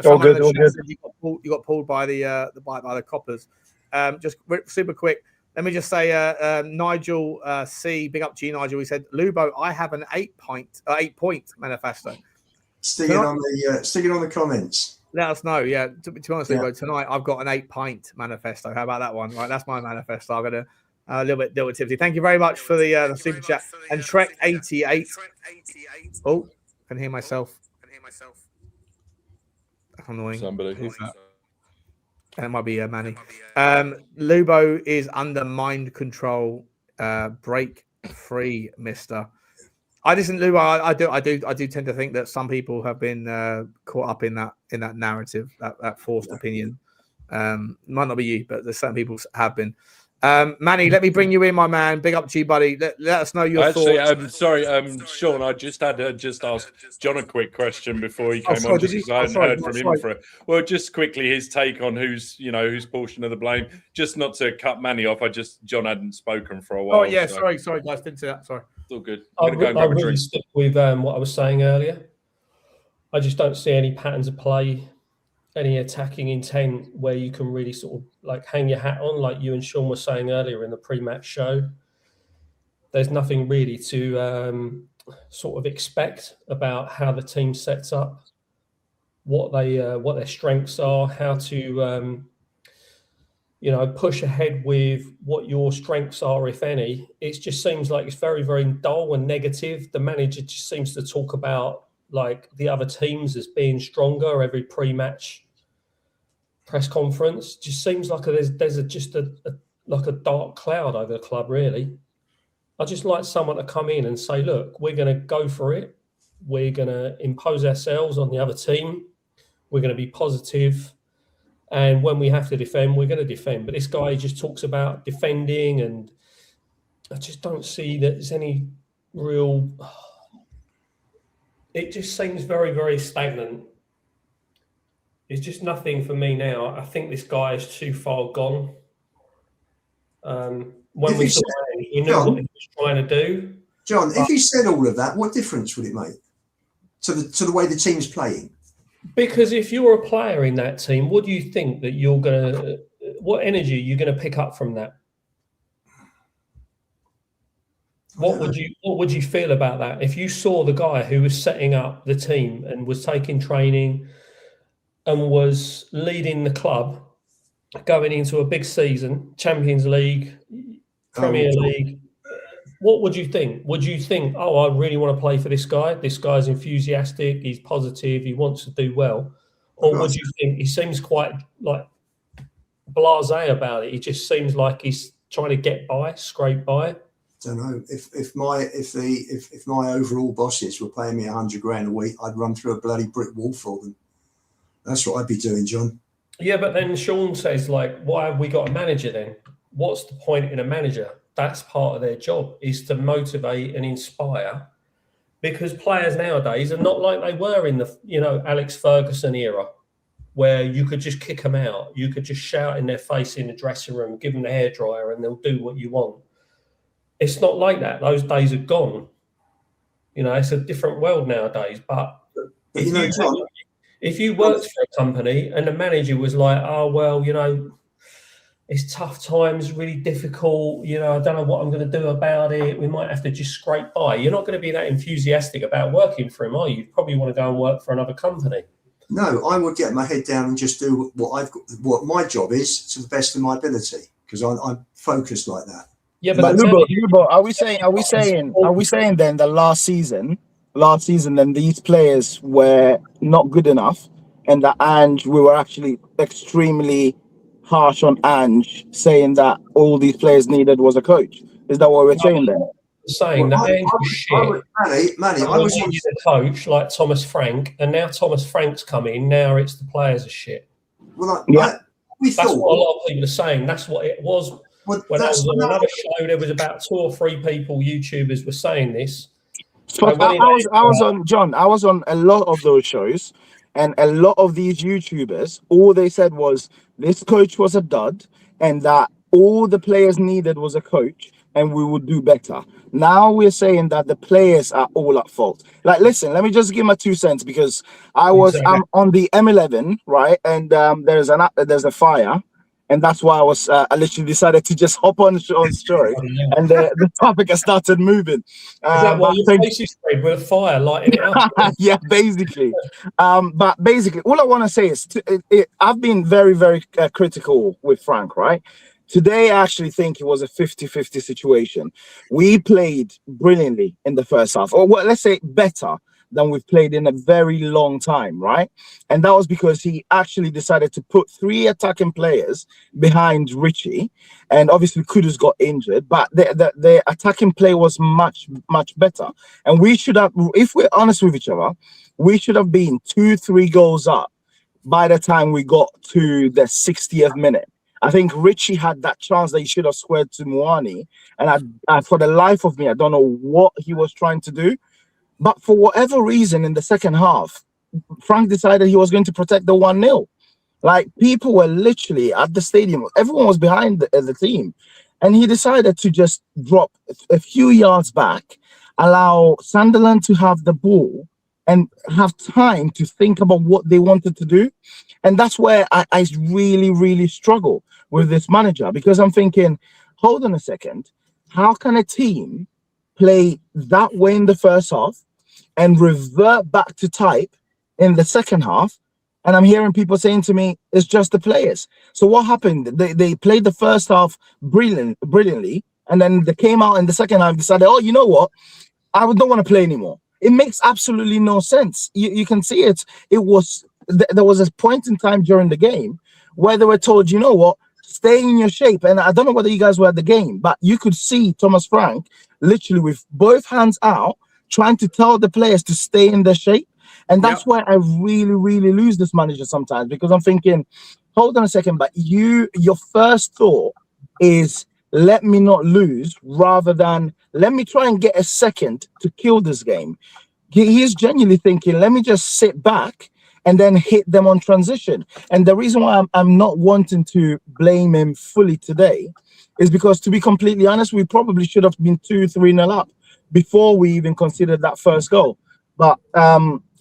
S3: All good.
S1: You got pulled by the coppers. Just super quick. Let me just say, Nigel C. Big up to you, Nigel. He said, Lubo, I have an 8-point manifesto.
S6: Sticking on the comments.
S1: Let us know. Yeah, to be honest, Lubo, tonight I've got an 8-pint manifesto. How about that one? Right, that's my manifesto. I've got a little bit tipsy. Thank you very much for the super chat. And Trek 88. Oh, can hear myself. Annoying.
S2: Somebody.
S1: That might be Manny. Lubo is under mind control. Break free, mister. I listen, Lubo. I do tend to think that some people have been caught up in that narrative, that forced opinion. Might not be you, but there's some people have been. Manny, let me bring you in, my man. Big up to you, buddy. Let us know your thoughts.
S2: Sorry, Sean. I just asked John a quick question before he came on, just because I hadn't heard from him for it. Well, just quickly, his take on whose portion of the blame. Just not to cut Manny off. John hadn't spoken for a while.
S1: Oh yeah, so. sorry, guys, didn't say that. Sorry.
S2: It's all good.
S5: I really stick with what I was saying earlier. I just don't see any patterns of play, any attacking intent where you can really sort of like hang your hat on, like you and Sean were saying earlier in the pre-match show. There's nothing really to sort of expect about how the team sets up, what their strengths are, how to push ahead with what your strengths are, if any. It just seems like it's very, very dull and negative. The manager just seems to talk about like the other teams as being stronger every pre-match press conference. Just seems like there's a dark cloud over the club, really. I just like someone to come in and say, look, we're going to go for it. We're going to impose ourselves on the other team. We're going to be positive. And when we have to defend, we're going to defend. But this guy just talks about defending, and I just don't see that there's any real... It just seems very, very stagnant. It's just nothing for me now. I think this guy is too far gone. When we saw him, he knew what he was trying to do.
S6: John, if he said all of that, what difference would it make to the way the team's playing?
S5: Because if you're a player in that team, what do you think that you're going to... What energy are you going to pick up from that? What would you feel about that if you saw the guy who was setting up the team and was taking training and was leading the club going into a big season, Champions League, Premier League? What would you think? Would you think, oh, I really want to play for this guy? This guy's enthusiastic, he's positive, he wants to do well. Or would you think he seems quite like blasé about it. He just seems like he's trying to get by, scrape by.
S6: Don't know if my overall bosses were paying me $100,000 a week, I'd run through a bloody brick wall for them. That's what I'd be doing, John.
S5: Yeah, but then Sean says, like, why have we got a manager then? What's the point in a manager? That's part of their job, is to motivate and inspire, because players nowadays are not like they were in the, Alex Ferguson era, where you could just kick them out. You could just shout in their face in the dressing room, give them the hairdryer, and they'll do what you want. It's not like that. Those days are gone. It's a different world nowadays. But if you worked for a company and the manager was like, oh, well, it's tough times, really difficult. I don't know what I'm going to do about it. We might have to just scrape by. You're not going to be that enthusiastic about working for him, are you? You probably want to go and work for another company.
S6: No, I would get my head down and just do what my job is to the best of my ability, because I'm focused like that.
S5: Yeah,
S3: but Lubo, are we saying then that last season then these players were not good enough, and that Ange, we were actually extremely harsh on Ange, saying that all these players needed was a coach? Is that what we're saying then?
S5: Saying that Ange was shit.
S6: Manny, I was
S5: needed a coach like Thomas Frank, and now Thomas Frank's come in. Now it's the players are shit.
S6: Well,
S5: that's what a lot of people are saying. That's what it was. When I was on another show, there was about 2 or 3 people, YouTubers, were saying this.
S3: So I was on a lot of those shows, and a lot of these YouTubers, all they said was this coach was a dud, and that all the players needed was a coach, and we would do better. Now we're saying that the players are all at fault. Like, listen, let me just give my 2 cents, because I'm on the M11, right, and there's a fire. And that's why I literally decided to just hop on story, and the topic has started moving.
S5: Is that why your face is sprayed with a fire lighting it up?
S3: Yeah, basically. But basically, all I want to say is I've been very, very critical with Frank, right? Today, I actually think it was a 50-50 situation. We played brilliantly in the first half, or let's say better than we've played in a very long time, right? And that was because he actually decided to put 3 attacking players behind Richie, and obviously Kudus got injured, but the attacking play was much, much better. And we should have, if we're honest with each other, we should have been 2-3 goals up by the time we got to the 60th minute. I think Richie had that chance that he should have squared to Muani, and I for the life of me, I don't know what he was trying to do. But for whatever reason, in the second half, Frank decided he was going to protect the 1-0. Like, people were literally at the stadium. Everyone was behind the team. And he decided to just drop a few yards back, allow Sunderland to have the ball and have time to think about what they wanted to do. And that's where I really, really struggle with this manager, because I'm thinking, hold on a second. How can a team play that way in the first half and revert back to type in the second half? And I'm hearing people saying to me, it's just the players. So what happened? They played the first half brilliantly, and then they came out in the second half and decided, oh, you know what? I don't want to play anymore. It makes absolutely no sense. You can see it. There was a point in time during the game where they were told, you know what? Stay in your shape. And I don't know whether you guys were at the game, but you could see Thomas Frank literally with both hands out trying to tell the players to stay in their shape. And that's where I really, really lose this manager sometimes, because I'm thinking, hold on a second, but your first thought is, let me not lose, rather than let me try and get a second to kill this game. He's genuinely thinking, let me just sit back and then hit them on transition. And the reason why I'm not wanting to blame him fully today is because, to be completely honest, we probably should have been 2-3-0 up before we even considered that first goal. But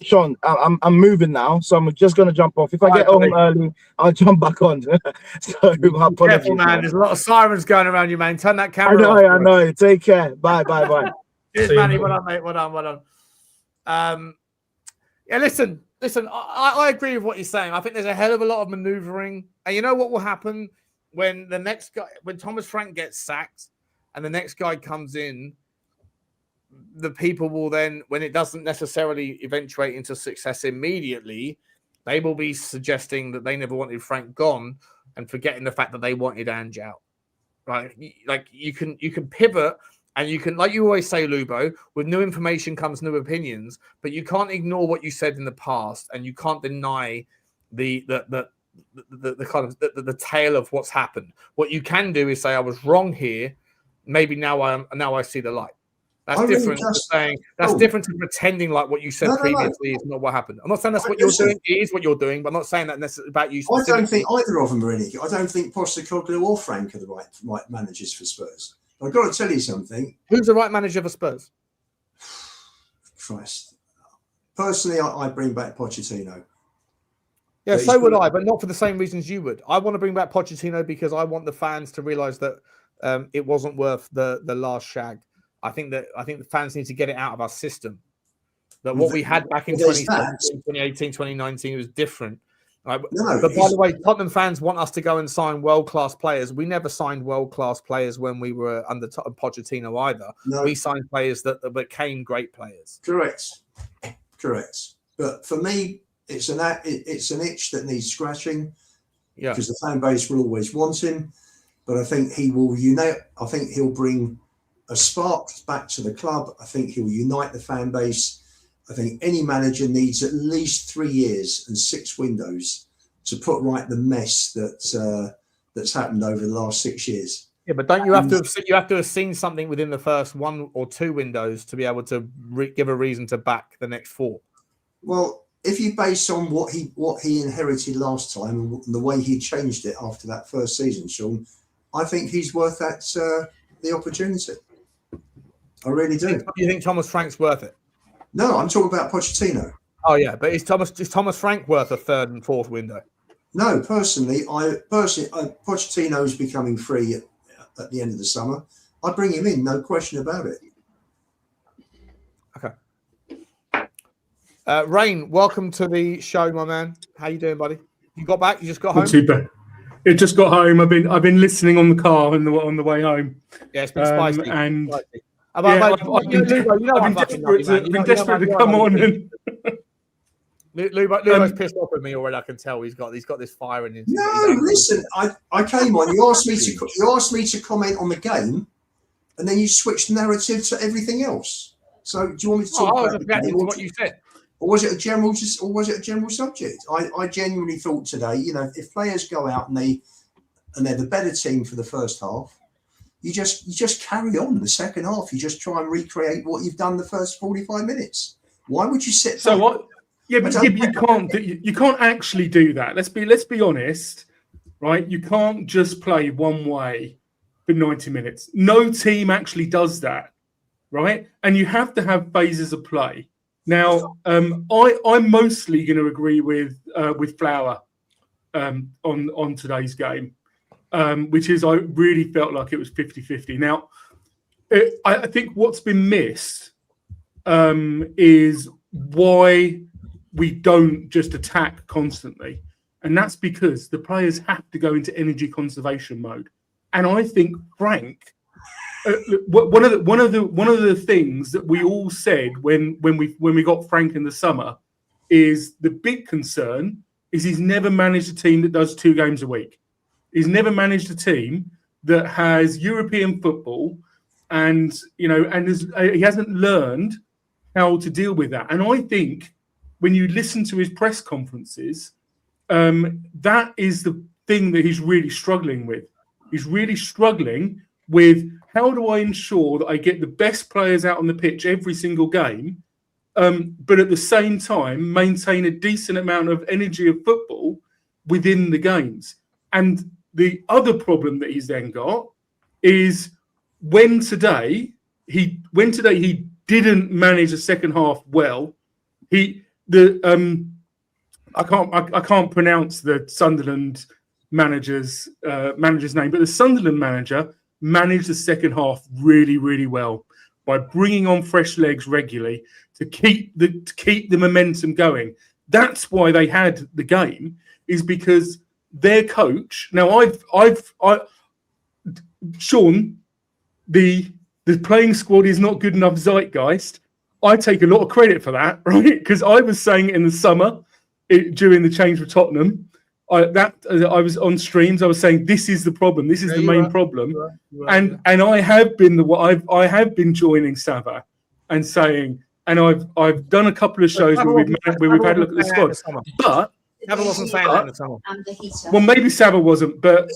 S3: Sean, I'm moving now, so I'm just going to jump off. If I get home early, I'll jump back on. So
S1: careful, man. There's a lot of sirens going around you, man. Turn that camera off.
S3: I know. Take care. Bye.
S1: Cheers, Manny. Well done, mate. Well done. Yeah, listen. I agree with what you're saying. I think there's a hell of a lot of manoeuvring, and you know what will happen when the next guy, when Thomas Frank gets sacked, and the next guy comes in. The people will then, when it doesn't necessarily eventuate into success immediately, they will be suggesting that they never wanted Frank gone, and forgetting the fact that they wanted Ange out. Right? Like you can pivot, and you can, like you always say, Lubo, with new information comes new opinions, but you can't ignore what you said in the past, and you can't deny the kind of the tale of what's happened. What you can do is say, I was wrong here. Maybe now I see the light. That's different to saying, that's different to pretending like what you said previously is not what happened. I'm not saying that's what you're doing. It is what you're doing, but I'm not saying that necessarily about you.
S6: I don't think either of them are any good. I don't think Postecoglou or Frank are the right managers for Spurs. I've got to tell you something.
S1: Who's the right manager for Spurs?
S6: Christ. Personally, I bring back Pochettino.
S1: Yeah, so would I, but not for the same reasons you would. I want to bring back Pochettino because I want the fans to realise that it wasn't worth the last shag. I think the fans need to get it out of our system. That what we had back in 2017, 2018, 2019 was different. Right?
S6: No,
S1: but by the way, Tottenham fans want us to go and sign world-class players. We never signed world-class players when we were under Pochettino either. No. We signed players that became great players.
S6: Correct. But for me, it's an itch that needs scratching. Yeah. Because the fan base will always want him. But I think he will unite. I think he'll bring a spark back to the club. I think he'll unite the fan base. I think any manager needs at least 3 years and 6 windows to put right the mess that's happened over the last 6 years.
S1: Yeah, but don't you have to have seen something within the first 1 or 2 windows to be able to give a reason to back the next 4?
S6: Well, if you base on what he inherited last time and the way he changed it after that first season, Sean, I think he's worth that the opportunity. I really do.
S1: You think Thomas Frank's worth it?
S6: No, I'm talking about Pochettino.
S1: Oh yeah, but is Thomas Frank worth a 3rd and 4th window?
S6: No, personally, Pochettino's becoming free at the end of the summer. I bring him in, no question about it.
S1: Okay. Rain, welcome to the show, my man. How you doing, buddy? You got back? You just got home?
S8: Not too bad. It just got home. I've been listening on the car on the way home.
S1: Yeah, it's been spicy.
S8: And
S1: spicy.
S8: I've been desperate to come on. And
S1: Lubo's pissed off with me already. I can tell he's got this fire in him.
S6: No, listen. I came on. You asked me to comment on the game, and then you switched the narrative to everything else. So do you want me to talk about
S1: what you said?
S6: Or was it a general subject? I genuinely thought today, if players go out and they're the better team for the first half, you just carry on the second half. You just try and recreate what you've done the first 45 minutes. Why would you sit?
S8: So what? Yeah, but you can't actually do that. Let's be honest, right? You can't just play one way for 90 minutes. No team actually does that, right? And you have to have phases of play. Now, I'm mostly going to agree with Flower on today's game, which is I really felt like it was 50-50. Now, I think what's been missed is why we don't just attack constantly, and that's because the players have to go into energy conservation mode. And I think Frank. One of the things that we all said when we got Frank in the summer is the big concern is he's never managed a team that does 2 games a week. He's never managed a team that has European football, and he hasn't learned how to deal with that. And I think when you listen to his press conferences, that is the thing that he's really struggling with. He's really struggling with how do I ensure that I get the best players out on the pitch every single game, but at the same time maintain a decent amount of energy of football within the games. And the other problem that he's then got is when today he didn't manage the second half well. I can't pronounce the Sunderland manager's name, but the Sunderland manager managed the second half really, really well by bringing on fresh legs regularly to keep the momentum going. That's why they had the game, is because their coach. Now, Sean, the playing squad is not good enough zeitgeist. I take a lot of credit for that, right? Because I was saying it in the summer during the change for Tottenham I was on streams. I was saying this is the problem. This is the main problem. And I have been I have been joining Sava and saying, and I've done a couple of shows where we've had a look at the squad. But
S1: Sava wasn't saying that in the summer.
S8: Well, maybe Sava wasn't, but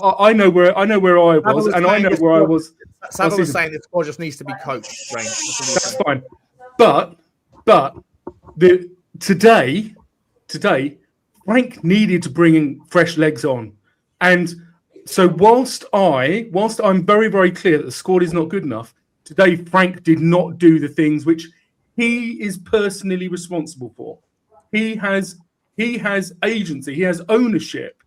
S8: I know where I was, and I know where I was.
S1: Sava was saying the squad just needs to be coached.
S8: That's fine, but today, Frank needed to bring in fresh legs on, and so whilst I'm very, very clear that the squad is not good enough, today Frank did not do the things which he is personally responsible for. He has agency, he has ownership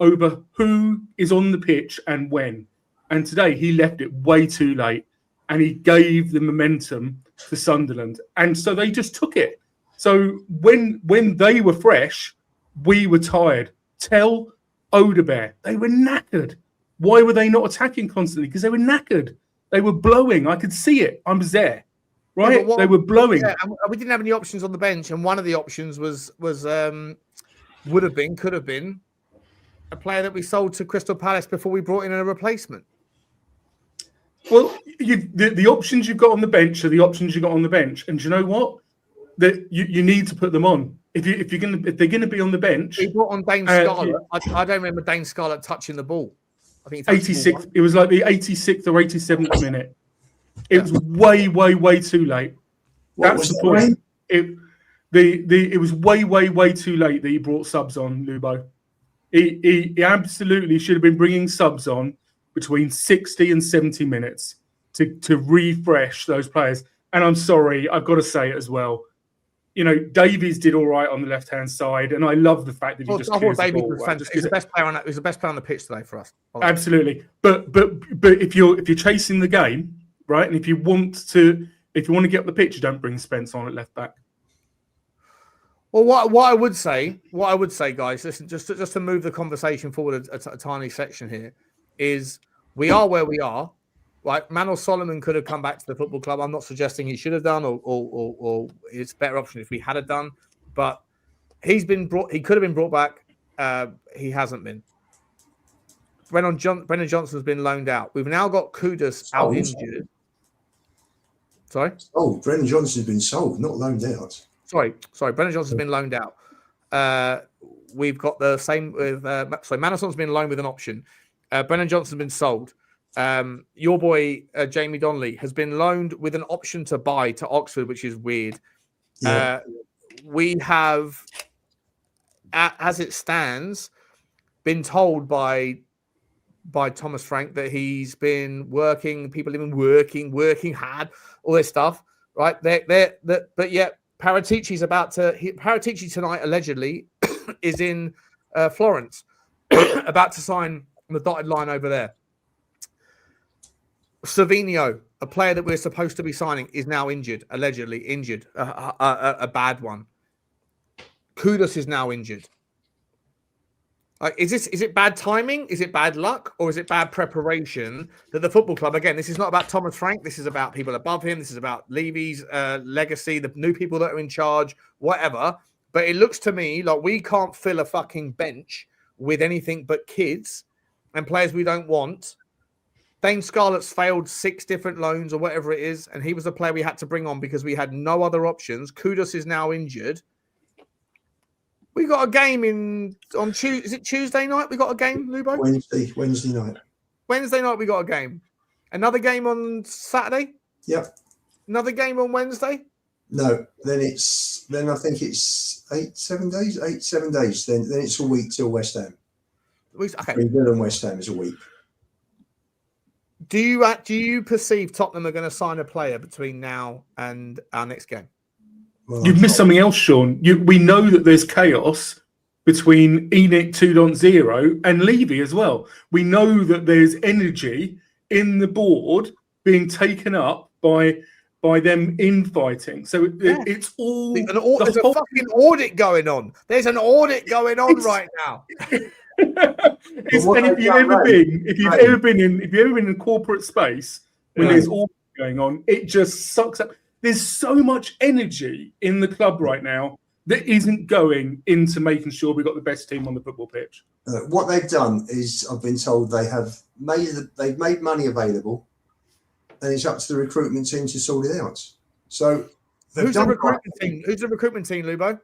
S8: over who is on the pitch and when. And today he left it way too late, and he gave the momentum to Sunderland, and so they just took it. So when they were fresh, we were tired. Tel, Udogie, they were knackered. Why were they not attacking constantly? Because they were knackered. They were blowing. I could see it. I was there. Right? They were blowing.
S1: Yeah, and we didn't have any options on the bench, and one of the options was could have been a player that we sold to Crystal Palace before we brought in a replacement.
S8: Well, the options you've got on the bench are the options you got on the bench, and do you know what? That you need to put them on. If they're gonna be on the bench.
S1: He brought on Dane Scarlett. I don't remember Dane Scarlett touching the ball. I think
S8: 86th. It was like the 86th or 87th minute. It was way too late. That's the point. It was way too late that he brought subs on, Lubo. He absolutely should have been bringing subs on between 60 and 70 minutes to refresh those players. And I'm sorry, I've got to say it as well. You know, Davies did all right on the left-hand side, and I love the fact that he just. I thought Davies was
S1: fantastic. He's the best player on that. He's the best player on the pitch today for us.
S8: Absolutely, but if you're chasing the game, right, and if you want to get up the pitch, you don't bring Spence on at left back.
S1: Well, what I would say, guys, listen, just to move the conversation forward a tiny section here, is we are where we are. Right, Manor Solomon could have come back to the football club. I'm not suggesting he should have done, or it's a better option if we had it done. But he's been brought. He could have been brought back. He hasn't been. Brennan Johnson's been loaned out. We've now got Kudus out injured. Sorry.
S6: Oh, Brennan Johnson's been sold, not loaned out. Sorry.
S1: Brennan Johnson's been loaned out. We've got the same with. Maddison's been loaned with an option. Brennan Johnson's been sold. Your boy Jamie Donnelly has been loaned with an option to buy to Oxford, which is weird. Yeah. We have, as it stands, been told by Thomas Frank that he's been working. People have been working hard, all this stuff, right? But yet Paratici's Paratici tonight allegedly is in Florence, about to sign on the dotted line over there. Savinio, a player that we're supposed to be signing, is now allegedly injured, a bad one. Kudus is now injured. Is it bad timing? Is it bad luck? Or is it bad preparation that the football club, again, this is not about Thomas Frank. This is about people above him. This is about Levy's legacy, the new people that are in charge, whatever. But it looks to me like we can't fill a fucking bench with anything but kids and players we don't want. Dane Scarlett's failed 6 different loans or whatever it is, and he was the player we had to bring on because we had no other options. Kudus is now injured. We got a game on Tuesday. Is it Tuesday night? We got a game, Lubo?
S6: Wednesday night.
S1: Wednesday night we got a game. Another game on Saturday?
S6: Yep.
S1: Another game on Wednesday?
S6: No. Then I think it's 7 days. 7 days. Then it's a week till West Ham.
S1: Okay.
S6: Villa and West Ham is a week.
S1: Do you perceive Tottenham are going to sign a player between now and our next game?
S8: Well, you've missed something else, Sean. We know that there's chaos between ENIC 2.0 and Levy as well. We know that there's energy in the board being taken up by them infighting. So it's all...
S1: There's a fucking audit going on. There's an audit going on right now.
S8: If you've ever been in corporate space when there's all going on, it just sucks up. There's so much energy in the club right now that isn't going into making sure we've got the best team on the football pitch.
S6: What they've done is, I've been told, they've made money available, and it's up to the recruitment team to sort it out. So
S1: who's the recruitment team? Who's the recruitment team, Lubo?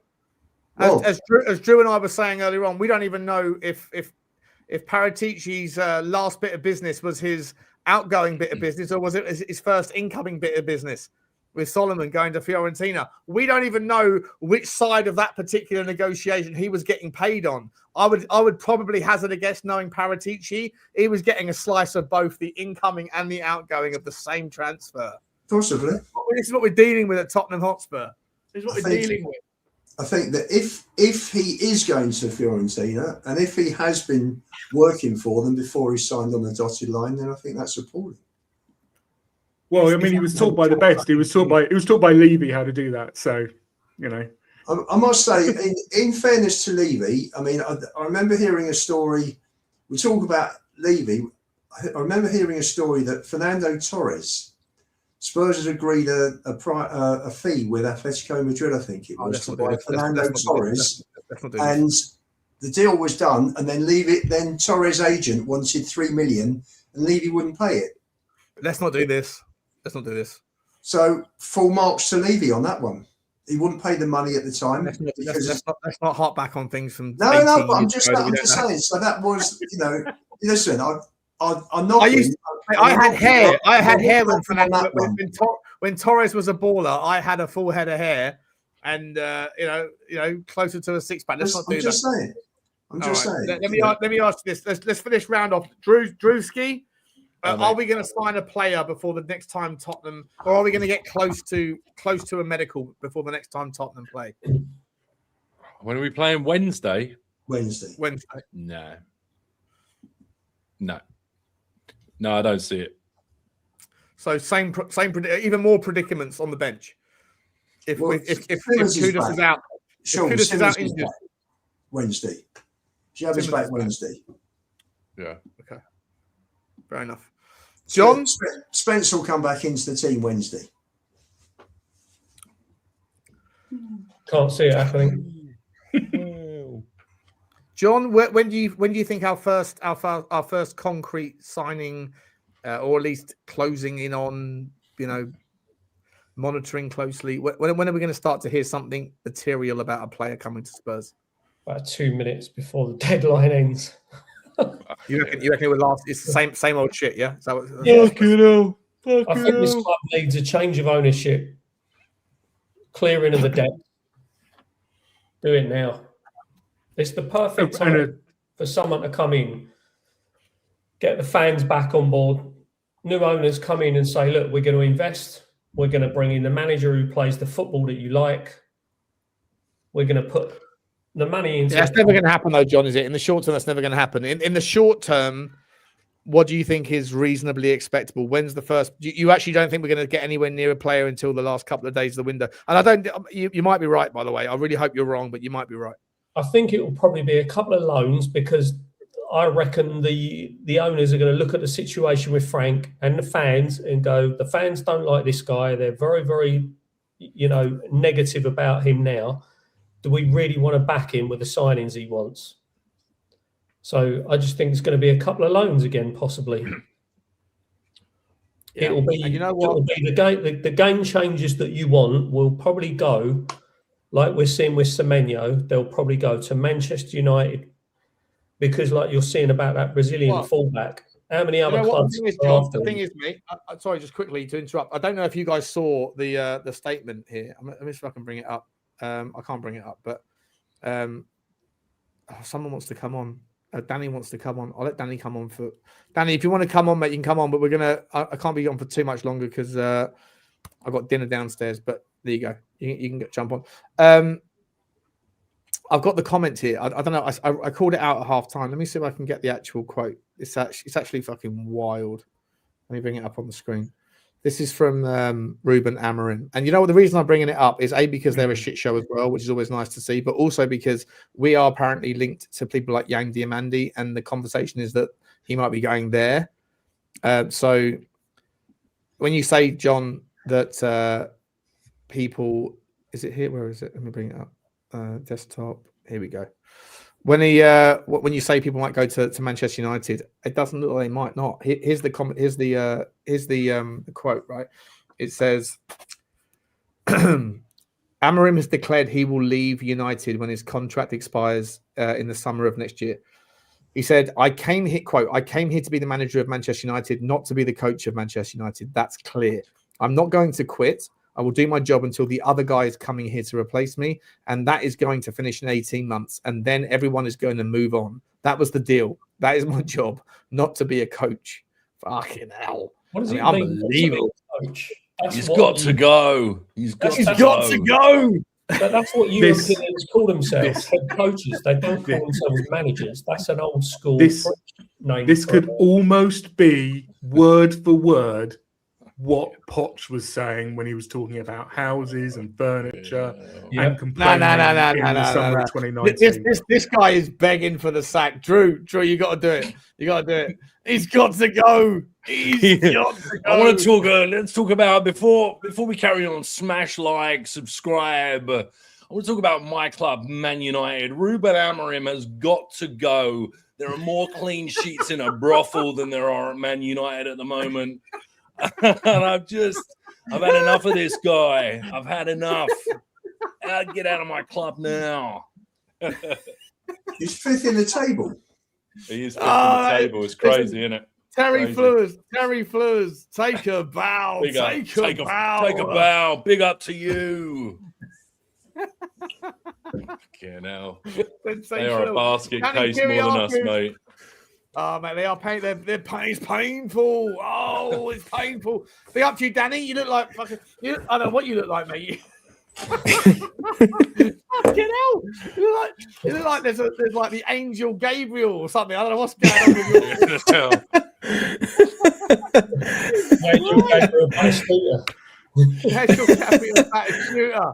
S6: Well,
S1: As Drew and I were saying earlier on, we don't even know if Paratici's last bit of business was his outgoing bit of business, or was it his first incoming bit of business with Solomon going to Fiorentina. We don't even know which side of that particular negotiation he was getting paid on. I would probably hazard a guess, knowing Paratici, he was getting a slice of both the incoming and the outgoing of the same transfer.
S6: Possibly.
S1: This is what we're dealing with at Tottenham Hotspur. This is what we're dealing with.
S6: I think that if he is going to Fiorentina, and if he has been working for them before he signed on the dotted line, then I think that's appalling.
S8: Well, I mean, he was taught by the best. He was taught by Levy how to do that. So, you know.
S6: I must say, in fairness to Levy, I mean, I remember hearing a story. We talk about Levy. I remember hearing a story that Fernando Torres, Spurs has agreed a fee with Atletico Madrid, I think it was, to buy Fernando Torres, and the deal was done. And then Torres' agent wanted $3 million, and Levy wouldn't pay it.
S1: Let's not do this. Let's not do this.
S6: So full marks to Levy on that one. He wouldn't pay the money at the time.
S1: Let's not harp back on things from.
S6: No, but I'm just saying. So that was, listen, I'm not.
S1: I had hair when Torres was a baller. I had a full head of hair, and closer to a six pack. Let's not do that.
S6: I'm just saying.
S1: Let me ask you this. Let's finish round off. Drewski. Are we going to sign a player before the next time Tottenham, or are we going to get close to a medical before the next time Tottenham play?
S2: When are we playing? Wednesday.
S6: Wednesday.
S2: No, I don't see it.
S1: So same, even more predicaments on the bench. If Kudus is out,
S6: sure,
S1: if Kudus is out injured.
S6: Wednesday. Javi's back Wednesday.
S2: Yeah.
S1: Okay. Fair enough. John?
S6: Spence will come back into the team Wednesday.
S5: Can't see it happening.
S1: John, when do you think our first concrete signing, or at least closing in on, monitoring closely? When are we going to start to hear something material about a player coming to Spurs?
S5: About 2 minutes before the deadline ends.
S1: You reckon it would last? It's the same old shit, yeah?
S5: I think this club needs a change of ownership, clearing of the debt. Do it now. It's the perfect time for someone to come in, get the fans back on board. New owners come in and say, look, we're going to invest. We're going to bring in the manager who plays the football that you like. We're going to put the money into.
S1: That's never going to happen, though, John. Is it? In the short term, that's never going to happen. In the short term, what do you think is reasonably expectable? When's the first? You actually don't think we're going to get anywhere near a player until the last couple of days of the window? And I don't. You might be right, by the way. I really hope you're wrong, but you might be right.
S5: I think it will probably be a couple of loans, because I reckon the owners are going to look at the situation with Frank and the fans and go, the fans don't like this guy. They're very, very, negative about him now. Do we really want to back him with the signings he wants? So I just think it's going to be a couple of loans again, possibly. Yeah. It'll be, it'll be the game changes that you want will probably go, like we're seeing with Semenyo, they'll probably go to Manchester United, because like you're seeing about that Brazilian fullback. How many other clubs?
S1: The thing is, mate, sorry, just quickly to interrupt. I don't know if you guys saw the statement here. Let me see if I can bring it up. I can't bring it up, but someone wants to come on. Danny wants to come on. I'll let Danny come on for. Danny, if you want to come on, mate, you can come on. But I can't be on for too much longer because I've got dinner downstairs. But there you go. You can jump on. I've got the comments here. I don't know. I called it out at half time. Let me see if I can get the actual quote. It's actually fucking wild. Let me bring it up on the screen. This is from Ruben Amorim. And you know what? The reason I'm bringing it up is because they're a shit show as well, which is always nice to see, but also because we are apparently linked to people like Yang Diamandi, and the conversation is that he might be going there. So when you say, John, that people... Is it here? Where is it? Let me bring it up. Desktop. Here we go. When you say people might go to Manchester United, it doesn't look like they might not. Here's the comment. Here's the quote. Right, it says, "Amorim has declared he will leave United when his contract expires in the summer of next year." He said, "I came here to be the manager of Manchester United, not to be the coach of Manchester United. That's clear. I'm not going to quit. I will do my job until the other guy is coming here to replace me. And that is going to finish in 18 months. And then everyone is going to move on. That was the deal. That is my job, not to be a coach." Fucking hell.
S5: What does
S1: unbelievable.
S5: Coach?
S2: He's got to go. He's got to
S1: go.
S5: But that's what Europeans call themselves, head coaches. They don't call themselves managers. That's an old school name.
S8: This could almost be word for word what Poch was saying when he was talking about houses and furniture and complaining in the summer of 2019.
S1: This guy is begging for the sack. Drew, you got to do it. You got to do it. He's got to go. He's got to go.
S2: I want to talk. Let's talk about before we carry on. Smash like, subscribe. I want to talk about my club, Man United. Ruben Amorim has got to go. There are more clean sheets in a brothel than there are at Man United at the moment. And I've had enough of this guy. I've had enough. Get out of my club now.
S6: He's fifth in the table.
S2: He is fifth in the table. It's crazy, isn't it?
S1: Terry Fleurs, take a bow. Take a bow.
S2: Big up to you. Okay, now they are a basket case more than us, mate.
S1: Oh, mate, they are pain. It's painful. Oh, it's painful. Big up to you, Danny. You look like fucking. I don't know what you look like, mate. Fucking hell! You look like there's like the angel Gabriel or something. I don't know what's going on with you.
S5: Angel Gabriel by a scooter.
S1: Angel Gabriel by a scooter.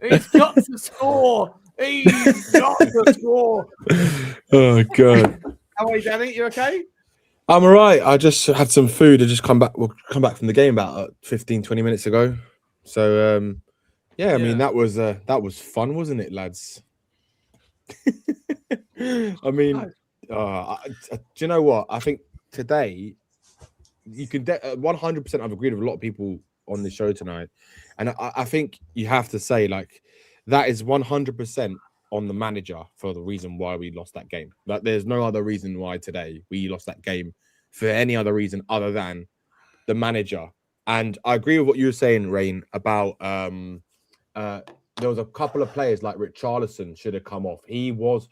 S1: He's got to score. He's got to score.
S9: Oh God.
S1: How are you, Danny? You okay?
S9: I'm all right. I just had some food. I just come back from the game about 15, 20 minutes ago. So, I mean, that was fun, wasn't it, lads? I mean, do you know what? I think today you can 100%. I've agreed with a lot of people on the show tonight, and I think you have to say like that is 100%. On the manager for the reason why we lost that game. Like, there's no other reason why today we lost that game for any other reason other than the manager. And I agree with what you were saying, Rain, about there was a couple of players like Richalison should have come off. He was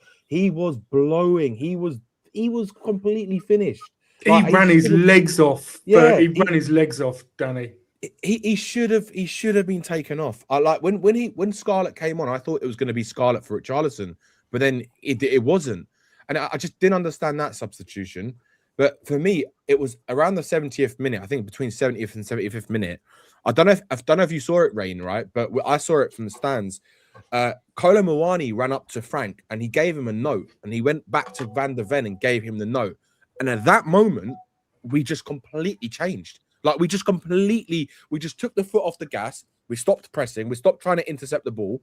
S9: blowing. He was completely finished.
S8: He ran his legs off.
S9: Yeah,
S8: he ran his legs off, Danny.
S9: He should have been taken off. I like when Scarlett came on, I thought it was going to be Scarlett for Richarlison, but then it wasn't, and I just didn't understand that substitution. But for me, it was around the 70th minute. I think between 70th and 75th minute. I don't know if you saw it, Rain, right? But I saw it from the stands. Kolo Muani ran up to Frank and he gave him a note, and he went back to Van der Ven and gave him the note. And at that moment, we just completely changed. Like we just took the foot off the gas. We stopped pressing. We stopped trying to intercept the ball.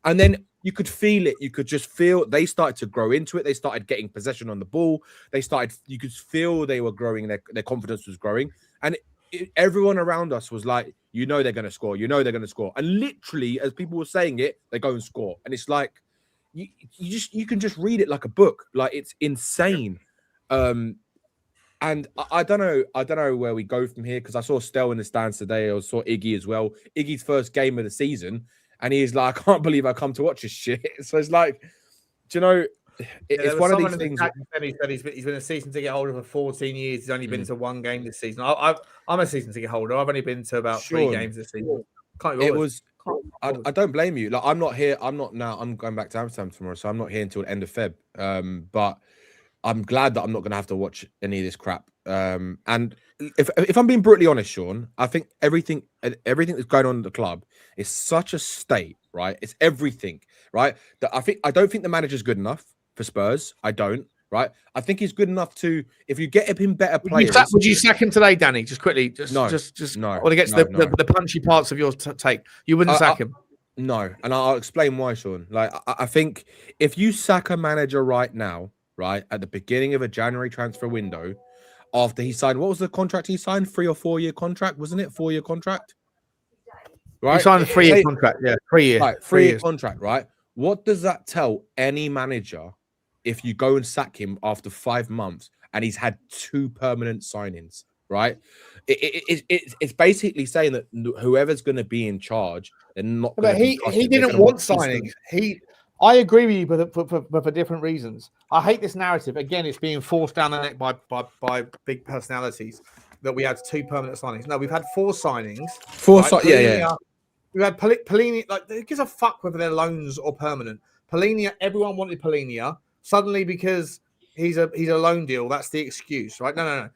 S9: And then you could feel it. You could just feel they started to grow into it. They started getting possession on the ball. You could feel they were growing. Their confidence was growing. And everyone around us was like, they're going to score. They're going to score. And literally, as people were saying it, they go and score. And it's like, you can just read it like a book. Like it's insane. And I don't know where we go from here, because I saw Stel in the stands today. I saw Iggy as well. Iggy's first game of the season, and he's like, I can't believe I come to watch this shit. So it's like, do you know, it's one of these things.
S1: He said he's been a season ticket holder for 14 years. He's only been to one game this season. I'm a season ticket holder. I've only been to about 3 games this season.
S9: I don't blame you. Like I'm not here. I'm going back to Amsterdam tomorrow, so I'm not here until the end of Feb. But I'm glad that I'm not going to have to watch any of this crap. And if I'm being brutally honest, Sean, I think everything that's going on in the club is such a state, right? It's everything, right? That I don't think the manager's good enough for Spurs. I don't, right? I think he's good enough to, if you get him better players.
S1: Would you sack him today, Danny? Just quickly,
S9: no.
S1: I want to get to the punchy parts of your take. You wouldn't sack him.
S9: No, and I'll explain why, Sean. Like, I think if you sack a manager right now, right at the beginning of a January transfer window, after he signed, what was the contract he signed? 3 or 4 year contract, wasn't it? 4-year contract, right?
S1: He signed a 3-year contract. Yeah, 3 years.
S9: Right, 3-year contract, right? What does that tell any manager if you go and sack him after 5 months and he's had 2 permanent signings, right? It's basically saying that whoever's going to be in charge, they're not.
S1: But he didn't want signings. I agree with you, but for different reasons. I hate this narrative. Again, it's being forced down the neck by big personalities that we had 2 permanent signings. No, we've had 4 signings.
S9: Yeah.
S1: We had Polinia. Like, who gives a fuck whether they're loans or permanent? Polinia. Everyone wanted Polinia. Suddenly, because he's a loan deal, that's the excuse, right? No.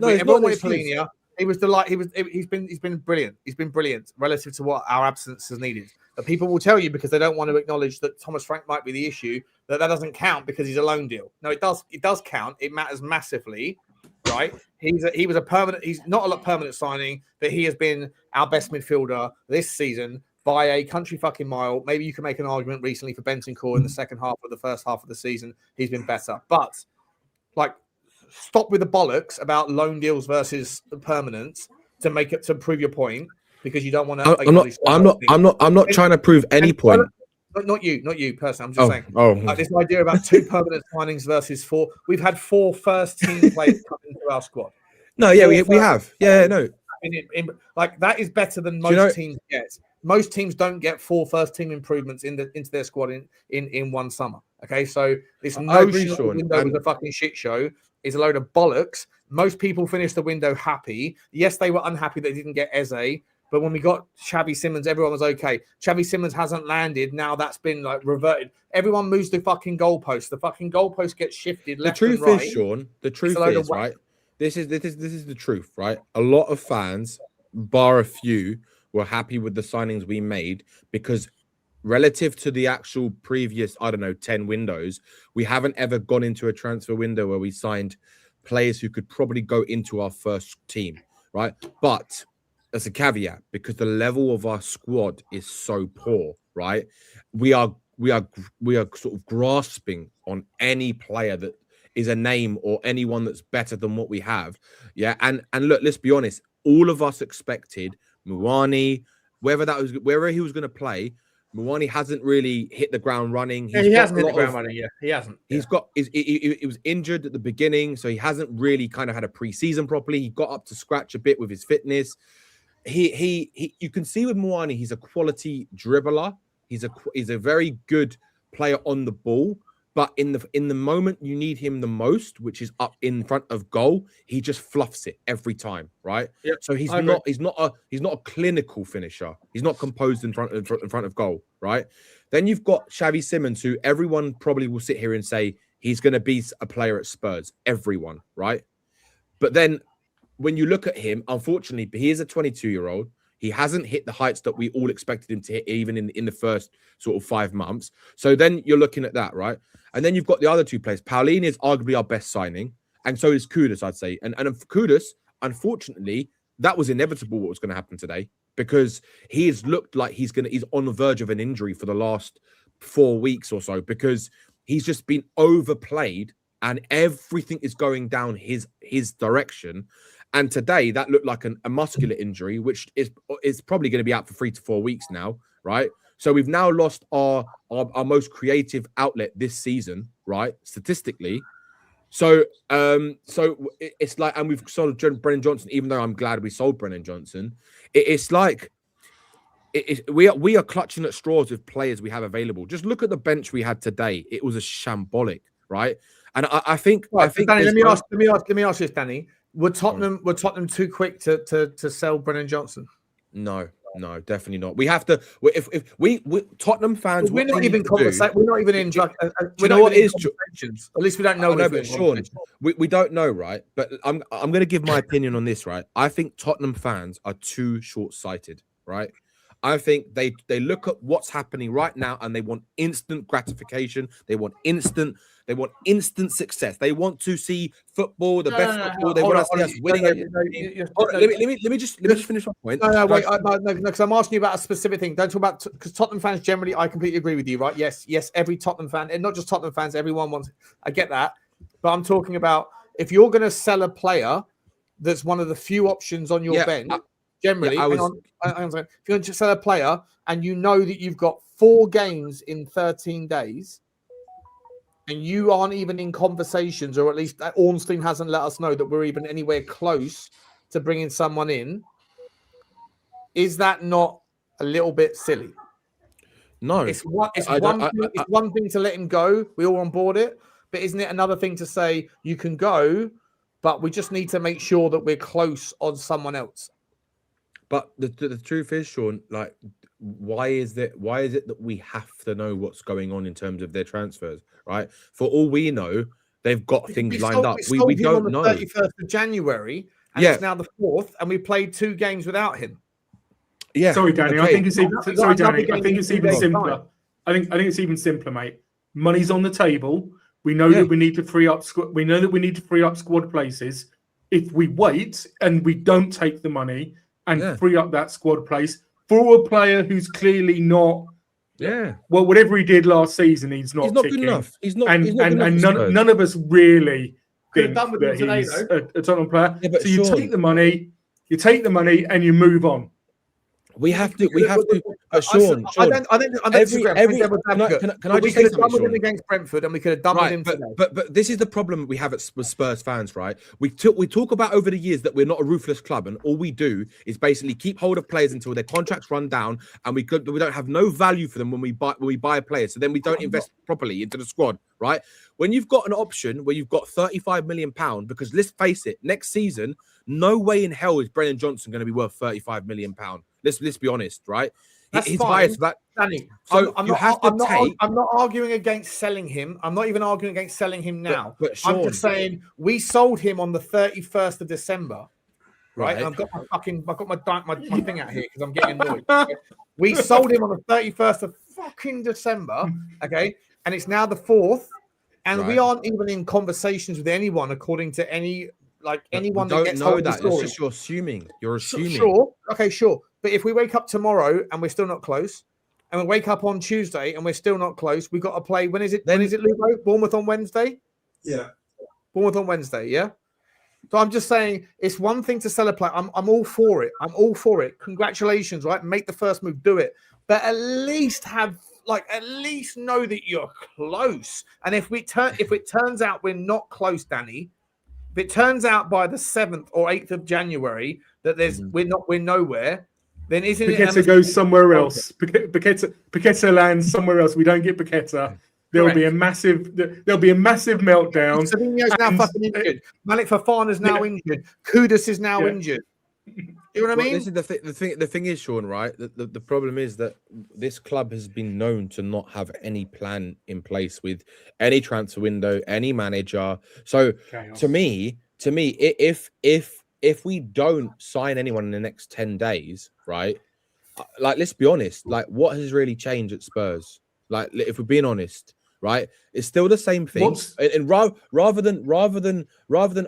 S1: Everyone wanted Polinia. He was he's been brilliant. He's been brilliant relative to what our absence has needed. But people will tell you, because they don't want to acknowledge that Thomas Frank might be the issue, that doesn't count because he's a loan deal. No, it does. It does count. It matters massively, right? He was a permanent. He's not a permanent signing, but he has been our best midfielder this season by a country fucking mile. Maybe you can make an argument recently for Bentancur in the second half of the first half of the season. He's been better, but like, stop with the bollocks about loan deals versus permanent to prove your point, because you don't want to.
S9: I'm not trying to prove any point.
S1: Not you personally. I'm just saying. Like, this idea about 2 permanent signings versus 4. We've had 4 first team players come into our squad.
S9: No, yeah, we have. Yeah, no.
S1: Like, that is better than most teams get. Most teams don't get 4 first team improvements into their squad in one summer. Okay, so this notion that the window was a fucking shit show is a load of bollocks. Most people finished the window happy. Yes, they were unhappy they didn't get Eze, but when we got Xavi Simons, everyone was okay. Xavi Simons hasn't landed. Now that's been like reverted. Everyone moves the fucking goalpost. The fucking goalpost gets shifted left and right.
S9: The truth is, Sean, the truth is, right? This is the truth, right? A lot of fans, bar a few, were happy with the signings we made because relative to the actual previous, 10 windows, we haven't ever gone into a transfer window where we signed players who could probably go into our first team, right? But that's a caveat, because the level of our squad is so poor, right? We are sort of grasping on any player that is a name or anyone that's better than what we have. Yeah. And look, let's be honest, all of us expected Muani, wherever he was going to play. Muani hasn't really hit the ground running.
S1: He hasn't hit the ground running. Yeah, he hasn't.
S9: He was injured at the beginning, so he hasn't really kind of had a pre-season properly. He got up to scratch a bit with his fitness. You can see with Muani, he's a quality dribbler. He's a very good player on the ball. But in the moment you need him the most, which is up in front of goal, he just fluffs it every time, right? Yep, so he's not a clinical finisher. He's not composed in front of goal, right? Then you've got Xavi Simons, who everyone probably will sit here and say he's going to be a player at Spurs. Everyone, right? But then when you look at him, unfortunately, he is a 22-year-old. He hasn't hit the heights that we all expected him to hit, even in the first sort of 5 months. So then you're looking at that, right? And then you've got the other 2 players. Pauline is arguably our best signing, and so is Kudus, I'd say. And for Kudus, unfortunately, that was inevitable what was going to happen today, because he has looked like he's on the verge of an injury for the last 4 weeks or so, because he's just been overplayed and everything is going down his direction. And today that looked like a muscular injury, which is probably going to be out for 3 to 4 weeks now, right? So we've now lost our most creative outlet this season, right? Statistically. So it's like, and we've sold Brennan Johnson, even though I'm glad we sold Brennan Johnson. It's like we are clutching at straws with players we have available. Just look at the bench we had today. It was a shambolic, right? And I think
S1: Danny, let me ask you this, Danny. Were Tottenham too quick to sell Brennan Johnson?
S9: No, definitely not. We have to. If we Tottenham fans,
S1: we're not even conversating. We're not even in.
S9: We're not what is
S1: at least we don't know.
S9: No, but Sean, we don't know, right? But I'm going to give my opinion on this, right? I think Tottenham fans are too short-sighted, right? I think they look at what's happening right now and they want instant gratification. They want instant success. They want to see football, the best football. They want to see us winning. Let me just finish my point.
S1: No, wait, because I'm asking you about a specific thing. Don't talk about because Tottenham fans generally. I completely agree with you, right? Yes, every Tottenham fan, and not just Tottenham fans. Everyone wants. I get that, but I'm talking about if you're going to sell a player that's one of the few options on your bench. Generally, if you're going to sell a player and you know that you've got 4 games in 13 days and you aren't even in conversations, or at least Ornstein hasn't let us know that we're even anywhere close to bringing someone in, is that not a little bit silly?
S9: No.
S1: It's one thing to let him go. We all on board it. But isn't it another thing to say you can go, but we just need to make sure that we're close on someone else?
S9: But the truth is, Sean, like, why is it that we have to know what's going on in terms of their transfers, right? For all we know, they've got things lined up. We don't know.
S1: 31st of January, and it's now the 4th, and we played 2 games without him.
S8: Yeah. Sorry, Danny. Okay. I think it's even simpler. I think it's even simpler, mate. Money's on the table. We know that we need to free up. We know that we need to free up squad places. If we wait and we don't take the money and free up that squad place for a player who's clearly not.
S9: Yeah.
S8: Well, whatever he did last season, he's not
S9: good enough. He's not.
S8: And none of us really think that he's a Tottenham player. Yeah, so you take the money and you move on.
S9: We have to. Sean,
S1: I think can I just say something? Done with him against Brentford, and we could have done with him today.
S9: But this is the problem we have with Spurs fans, right? We talk about over the years that we're not a ruthless club, and all we do is basically keep hold of players until their contracts run down, and we don't have no value for them when we buy a player. So then we don't invest properly into the squad, right? When you've got an option where you've got £35 million, because let's face it, next season, no way in hell is Brennan Johnson going to be worth £35 million. Let's be honest, right?
S1: He's biased for that,
S9: Danny. So I'm
S1: not arguing against selling him. I'm not even arguing against selling him now.
S9: But Sean,
S1: I'm just saying we sold him on the 31st of December, right? And I've got my thing out here because I'm getting annoyed. Okay? We sold him on the 31st of fucking December, okay? And it's now the 4th, and we aren't even in conversations with anyone, according to anyone that gets
S9: know that. It's just you're assuming. You're assuming.
S1: Sure. Okay, sure. But if we wake up tomorrow and we're still not close, and we wake up on Tuesday and we're still not close, we've got to play. When is it? When is it, Lugo? Bournemouth on Wednesday?
S6: Yeah.
S1: Bournemouth on Wednesday, yeah? So I'm just saying it's one thing to sell a player. I'm all for it. I'm all for it. Congratulations, right? Make the first move, do it. But at least know that you're close. And if it turns out we're not close, Danny, if it turns out by the 7th or 8th of January that we're nowhere, then isn't
S8: Paqueta goes somewhere else. Paqueta lands somewhere else. We don't get Paqueta. There'll be a massive meltdown.
S1: Savinho's now fucking injured. Malik Fofana's now injured. Kudus is now injured. You know what I mean?
S9: This is the thing is, Sean, right? The problem is that this club has been known to not have any plan in place with any transfer window, any manager. So to me, if we don't sign anyone in the next 10 days, right? Like, let's be honest. Like, what has really changed at Spurs? Like, if we're being honest, right? It's still the same thing. And rather than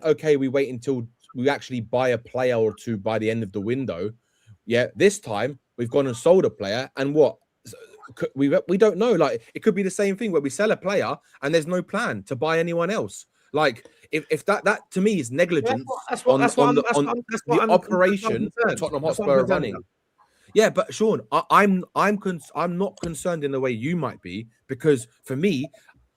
S9: okay, we wait until we actually buy a player or two by the end of the window. Yeah, this time we've gone and sold a player, and what? We don't know. Like, it could be the same thing where we sell a player and there's no plan to buy anyone else. Like, if that to me is negligence on the operation Tottenham Hotspur are running. Yeah, but Sean, I'm not concerned in the way you might be, because for me,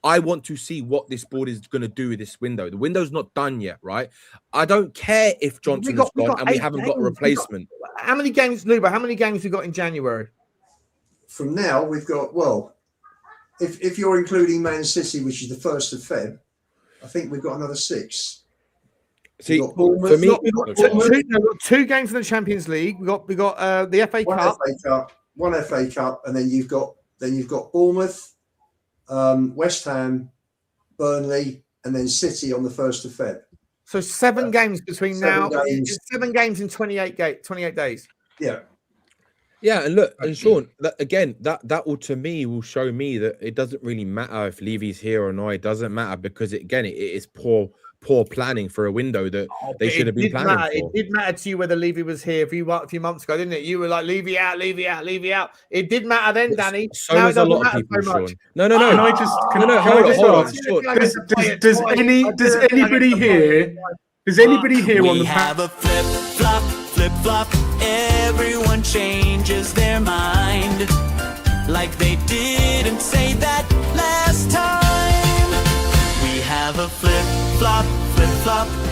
S9: I want to see what this board is going to do with this window. The window's not done yet, right? I don't care if Johnson is gone and we haven't got a replacement.
S1: How many games, Luba? How many games we got in January?
S6: From now, we've got, if you're including Man City, which is the 1st of Feb, I think we've got another 6.
S9: See,
S6: for
S1: me, we've got 2 games in the Champions League. We got the FA Cup,
S6: one FA Cup, and then you've got Bournemouth, West Ham, Burnley, and then City on the 1st of Feb.
S1: So 7 games between now. 7 games in 28 days.
S6: Yeah.
S9: Yeah, and look, and Sean, that will to me will show me that it doesn't really matter if Levy's here or not. It doesn't matter because it is poor planning for a window that they should have been planning for.
S1: It did matter to you whether Levy was here a few months ago, didn't it? You were like, Levy out, Levy out, Levy out. It did matter then, Danny.
S9: So is a lot of people, Sean. No.
S8: Can I just ask? Does anybody here on the
S7: have a flip flop? Everyone changes their mind, like they didn't say that last time. We have a flip flop,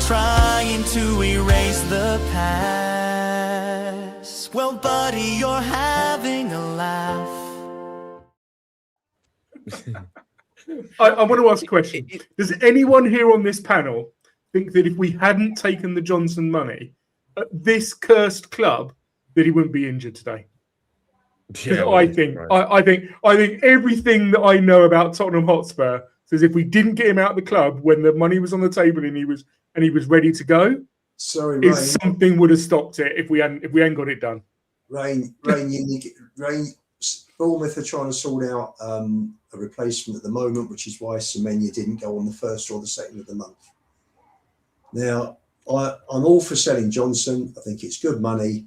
S7: trying to erase the past. Well, buddy, you're having a laugh.
S8: I want to ask a question. Does anyone here on this panel think that if we hadn't taken the Johnson money at this cursed club, that he wouldn't be injured today?
S9: Yeah,
S8: I think everything that I know about Tottenham Hotspur says if we didn't get him out of the club when the money was on the table and he was ready to go, something would have stopped it if we hadn't got it done.
S6: Rain, Bournemouth are trying to sort out a replacement at the moment, which is why Semenya didn't go on the 1st or the 2nd of the month. Now, I'm all for selling Johnson. I think it's good money,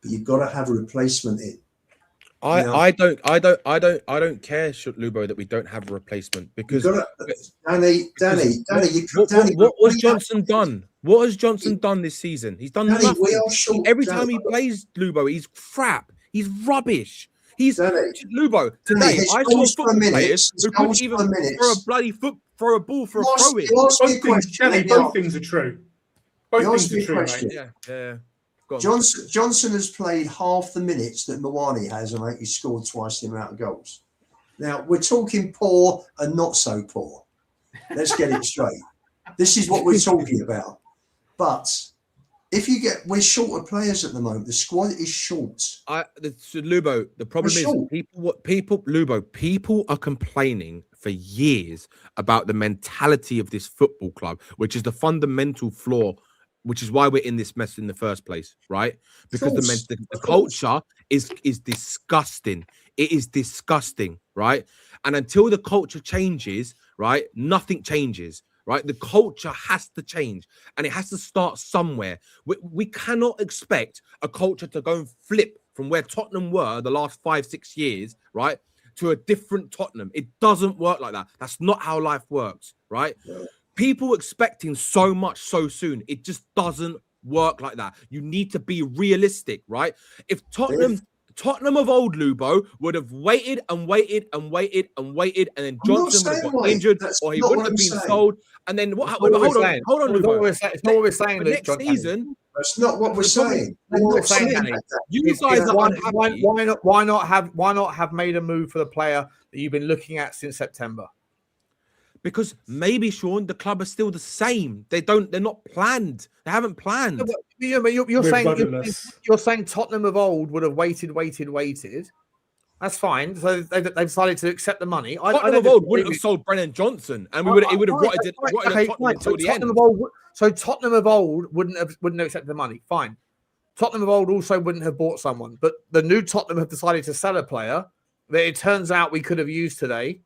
S6: but you've got to have a replacement in.
S9: I don't care, Lubo, that we don't have a replacement because
S6: Danny,
S9: what was Johnson done? What has Johnson done this season? He's done nothing. Every time he plays, Lubo, he's crap. He's rubbish. He's Lubo. Today, I saw football players who couldn't even throw a bloody throw a ball for a throw in.
S8: Both things are true. Both things are true, mate.
S9: Yeah.
S6: Johnson has played half the minutes that Mawani has, and he's scored twice the amount of goals. Now, we're talking poor and not so poor. Let's get it straight. This is what we're talking about. But we're short of players at the moment. The squad is short.
S9: Lubo, the problem is people are complaining for years about the mentality of this football club, which is the fundamental flaw, which is why we're in this mess in the first place, right? Because the culture is disgusting. It is disgusting, right? And until the culture changes, right, nothing changes, right? The culture has to change, and it has to start somewhere. We cannot expect a culture to go and flip from where Tottenham were the last 5-6 years, right, to a different Tottenham. It doesn't work like that. That's not how life works, right? Yeah. People expecting so much so soon, it just doesn't work like that. You need to be realistic, right? If Tottenham of old, Lubo, would have waited and then Johnson would have got injured or he wouldn't have been sold. And then what? Hold on, Lubo.
S1: It's not what we're saying.
S9: Next season,
S6: that's not what we're saying.
S1: You guys are unhappy. Why not have made a move for the player that you've been looking at since September?
S9: Because maybe, Sean, the club are still the same. They're not planned. They haven't planned.
S1: But you're saying Tottenham of old would have waited. That's fine. So they decided to accept the money.
S9: Tottenham of old wouldn't have sold Brennan Johnson, and he would have rotted at Tottenham until the end.
S1: So Tottenham of old wouldn't have accepted the money. Fine. Tottenham of old also wouldn't have bought someone, but the new Tottenham have decided to sell a player that it turns out we could have used today.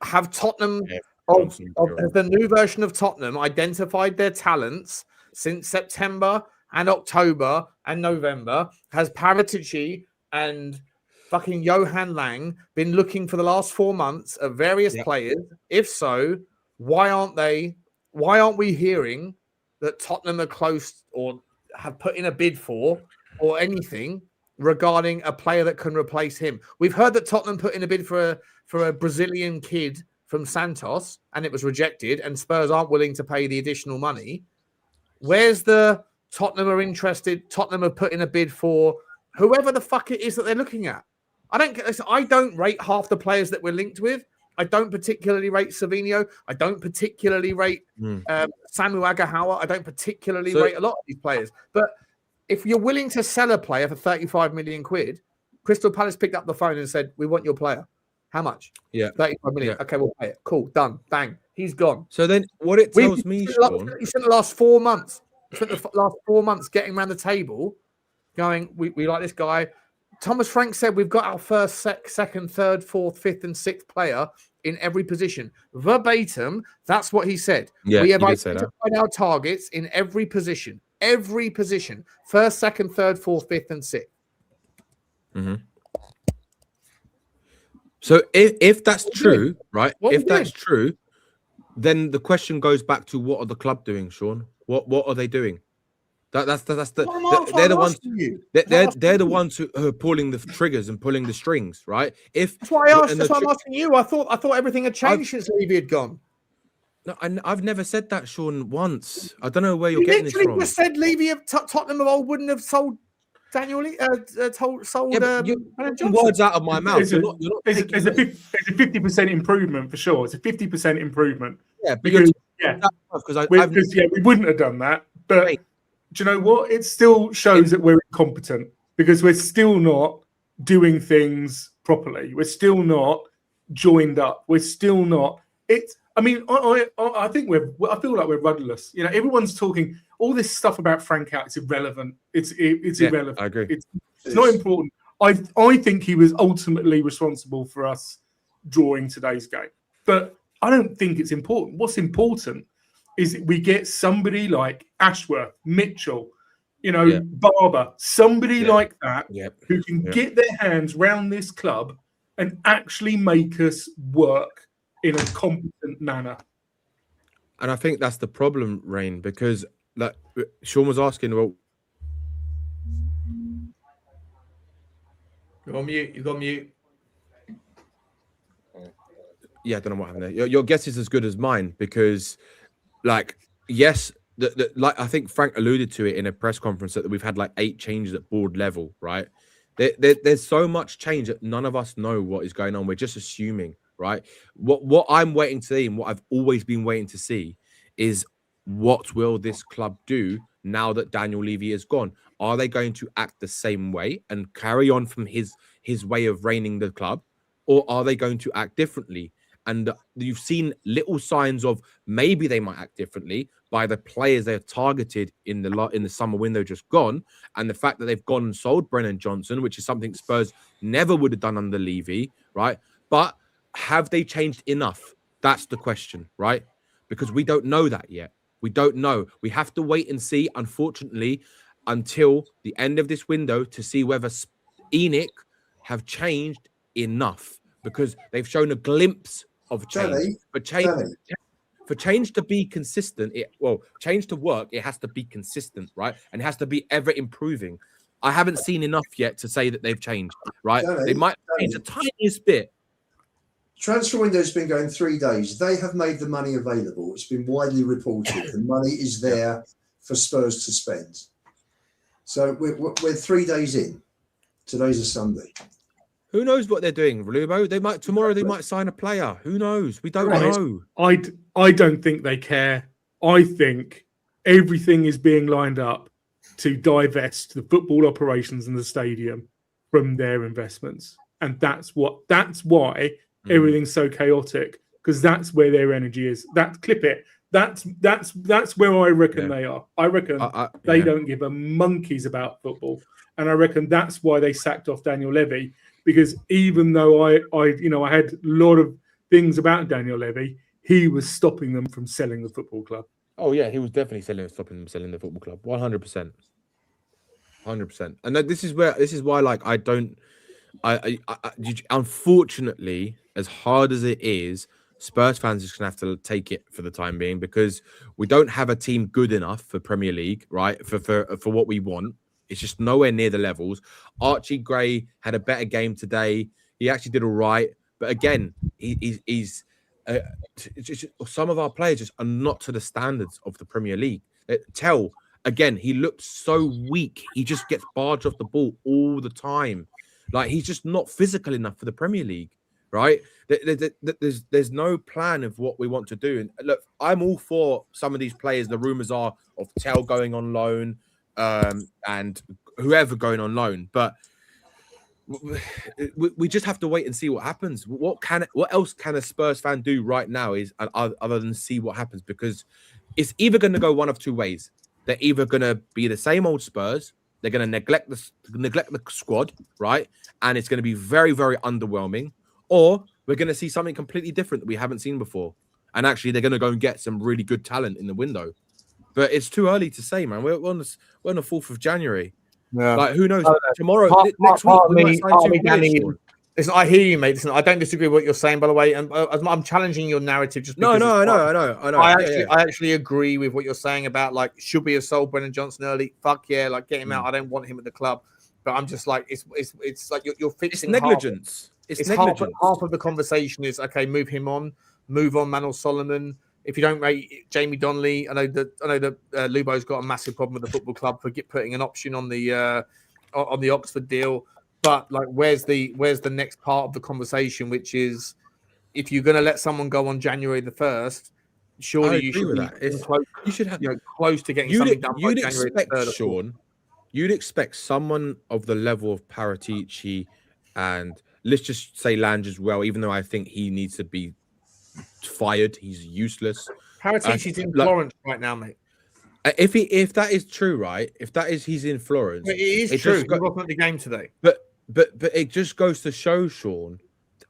S1: Have Tottenham, the new version of Tottenham, identified their talents since September and October and November? Has Paratici and fucking Johan Lang been looking for the last 4 months of various players? If so, why aren't we hearing that Tottenham are close or have put in a bid for or anything regarding a player that can replace him? We've heard that Tottenham put in a bid for a Brazilian kid from Santos, and it was rejected, and Spurs aren't willing to pay the additional money. Where's the Tottenham are interested? Tottenham have put in a bid for whoever the fuck it is that they're looking at. I don't rate half the players that we're linked with. I don't particularly rate Savinho. I don't particularly rate Samu Agahawa. I don't particularly rate a lot of these players. But if you're willing to sell a player for 35 million quid, Crystal Palace picked up the phone and said, "We want your player." How much? 35 million. Okay, we'll pay it. Cool, done. Bang. He's gone.
S9: So then what it tells me, Sean...
S1: He spent the last 4 months. Getting around the table going, we like this guy. Thomas Frank said we've got our first, second, third, fourth, fifth, and sixth player in every position. Verbatim, that's what he said.
S9: Yeah,
S1: we have
S9: he did say that.
S1: identified our targets in every position. Every position. First, second, third, fourth, fifth, and sixth.
S9: Mm-hmm. So if that's true, right? If that's true, then the question goes back to what are the club doing, Sean? What are they doing? That's they're the ones. They're the ones who are pulling the triggers and pulling the strings, right?
S1: That's why I asked. That's why I'm asking you. I thought everything had changed since Levy had gone.
S9: No, I've never said that, Sean. Once. I don't know where you're getting this from.
S1: You just said Levy of Tottenham of old wouldn't have sold Daniel. Sold
S9: Brennan Johnson. Words out of my mouth.
S8: It's a 50% improvement for sure. It's a 50% improvement.
S9: Yeah,
S8: because
S9: we
S8: wouldn't have done that. But do you know what? It still shows that we're incompetent because we're still not doing things properly. We're still not joined up. We're still not. I mean, I think I feel like we're rudderless. You know, everyone's talking all this stuff about Frank out. It's irrelevant. It's irrelevant.
S9: I agree.
S8: It's not important. I think he was ultimately responsible for us drawing today's game, but I don't think it's important. What's important is that we get somebody like Ashworth, Mitchell, Barber, somebody like that who can get their hands round this club and actually make us work in a competent manner.
S9: And I think that's the problem, Rain, because like Sean was asking, well,
S1: you're on mute. You got mute.
S9: Yeah, I don't know what happened there. Your guess is as good as mine because, like, yes, like I think Frank alluded to it in a press conference that we've had like 8 changes at board level, right? There's so much change that none of us know what is going on. We're just assuming, right? What I'm waiting to see and what I've always been waiting to see is what will this club do now that Daniel Levy is gone? Are they going to act the same way and carry on from his way of reigning the club, or are they going to act differently? And you've seen little signs of maybe they might act differently by the players they have targeted in the summer window just gone, and the fact that they've gone and sold Brennan Johnson, which is something Spurs never would have done under Levy, right? But have they changed enough? That's the question, right? Because we don't know that yet. We don't know. We have to wait and see, unfortunately, until the end of this window to see whether ENIC have changed enough, because they've shown a glimpse of change. For change to be consistent, change to work, it has to be consistent, right? And it has to be ever improving. I haven't seen enough yet to say that they've changed, right? They might change the tiniest bit.
S6: Transfer window's been going 3 days. They have made the money available. It's been widely reported. The money is there for Spurs to spend. So we're 3 days in. Today's a Sunday.
S9: Who knows what they're doing, Lubo? Tomorrow they might sign a player. Who knows? We don't know.
S8: I don't think they care. I think everything is being lined up to divest the football operations in the stadium from their investments, and that's why everything's so chaotic, because that's where their energy is. Clip it. That's where I reckon they are. I reckon they don't give a monkeys about football, and I reckon that's why they sacked off Daniel Levy. Because even though I had a lot of things about Daniel Levy, he was stopping them from selling the football club.
S9: Oh yeah, he was definitely stopping them selling the football club. 100%. 100%. And this is why like I unfortunately, as hard as it is, Spurs fans just gonna have to take it for the time being, because we don't have a team good enough for Premier League, right? For what we want. It's just nowhere near the levels. Archie Gray had a better game today. He actually did all right. But again, he's some of our players just are not to the standards of the Premier League. Tel, again, he looked so weak. He just gets barged off the ball all the time. Like, he's just not physical enough for the Premier League, right? There's no plan of what we want to do. And look, I'm all for some of these players. The rumours are of Tel going on loan, and whoever going on loan, but we just have to wait and see what happens. What else can a Spurs fan do right now is other than see what happens? Because it's either going to go one of two ways. They're either going to be the same old Spurs, they're going to neglect the squad, right? And it's going to be very, very underwhelming. Or we're going to see something completely different that we haven't seen before. And actually, they're going to go and get some really good talent in the window. But it's too early to say, man. We're on the 4th of January.
S1: Yeah.
S9: Like, who knows? Tomorrow, next week, we might sign two players, Sean.
S1: Listen, I hear you, mate. Listen, I don't disagree with what you're saying, by the way. And I'm challenging your narrative. Just because
S9: I know.
S1: I actually agree with what you're saying about, like, should we have sold Brennan Johnson early? Fuck yeah, like, get him out. I don't want him at the club. But I'm just like, it's like you're fixing
S9: negligence.
S1: It's negligence. Half of the conversation is, okay, move him on, move on Manor Solomon. If you don't rate Jamie Donnelly, I know that Lubo's got a massive problem with the football club for putting an option on the Oxford deal. But like, where's the next part of the conversation, which is, if you're going to let someone go on January the 1st, surely you should be close. You should have close to getting something done by January the 3rd.
S9: Sean, you'd expect someone of the level of Paratici, and let's just say Lange as well, even though I think he needs to be fired. He's useless.
S1: Paratici's in Florence right now, mate.
S9: If that is true, right? If that is he's in Florence,
S1: it is true. He wasn't at the game today.
S9: But it just goes to show, Sean,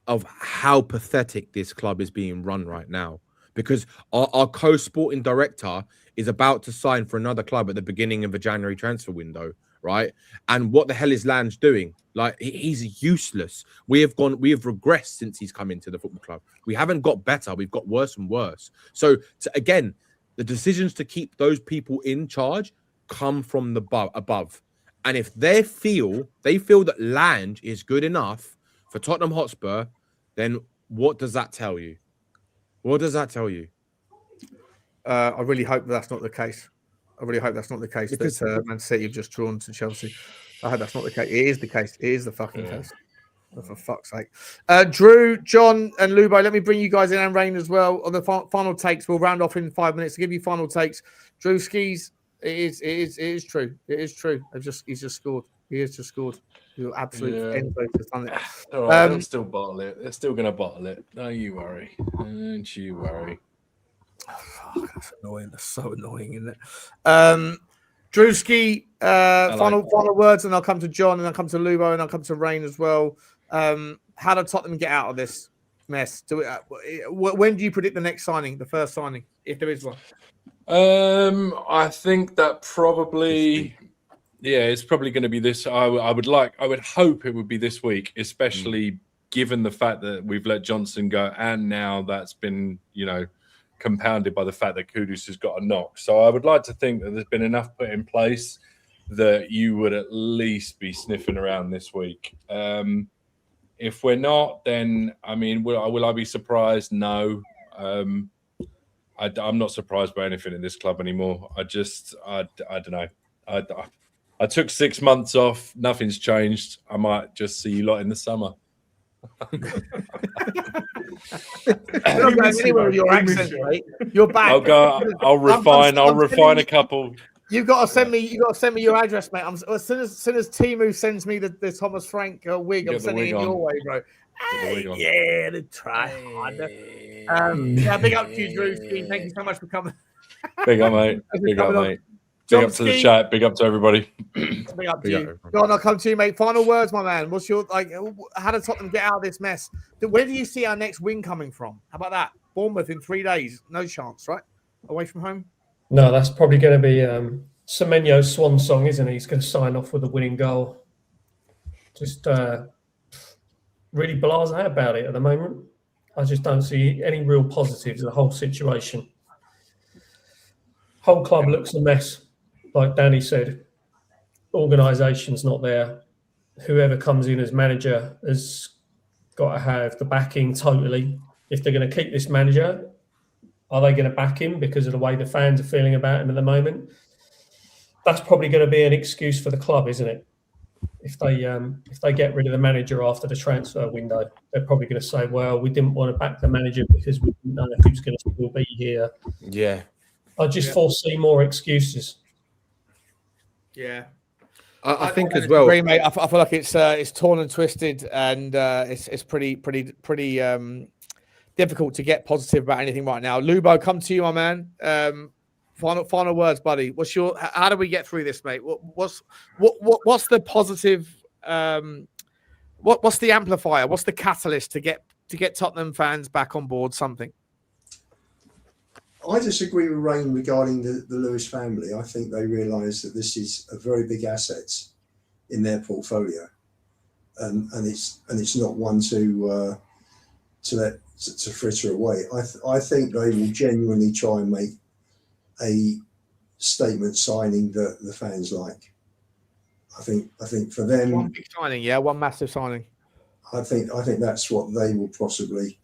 S9: of how pathetic this club is being run right now. Because our co-sporting director is about to sign for another club at the beginning of the January transfer window, right? And what the hell is Lange doing? Like, he's useless. We have regressed since he's come into the football club. We haven't got better. We've got worse and worse. So again, the decisions to keep those people in charge come from the above. And if they feel that Lange is good enough for Tottenham Hotspur, then what does that tell you? What does that tell you?
S1: I really hope that's not the case. I really hope that's not the case. Because that Man City have just drawn to Chelsea. I hope that's not the case. It is the case. It is the fucking case. Oh, for fuck's sake. Drew, John, and Lubo, let me bring you guys in, and Rain as well on the final takes. We'll round off in 5 minutes to give you final takes. Drew Skis. It is true. It is true. He's just scored. He has just scored. You're absolutely end has done it.
S2: All right, they'll still bottle it. They're still going to bottle it. Don't you worry. Don't you worry.
S1: Oh, fuck, that's annoying. That's so annoying, isn't it? Drewski, final words, and I'll come to John, and I'll come to Lubo, and I'll come to Rain as well. How do Tottenham get out of this mess? When do you predict the next signing, the first signing, if there is one?
S2: I think that probably, it's probably going to be this. I would hope it would be this week, especially given the fact that we've let Johnson go, and now that's been, compounded by the fact that Kudus has got a knock. So I would like to think that there's been enough put in place that you would at least be sniffing around this week. If we're not, then, I mean, will I be surprised? No. I'm not surprised by anything in this club anymore. I don't know. I took 6 months off. Nothing's changed. I might just see you lot in the summer.
S1: You're not going anywhere with your accent, right? You're back.
S2: I'll refine a couple.
S1: You've got to send me your address, mate. As soon as Timu sends me the Thomas Frank wig, I'm sending it your way, bro. Hey, the try harder. Big up to you, Drew. Thank you so much for coming.
S2: Big up, mate. Big up, mate. Big up to the chat. Big up to everybody.
S1: Big up to you. John, I'll come to you, mate. Final words, my man. What's your how does Tottenham get out of this mess? Where do you see our next win coming from? How about that? Bournemouth in 3 days. No chance, right? Away from home?
S5: No, that's probably going to be Semenyo's swan song, isn't he? He's going to sign off with a winning goal. Just really blasé about it at the moment. I just don't see any real positives in the whole situation. Whole club looks a mess, like Danny said. Organisation's not there. Whoever comes in as manager has got to have the backing totally. If they're going to keep this manager, are they going to back him because of the way the fans are feeling about him at the moment? That's probably going to be an excuse for the club, isn't it? If they get rid of the manager after the transfer window, they're probably going to say, well, we didn't want to back the manager because we didn't know who's going to still be here.
S9: Yeah.
S5: I just foresee more excuses.
S1: Yeah.
S9: I think as well.
S1: Agree, mate. I feel like it's torn and twisted, and it's pretty difficult to get positive about anything right now. Lubo, come to you, my man. Final words, buddy. How do we get through this, mate? What's the positive? What's the amplifier? What's the catalyst to get Tottenham fans back on board? Something.
S6: I disagree with Rain regarding the Lewis family. I think they realise that this is a very big asset in their portfolio, and it's not one to fritter away. I think they will genuinely try and make a statement signing that the fans like. I think for them,
S1: one big signing, one massive signing.
S6: I think that's what they will possibly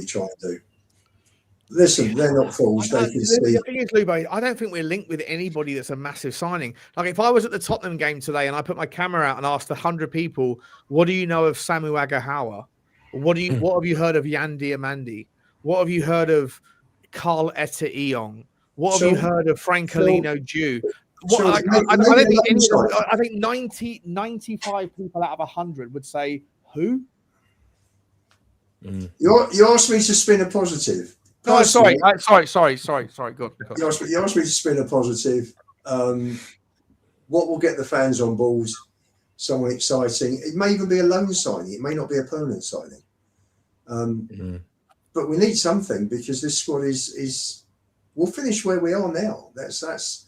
S6: try and do. Listen, they're not fools. They can see.
S1: The thing is, Lubo, I don't think we're linked with anybody that's a massive signing. Like if I was at the Tottenham game today and I put my camera out and asked 100 people, "What do you know of Samu Agahawa? What have you heard of Yandi Amandi? What have you heard of Carl Etta Eong? What have you heard of Francolino Jew?" I think 95 people out of 100 would say, "Who?"
S6: You asked me to spin a positive.
S1: No, sorry. Good.
S6: You asked me to spin a positive. What will get the fans on board? Someone exciting. It may even be a loan signing. It may not be a permanent signing. But we need something because this squad is. We'll finish where we are now. That's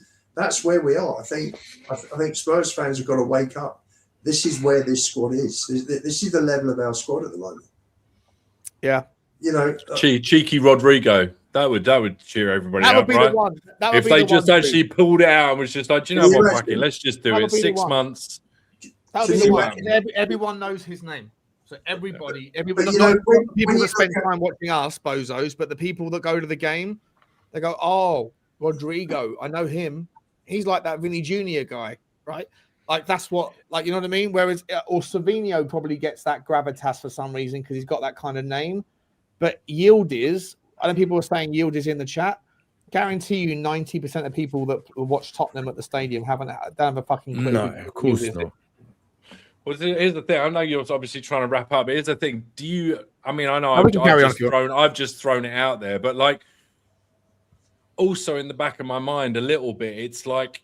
S6: where we are. I think Spurs fans have got to wake up. This is where this squad is. This is the level of our squad at the moment.
S1: Yeah.
S6: You know,
S2: cheeky Rodrigo. That would cheer everybody
S1: that
S2: up,
S1: would be
S2: right?
S1: The one. That would
S2: if
S1: be
S2: they
S1: the
S2: just
S1: one
S2: actually pulled it out and was just like, do you know what, fuck it, let's just do it. 6 months.
S1: That would be the one. Everyone knows his name. So everybody people that spend time watching us, bozos, but the people that go to the game, they go, "Oh, Rodrigo, I know him. He's like that Vinny Jr. guy, right?" Like that's what, like, you know what I mean? Whereas, or Savinho probably gets that gravitas for some reason because he's got that kind of name. But Yildiz, I know people were saying Yildiz in the chat. Guarantee you 90% of people that watch Tottenham at the stadium don't have a fucking clue.
S9: No, of course not.
S2: Well, here's the thing. I know you're obviously trying to wrap up, but here's the thing. I know I've just thrown it out there, but like also in the back of my mind a little bit, it's like,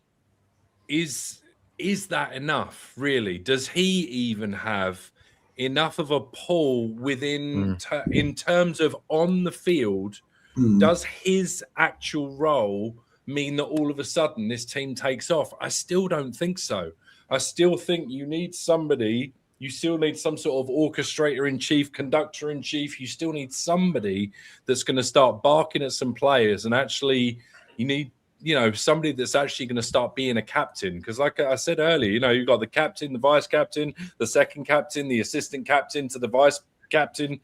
S2: is that enough, really? Does he even have enough of a pull within in terms of on the field? Does his actual role mean that all of a sudden this team takes off? I still don't think so. I still think you need somebody. You still need some sort of orchestrator in chief, conductor in chief. You still need somebody that's going to start barking at some players, and actually you need, somebody that's actually going to start being a captain. Because like I said earlier, you've got the captain, the vice captain, the second captain, the assistant captain to the vice captain.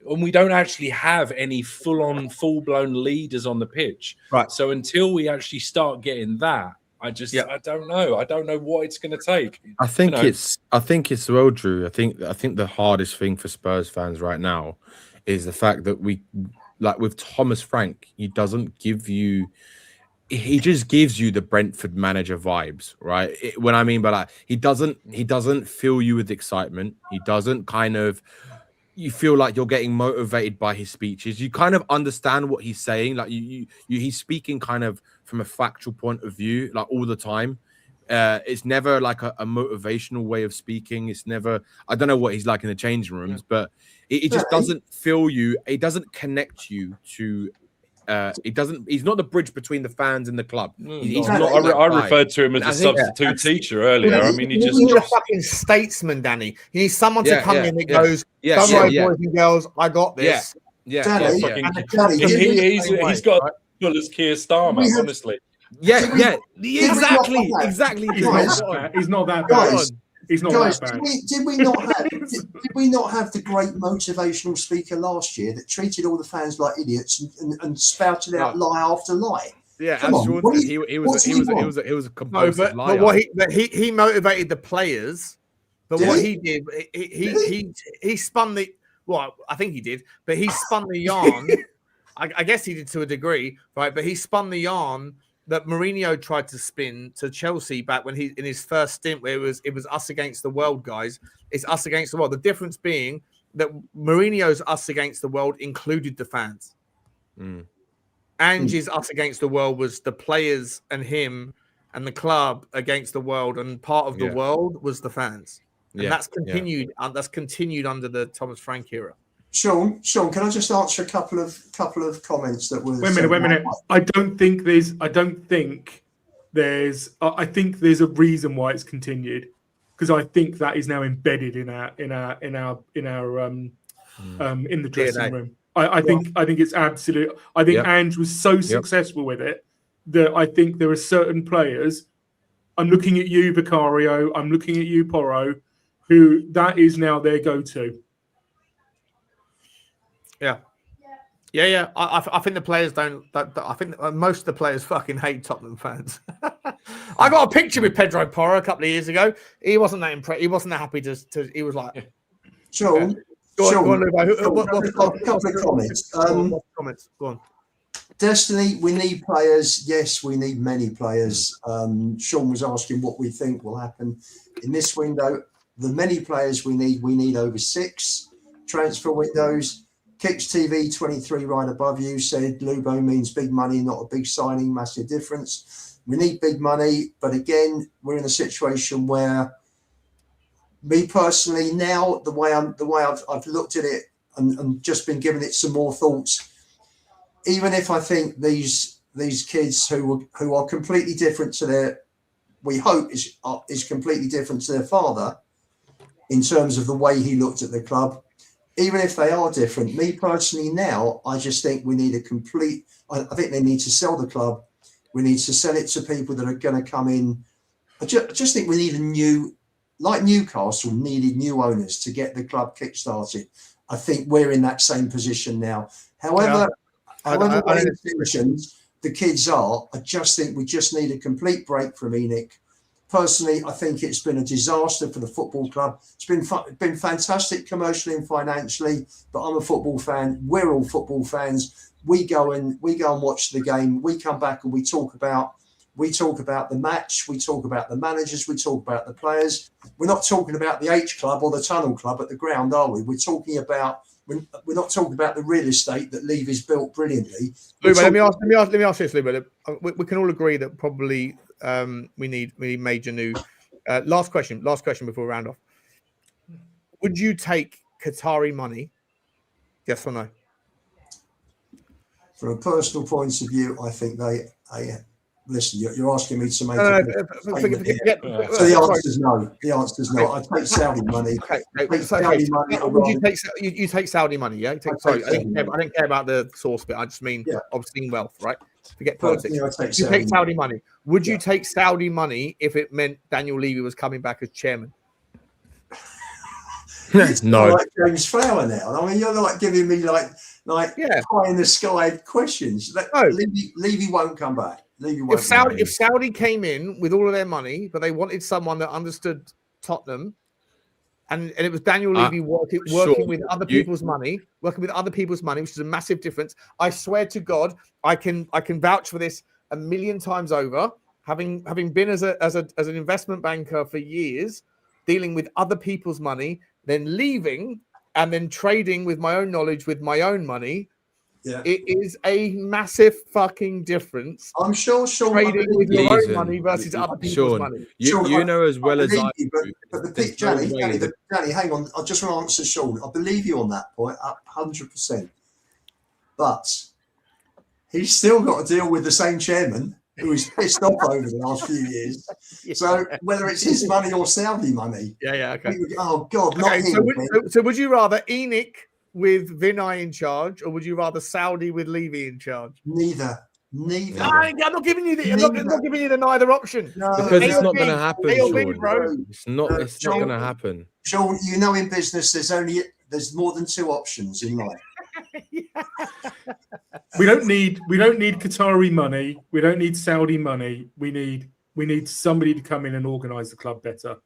S2: And we don't actually have any full-blown leaders on the pitch. Right. So until we actually start getting that, I don't know. I don't know what it's going to take.
S9: I think it's well, Drew. I think the hardest thing for Spurs fans right now is the fact that we, like with Thomas Frank, he just gives you the Brentford manager vibes, right? When I mean by that, he doesn't fill you with excitement. He doesn't you feel like you're getting motivated by his speeches. You kind of understand what he's saying. Like he's speaking kind of from a factual point of view, like all the time. It's never like a motivational way of speaking. It's never, I don't know what he's like in the changing rooms, but it just doesn't fill you. It doesn't connect you to, he's not the bridge between the fans and the club. He's not.
S2: I referred to him as a substitute teacher earlier. I mean,
S1: you need a fucking statesman, Danny. You need someone to come in that goes, "Don't worry, boys and girls, I got this."
S2: He's got as full as Keir Starmer, honestly.
S8: Exactly. He's not that bad. He's not that bad.
S6: Did we not have the great motivational speaker last year that treated all the fans like idiots and spouted out lie after lie?
S9: Yeah, absolutely. He was a compulsive liar.
S1: But he motivated the players. But what he did, he spun the. Well, I think he did, but he spun the yarn. I guess he did to a degree, right? But he spun the yarn that Mourinho tried to spin to Chelsea back when in his first stint, where it was us against the world, guys. It's us against the world. The difference being that Mourinho's us against the world included the fans. And Ange's us against the world was the players and him and the club against the world, and part of the world was the fans. And that's continued. That's continued under the Thomas Frank era.
S6: Sean, can I just answer a couple of comments that were?
S8: Wait a minute. I think there's a reason why it's continued, because I think that is now embedded in the dressing
S1: DNA.
S8: room. I think it's absolute. I think Ange was so successful with it that I think there are certain players. I'm looking at you, Vicario. I'm looking at you, Porro, who that is now their go-to.
S1: Yeah. I think the players don't. I think most of the players fucking hate Tottenham fans. I got a picture with Pedro Porro a couple of years ago. He wasn't that impressed. He wasn't that happy to. He was like,
S6: Sean.
S1: Go on,
S6: a couple of comments.
S1: Go on.
S6: Destiny, we need players. Yes, we need many players. Sean was asking what we think will happen in this window. The many players we need over 6 transfer windows. Kicks TV 23 right above you said Lubo means big money, not a big signing, massive difference. We need big money, but again, we're in a situation where, me personally, now the way I've looked at it and just been giving it some more thoughts. Even if I think these kids who are completely different to their, we hope is completely different to their father, in terms of the way he looked at the club. Even if they are different, me personally now, I just think we need I think they need to sell the club. We need to sell it to people that are going to come in. I just think we need a new, like Newcastle needed new owners to get the club kick-started. I think we're in that same position now. However positions the kids are, I just think we just need a complete break from ENIC. Personally, I think it's been a disaster for the football club. It's been fantastic commercially and financially, but I'm a football fan. We're all football fans. We go and watch the game. We come back and we talk about the match. We talk about the managers. We talk about the players. We're not talking about the H Club or the Tunnel Club at the ground, are we? We're not talking about the real estate that Levy's built brilliantly.
S1: Let me ask this, Luba. We can all agree that probably we need major new. Last question before we round off. Would you take Qatari money? Yes or no?
S6: From a personal point of view, I think listen, you're asking me to make
S1: So
S6: the answer is no. The answer is no. I'd take Saudi money.
S1: You take Saudi money, yeah? I didn't care about the source bit. I just mean obscene wealth, right? Forget politics. You take Saudi money. Would you take Saudi money if it meant Daniel Levy was coming back as chairman?
S6: No. Like James Flower now. I mean, you're like giving me like pie in the sky questions. Levy won't come back. If
S1: Saudi came in with all of their money, but they wanted someone that understood Tottenham, and it was Daniel Levy working with other people's money, which is a massive difference. I swear to God, I can vouch for this a million times over. Having been as an investment banker for years, dealing with other people's money, then leaving and then trading with my own knowledge with my own money. Yeah, it is a massive fucking difference.
S6: I'm sure
S1: trading with your own money versus other people's money.
S9: You know as well as I.
S6: But the pick, Danny, hang on. I just want to answer Sean. I believe you on that point, 100%. But he's still got to deal with the same chairman who is pissed off over the last few years. So whether it's his money or Saudi money,
S1: okay.
S6: Oh God,
S1: okay, so would you rather ENIC with Vinay in charge, or would you rather Saudi with Levy in charge?
S6: Neither.
S1: I'm not giving you the. I'm not giving you the neither option.
S9: No. Because it's not going to happen, Sean. Bro. It's not going to happen.
S6: Sean, you know, in business, there's more than 2 options in life.
S8: We don't need Qatari money. We don't need Saudi money. We need somebody to come in and organise the club better.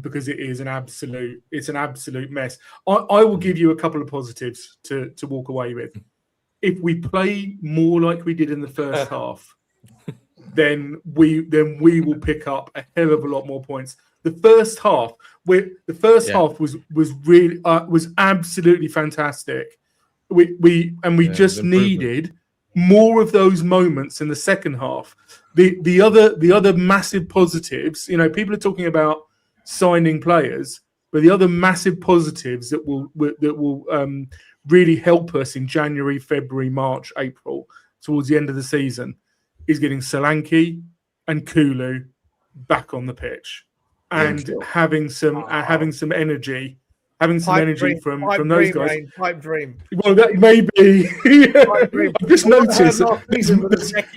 S8: Because it is an absolute mess. I will give you a couple of positives to walk away with. If we play more like we did in the first half, then we will pick up a hell of a lot more points. The first half half was really was absolutely fantastic. We just needed more of those moments in the second half. The other massive positives, you know, people are talking about signing players, but the other massive positives that will really help us in January, February, March, April, towards the end of the season, is getting Solanke and Kulu back on the pitch and having some energy. Having some energy from those guys.
S1: Pipe dream.
S8: Well, that may be. I've just noticed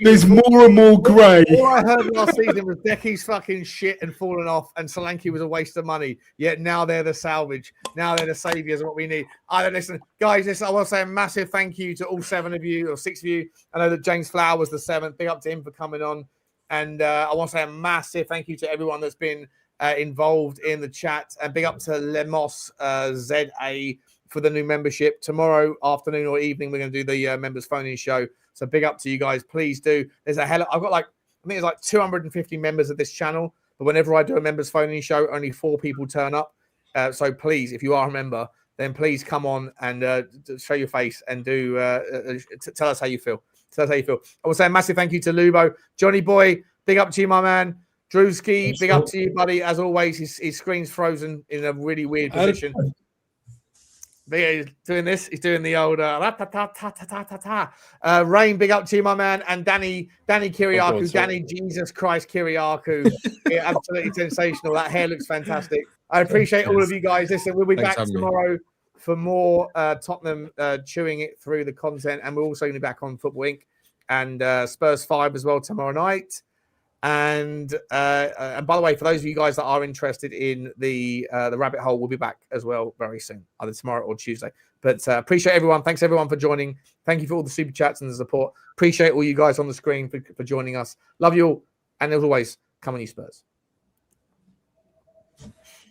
S8: there's more and more grey.
S1: All I heard last season was Decky's fucking shit and falling off, and Solanke was a waste of money. Yet now they're the salvage. Now they're the saviours of what we need. I don't listen, guys. Listen, I want to say a massive thank you to all 7 of you or 6 of you. I know that James Flower was the 7th. Big up to him for coming on, and I want to say a massive thank you to everyone that's been involved in the chat, and big up to Lemos ZA for the new membership. Tomorrow afternoon or evening we're going to do the members phone-in show, so big up to you guys. Please do. There's I've got I think it's 250 members of this channel, but whenever I do a members phone-in show, only 4 people turn up, so please, if you are a member, then please come on and show your face and do tell us how you feel. I will say a massive thank you to Lubo. Johnny Boy, big up to you, my man. Drewski, big up to you, buddy. As always, his screen's frozen in a really weird position. He's doing this. He's doing the old Rain, big up to you, my man. And Danny Kiriakou. Danny, Jesus Christ, Kiriakou. Yeah, absolutely sensational. That hair looks fantastic. I appreciate all of you guys. Listen, we'll be back tomorrow for more Tottenham chewing it through the content. And we're also going to be back on Football Inc. and Spurs 5 as well tomorrow night. And by the way, for those of you guys that are interested in the rabbit hole, we'll be back as well very soon, either tomorrow or Tuesday. But appreciate everyone. Thanks everyone for joining. Thank you for all the super chats and the support. Appreciate all you guys on the screen for joining us. Love you all. And as always, come on, you Spurs.